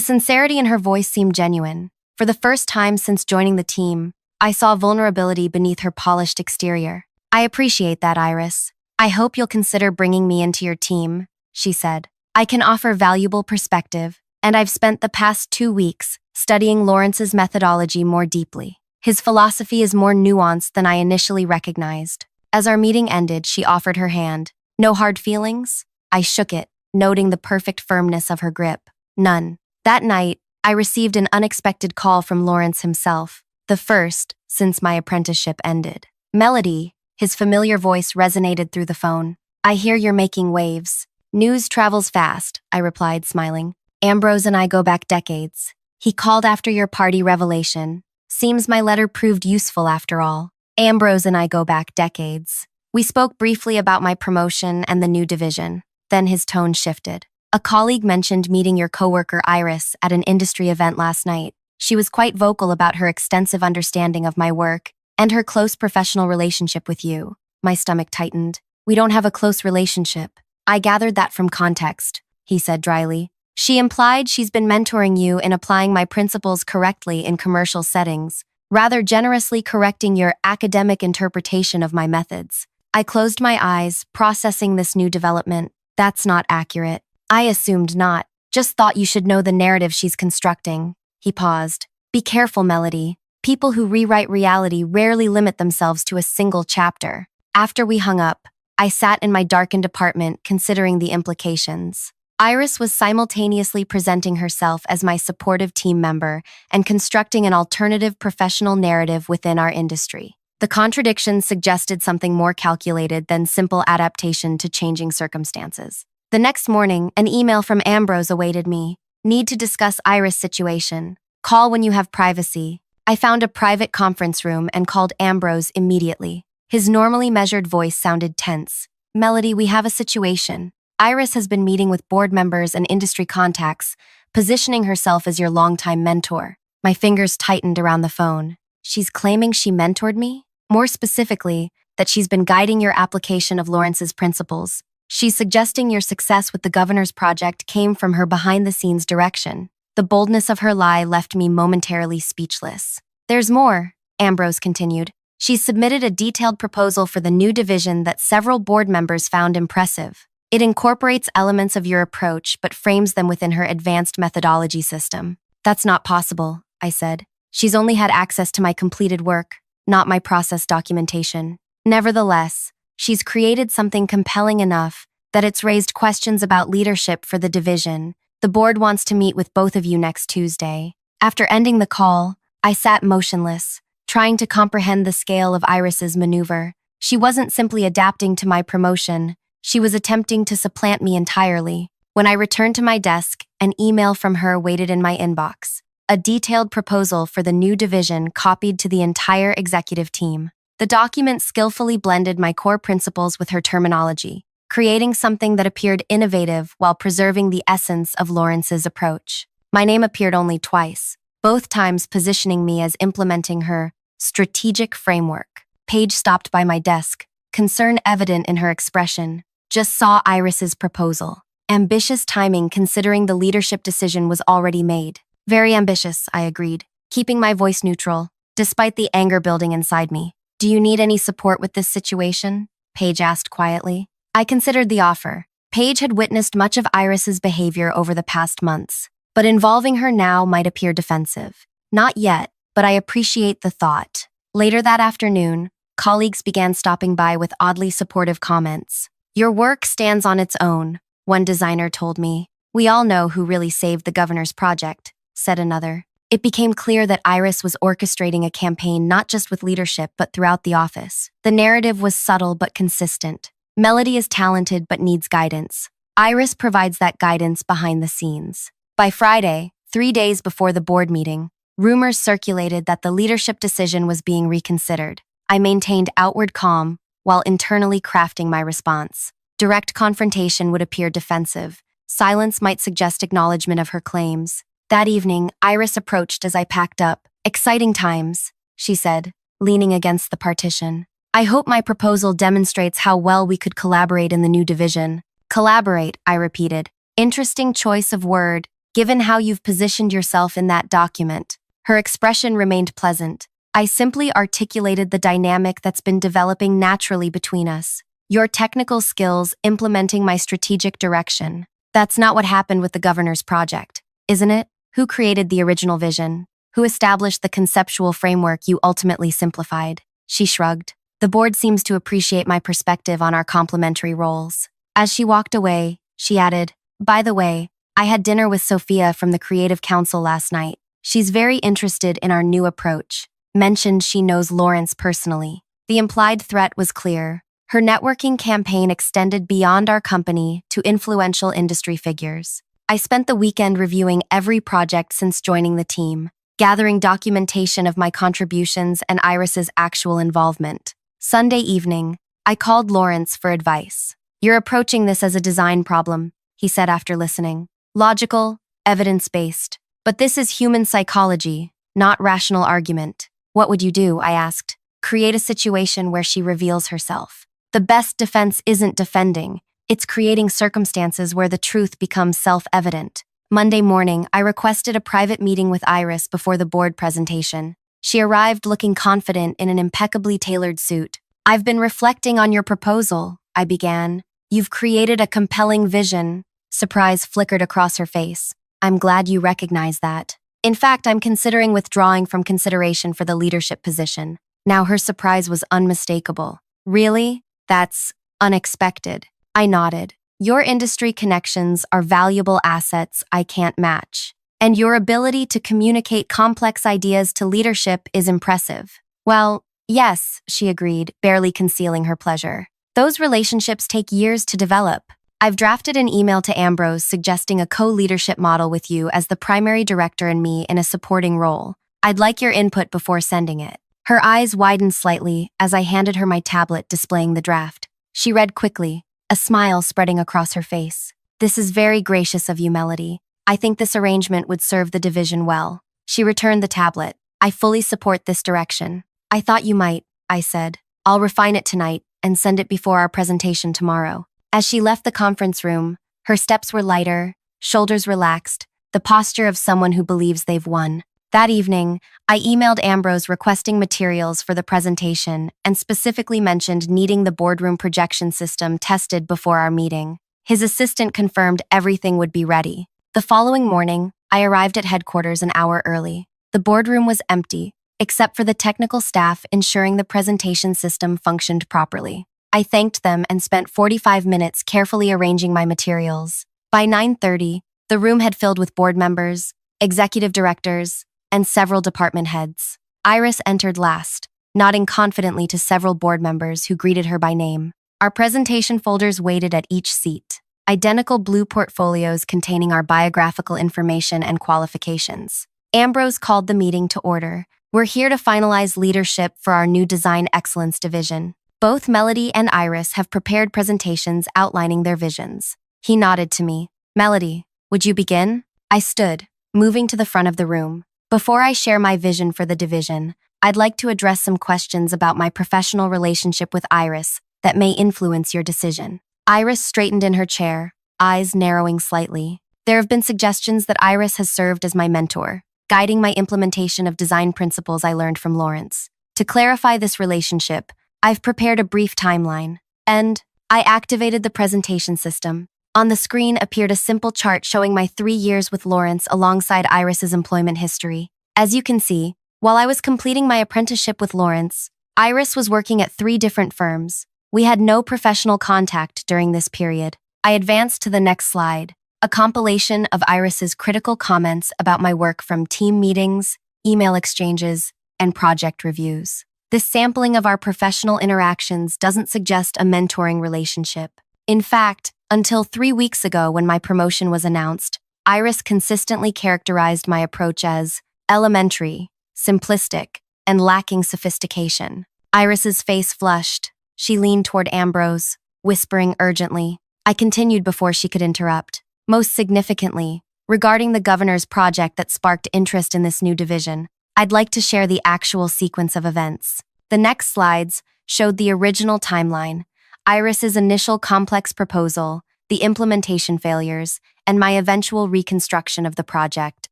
sincerity in her voice seemed genuine. For the first time since joining the team, I saw vulnerability beneath her polished exterior. I appreciate that, Iris. I hope you'll consider bringing me into your team, she said. I can offer valuable perspective, and I've spent the past 2 weeks studying Lawrence's methodology more deeply. His philosophy is more nuanced than I initially recognized. As our meeting ended, she offered her hand. No hard feelings? I shook it, noting the perfect firmness of her grip. None. That night, I received an unexpected call from Lawrence himself, the first since my apprenticeship ended. Melody, his familiar voice resonated through the phone. I hear you're making waves. News travels fast, I replied, smiling. Ambrose and I go back decades. He called after your party revelation. Seems my letter proved useful after all. Ambrose and I go back decades. We spoke briefly about my promotion and the new division. Then his tone shifted. A colleague mentioned meeting your coworker Iris at an industry event last night. She was quite vocal about her extensive understanding of my work and her close professional relationship with you. My stomach tightened. We don't have a close relationship. I gathered that from context, he said dryly. She implied she's been mentoring you in applying my principles correctly in commercial settings, rather generously correcting your academic interpretation of my methods. I closed my eyes, processing this new development. That's not accurate. I assumed not. Just thought you should know the narrative she's constructing. He paused. Be careful, Melody. People who rewrite reality rarely limit themselves to a single chapter. After we hung up, I sat in my darkened apartment considering the implications. Iris was simultaneously presenting herself as my supportive team member and constructing an alternative professional narrative within our industry. The contradictions suggested something more calculated than simple adaptation to changing circumstances. The next morning, an email from Ambrose awaited me. Need to discuss Iris' situation. Call when you have privacy. I found a private conference room and called Ambrose immediately. His normally measured voice sounded tense. Melody, we have a situation. Iris has been meeting with board members and industry contacts, positioning herself as your longtime mentor. My fingers tightened around the phone. She's claiming she mentored me? More specifically, that she's been guiding your application of Lawrence's principles. She's suggesting your success with the governor's project came from her behind-the-scenes direction. The boldness of her lie left me momentarily speechless. There's more, Ambrose continued. She's submitted a detailed proposal for the new division that several board members found impressive. It incorporates elements of your approach but frames them within her advanced methodology system. That's not possible, I said. She's only had access to my completed work, not my process documentation. Nevertheless, she's created something compelling enough that it's raised questions about leadership for the division, The board wants to meet with both of you next Tuesday. After ending the call, I sat motionless, trying to comprehend the scale of Iris's maneuver. She wasn't simply adapting to my promotion, she was attempting to supplant me entirely. When I returned to my desk, an email from her waited in my inbox. A detailed proposal for the new division copied to the entire executive team. The document skillfully blended my core principles with her terminology, creating something that appeared innovative while preserving the essence of Lawrence's approach. My name appeared only twice, both times positioning me as implementing her strategic framework. Paige stopped by my desk, concern evident in her expression. Just saw Iris's proposal. Ambitious timing considering the leadership decision was already made. Very ambitious, I agreed, keeping my voice neutral, despite the anger building inside me. Do you need any support with this situation? Paige asked quietly. I considered the offer. Paige had witnessed much of Iris's behavior over the past months, but involving her now might appear defensive. Not yet, but I appreciate the thought. Later that afternoon, colleagues began stopping by with oddly supportive comments. Your work stands on its own, one designer told me. We all know who really saved the governor's project, said another. It became clear that Iris was orchestrating a campaign not just with leadership but throughout the office. The narrative was subtle but consistent. Melody is talented but needs guidance. Iris provides that guidance behind the scenes. By Friday, 3 days before the board meeting, rumors circulated that the leadership decision was being reconsidered. I maintained outward calm while internally crafting my response. Direct confrontation would appear defensive. Silence might suggest acknowledgement of her claims. That evening, Iris approached as I packed up. Exciting times, she said, leaning against the partition. I hope my proposal demonstrates how well we could collaborate in the new division. Collaborate, I repeated. Interesting choice of word, given how you've positioned yourself in that document. Her expression remained pleasant. I simply articulated the dynamic that's been developing naturally between us. Your technical skills implementing my strategic direction. That's not what happened with the governor's project, isn't it? Who created the original vision? Who established the conceptual framework you ultimately simplified? She shrugged. The board seems to appreciate my perspective on our complementary roles. As she walked away, she added, by the way, I had dinner with Sophia from the Creative Council last night. She's very interested in our new approach. Mentioned she knows Lawrence personally. The implied threat was clear. Her networking campaign extended beyond our company to influential industry figures. I spent the weekend reviewing every project since joining the team, gathering documentation of my contributions and Iris's actual involvement. Sunday evening, I called Lawrence for advice. You're approaching this as a design problem, he said after listening. Logical, evidence-based. But this is human psychology, not rational argument. What would you do? I asked. Create a situation where she reveals herself. The best defense isn't defending. It's creating circumstances where the truth becomes self-evident. Monday morning, I requested a private meeting with Iris before the board presentation. She arrived looking confident in an impeccably tailored suit. I've been reflecting on your proposal, I began. You've created a compelling vision. Surprise flickered across her face. I'm glad you recognize that. In fact, I'm considering withdrawing from consideration for the leadership position. Now her surprise was unmistakable. Really? That's unexpected. I nodded. Your industry connections are valuable assets I can't match. And your ability to communicate complex ideas to leadership is impressive. Well, yes, she agreed, barely concealing her pleasure. Those relationships take years to develop. I've drafted an email to Ambrose suggesting a co-leadership model with you as the primary director and me in a supporting role. I'd like your input before sending it. Her eyes widened slightly as I handed her my tablet displaying the draft. She read quickly, a smile spreading across her face. This is very gracious of you, Melody. I think this arrangement would serve the division well. She returned the tablet. I fully support this direction. I thought you might, I said. I'll refine it tonight and send it before our presentation tomorrow. As she left the conference room, her steps were lighter, shoulders relaxed, the posture of someone who believes they've won. That evening, I emailed Ambrose requesting materials for the presentation and specifically mentioned needing the boardroom projection system tested before our meeting. His assistant confirmed everything would be ready. The following morning, I arrived at headquarters an hour early. The boardroom was empty, except for the technical staff ensuring the presentation system functioned properly. I thanked them and spent 45 minutes carefully arranging my materials. By 9:30, The room had filled with board members, executive directors, and several department heads. Iris entered last, nodding confidently to several board members who greeted her by name. Our presentation folders waited at each seat, identical blue portfolios containing our biographical information and qualifications. Ambrose called the meeting to order. We're here to finalize leadership for our new Design Excellence division. Both Melody and Iris have prepared presentations outlining their visions. He nodded to me. Melody, would you begin? I stood, moving to the front of the room. Before I share my vision for the division, I'd like to address some questions about my professional relationship with Iris that may influence your decision. Iris straightened in her chair, eyes narrowing slightly. There have been suggestions that Iris has served as my mentor, guiding my implementation of design principles I learned from Lawrence. To clarify this relationship, I've prepared a brief timeline, and I activated the presentation system. On the screen appeared a simple chart showing my 3 years with Lawrence alongside Iris's employment history. As you can see, while I was completing my apprenticeship with Lawrence, Iris was working at 3 different firms. We had no professional contact during this period. I advanced to the next slide, a compilation of Iris's critical comments about my work from team meetings, email exchanges, and project reviews. This sampling of our professional interactions doesn't suggest a mentoring relationship. In fact, until 3 weeks ago when my promotion was announced, Iris consistently characterized my approach as elementary, simplistic, and lacking sophistication. Iris's face flushed. She leaned toward Ambrose, whispering urgently. I continued before she could interrupt. Most significantly, regarding the governor's project that sparked interest in this new division, I'd like to share the actual sequence of events. The next slides showed the original timeline, Iris's initial complex proposal, the implementation failures, and my eventual reconstruction of the project.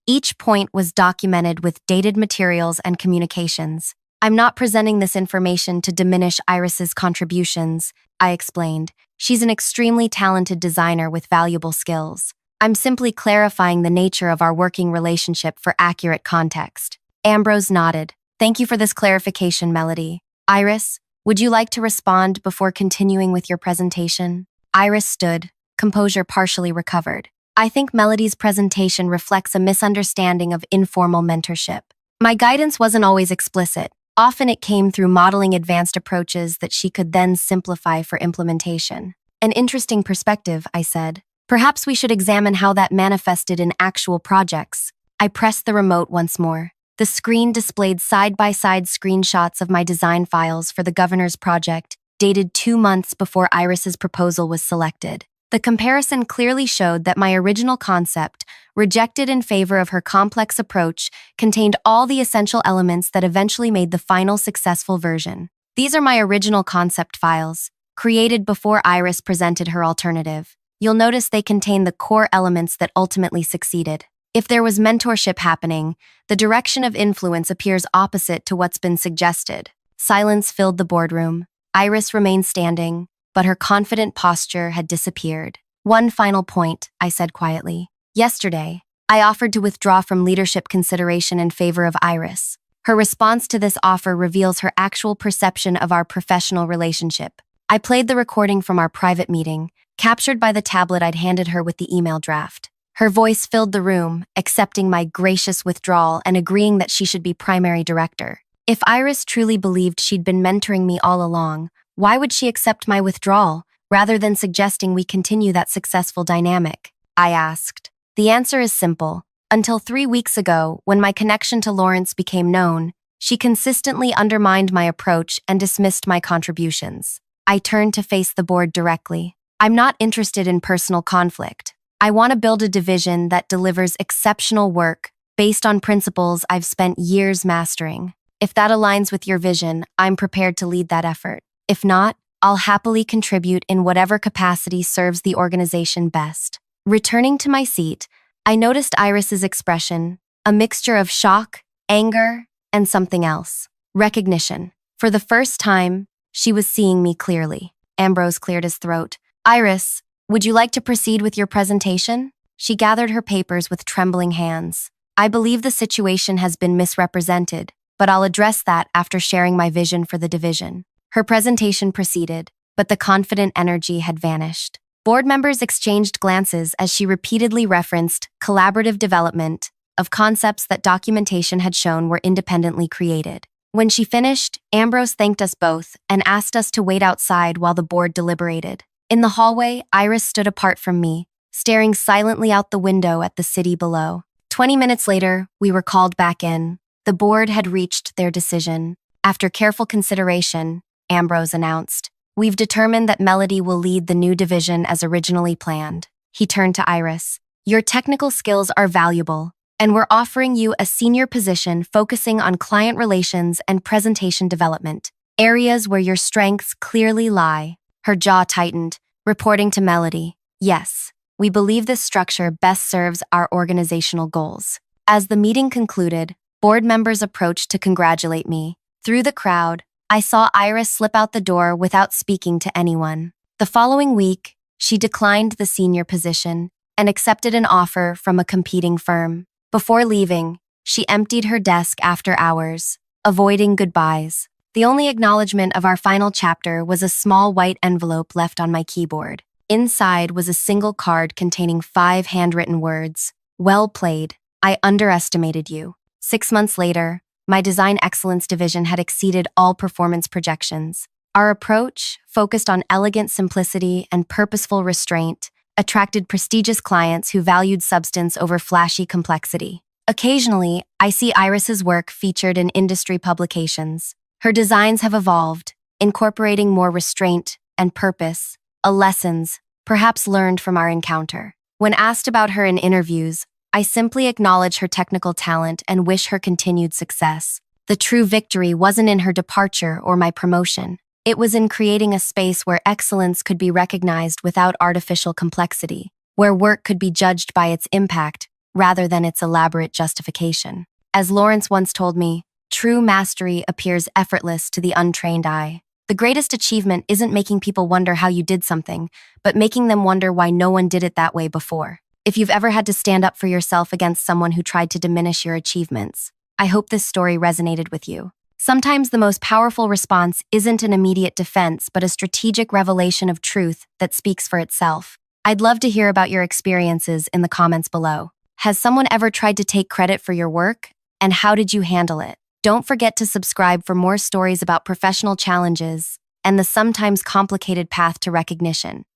Each point was documented with dated materials and communications. I'm not presenting this information to diminish Iris's contributions, I explained. She's an extremely talented designer with valuable skills. I'm simply clarifying the nature of our working relationship for accurate context. Ambrose nodded. Thank you for this clarification, Melody. Iris, would you like to respond before continuing with your presentation? Iris stood, composure partially recovered. I think Melody's presentation reflects a misunderstanding of informal mentorship. My guidance wasn't always explicit. Often it came through modeling advanced approaches that she could then simplify for implementation. An interesting perspective, I said. Perhaps we should examine how that manifested in actual projects. I pressed the remote once more. The screen displayed side-by-side screenshots of my design files for the governor's project, dated 2 months before Iris's proposal was selected. The comparison clearly showed that my original concept, rejected in favor of her complex approach, contained all the essential elements that eventually made the final successful version. These are my original concept files, created before Iris presented her alternative. You'll notice they contain the core elements that ultimately succeeded. If there was mentorship happening, the direction of influence appears opposite to what's been suggested. Silence filled the boardroom. Iris remained standing, but her confident posture had disappeared. One final point, I said quietly. Yesterday, I offered to withdraw from leadership consideration in favor of Iris. Her response to this offer reveals her actual perception of our professional relationship. I played the recording from our private meeting, captured by the tablet I'd handed her with the email draft. Her voice filled the room, accepting my gracious withdrawal and agreeing that she should be primary director. If Iris truly believed she'd been mentoring me all along, why would she accept my withdrawal, rather than suggesting we continue that successful dynamic? I asked. The answer is simple. Until 3 weeks ago, when my connection to Lawrence became known, she consistently undermined my approach and dismissed my contributions. I turned to face the board directly. I'm not interested in personal conflict. I want to build a division that delivers exceptional work based on principles I've spent years mastering. If that aligns with your vision, I'm prepared to lead that effort. If not, I'll happily contribute in whatever capacity serves the organization best. Returning to my seat, I noticed Iris's expression, a mixture of shock, anger, and something else. Recognition. For the first time, she was seeing me clearly. Ambrose cleared his throat. Iris, would you like to proceed with your presentation? She gathered her papers with trembling hands. I believe the situation has been misrepresented, but I'll address that after sharing my vision for the division. Her presentation proceeded, but the confident energy had vanished. Board members exchanged glances as she repeatedly referenced collaborative development of concepts that documentation had shown were independently created. When she finished, Ambrose thanked us both and asked us to wait outside while the board deliberated. In the hallway, Iris stood apart from me, staring silently out the window at the city below. 20 minutes later, we were called back in. The board had reached their decision. After careful consideration, Ambrose announced, "We've determined that Melody will lead the new division as originally planned." He turned to Iris. "Your technical skills are valuable, and we're offering you a senior position focusing on client relations and presentation development, areas where your strengths clearly lie." Her jaw tightened, reporting to Melody, "Yes, we believe this structure best serves our organizational goals." As the meeting concluded, board members approached to congratulate me. Through the crowd, I saw Iris slip out the door without speaking to anyone. The following week, she declined the senior position and accepted an offer from a competing firm. Before leaving, she emptied her desk after hours, avoiding goodbyes. The only acknowledgement of our final chapter was a small white envelope left on my keyboard. Inside was a single card containing 5 handwritten words. "Well played. I underestimated you." 6 months later, my design excellence division had exceeded all performance projections. Our approach, focused on elegant simplicity and purposeful restraint, attracted prestigious clients who valued substance over flashy complexity. Occasionally, I see Iris's work featured in industry publications. Her designs have evolved, incorporating more restraint and purpose, lessons perhaps learned from our encounter. When asked about her in interviews, I simply acknowledge her technical talent and wish her continued success. The true victory wasn't in her departure or my promotion. It was in creating a space where excellence could be recognized without artificial complexity, where work could be judged by its impact rather than its elaborate justification. As Lawrence once told me, true mastery appears effortless to the untrained eye. The greatest achievement isn't making people wonder how you did something, but making them wonder why no one did it that way before. If you've ever had to stand up for yourself against someone who tried to diminish your achievements, I hope this story resonated with you. Sometimes the most powerful response isn't an immediate defense, but a strategic revelation of truth that speaks for itself. I'd love to hear about your experiences in the comments below. Has someone ever tried to take credit for your work? And how did you handle it? Don't forget to subscribe for more stories about professional challenges and the sometimes complicated path to recognition.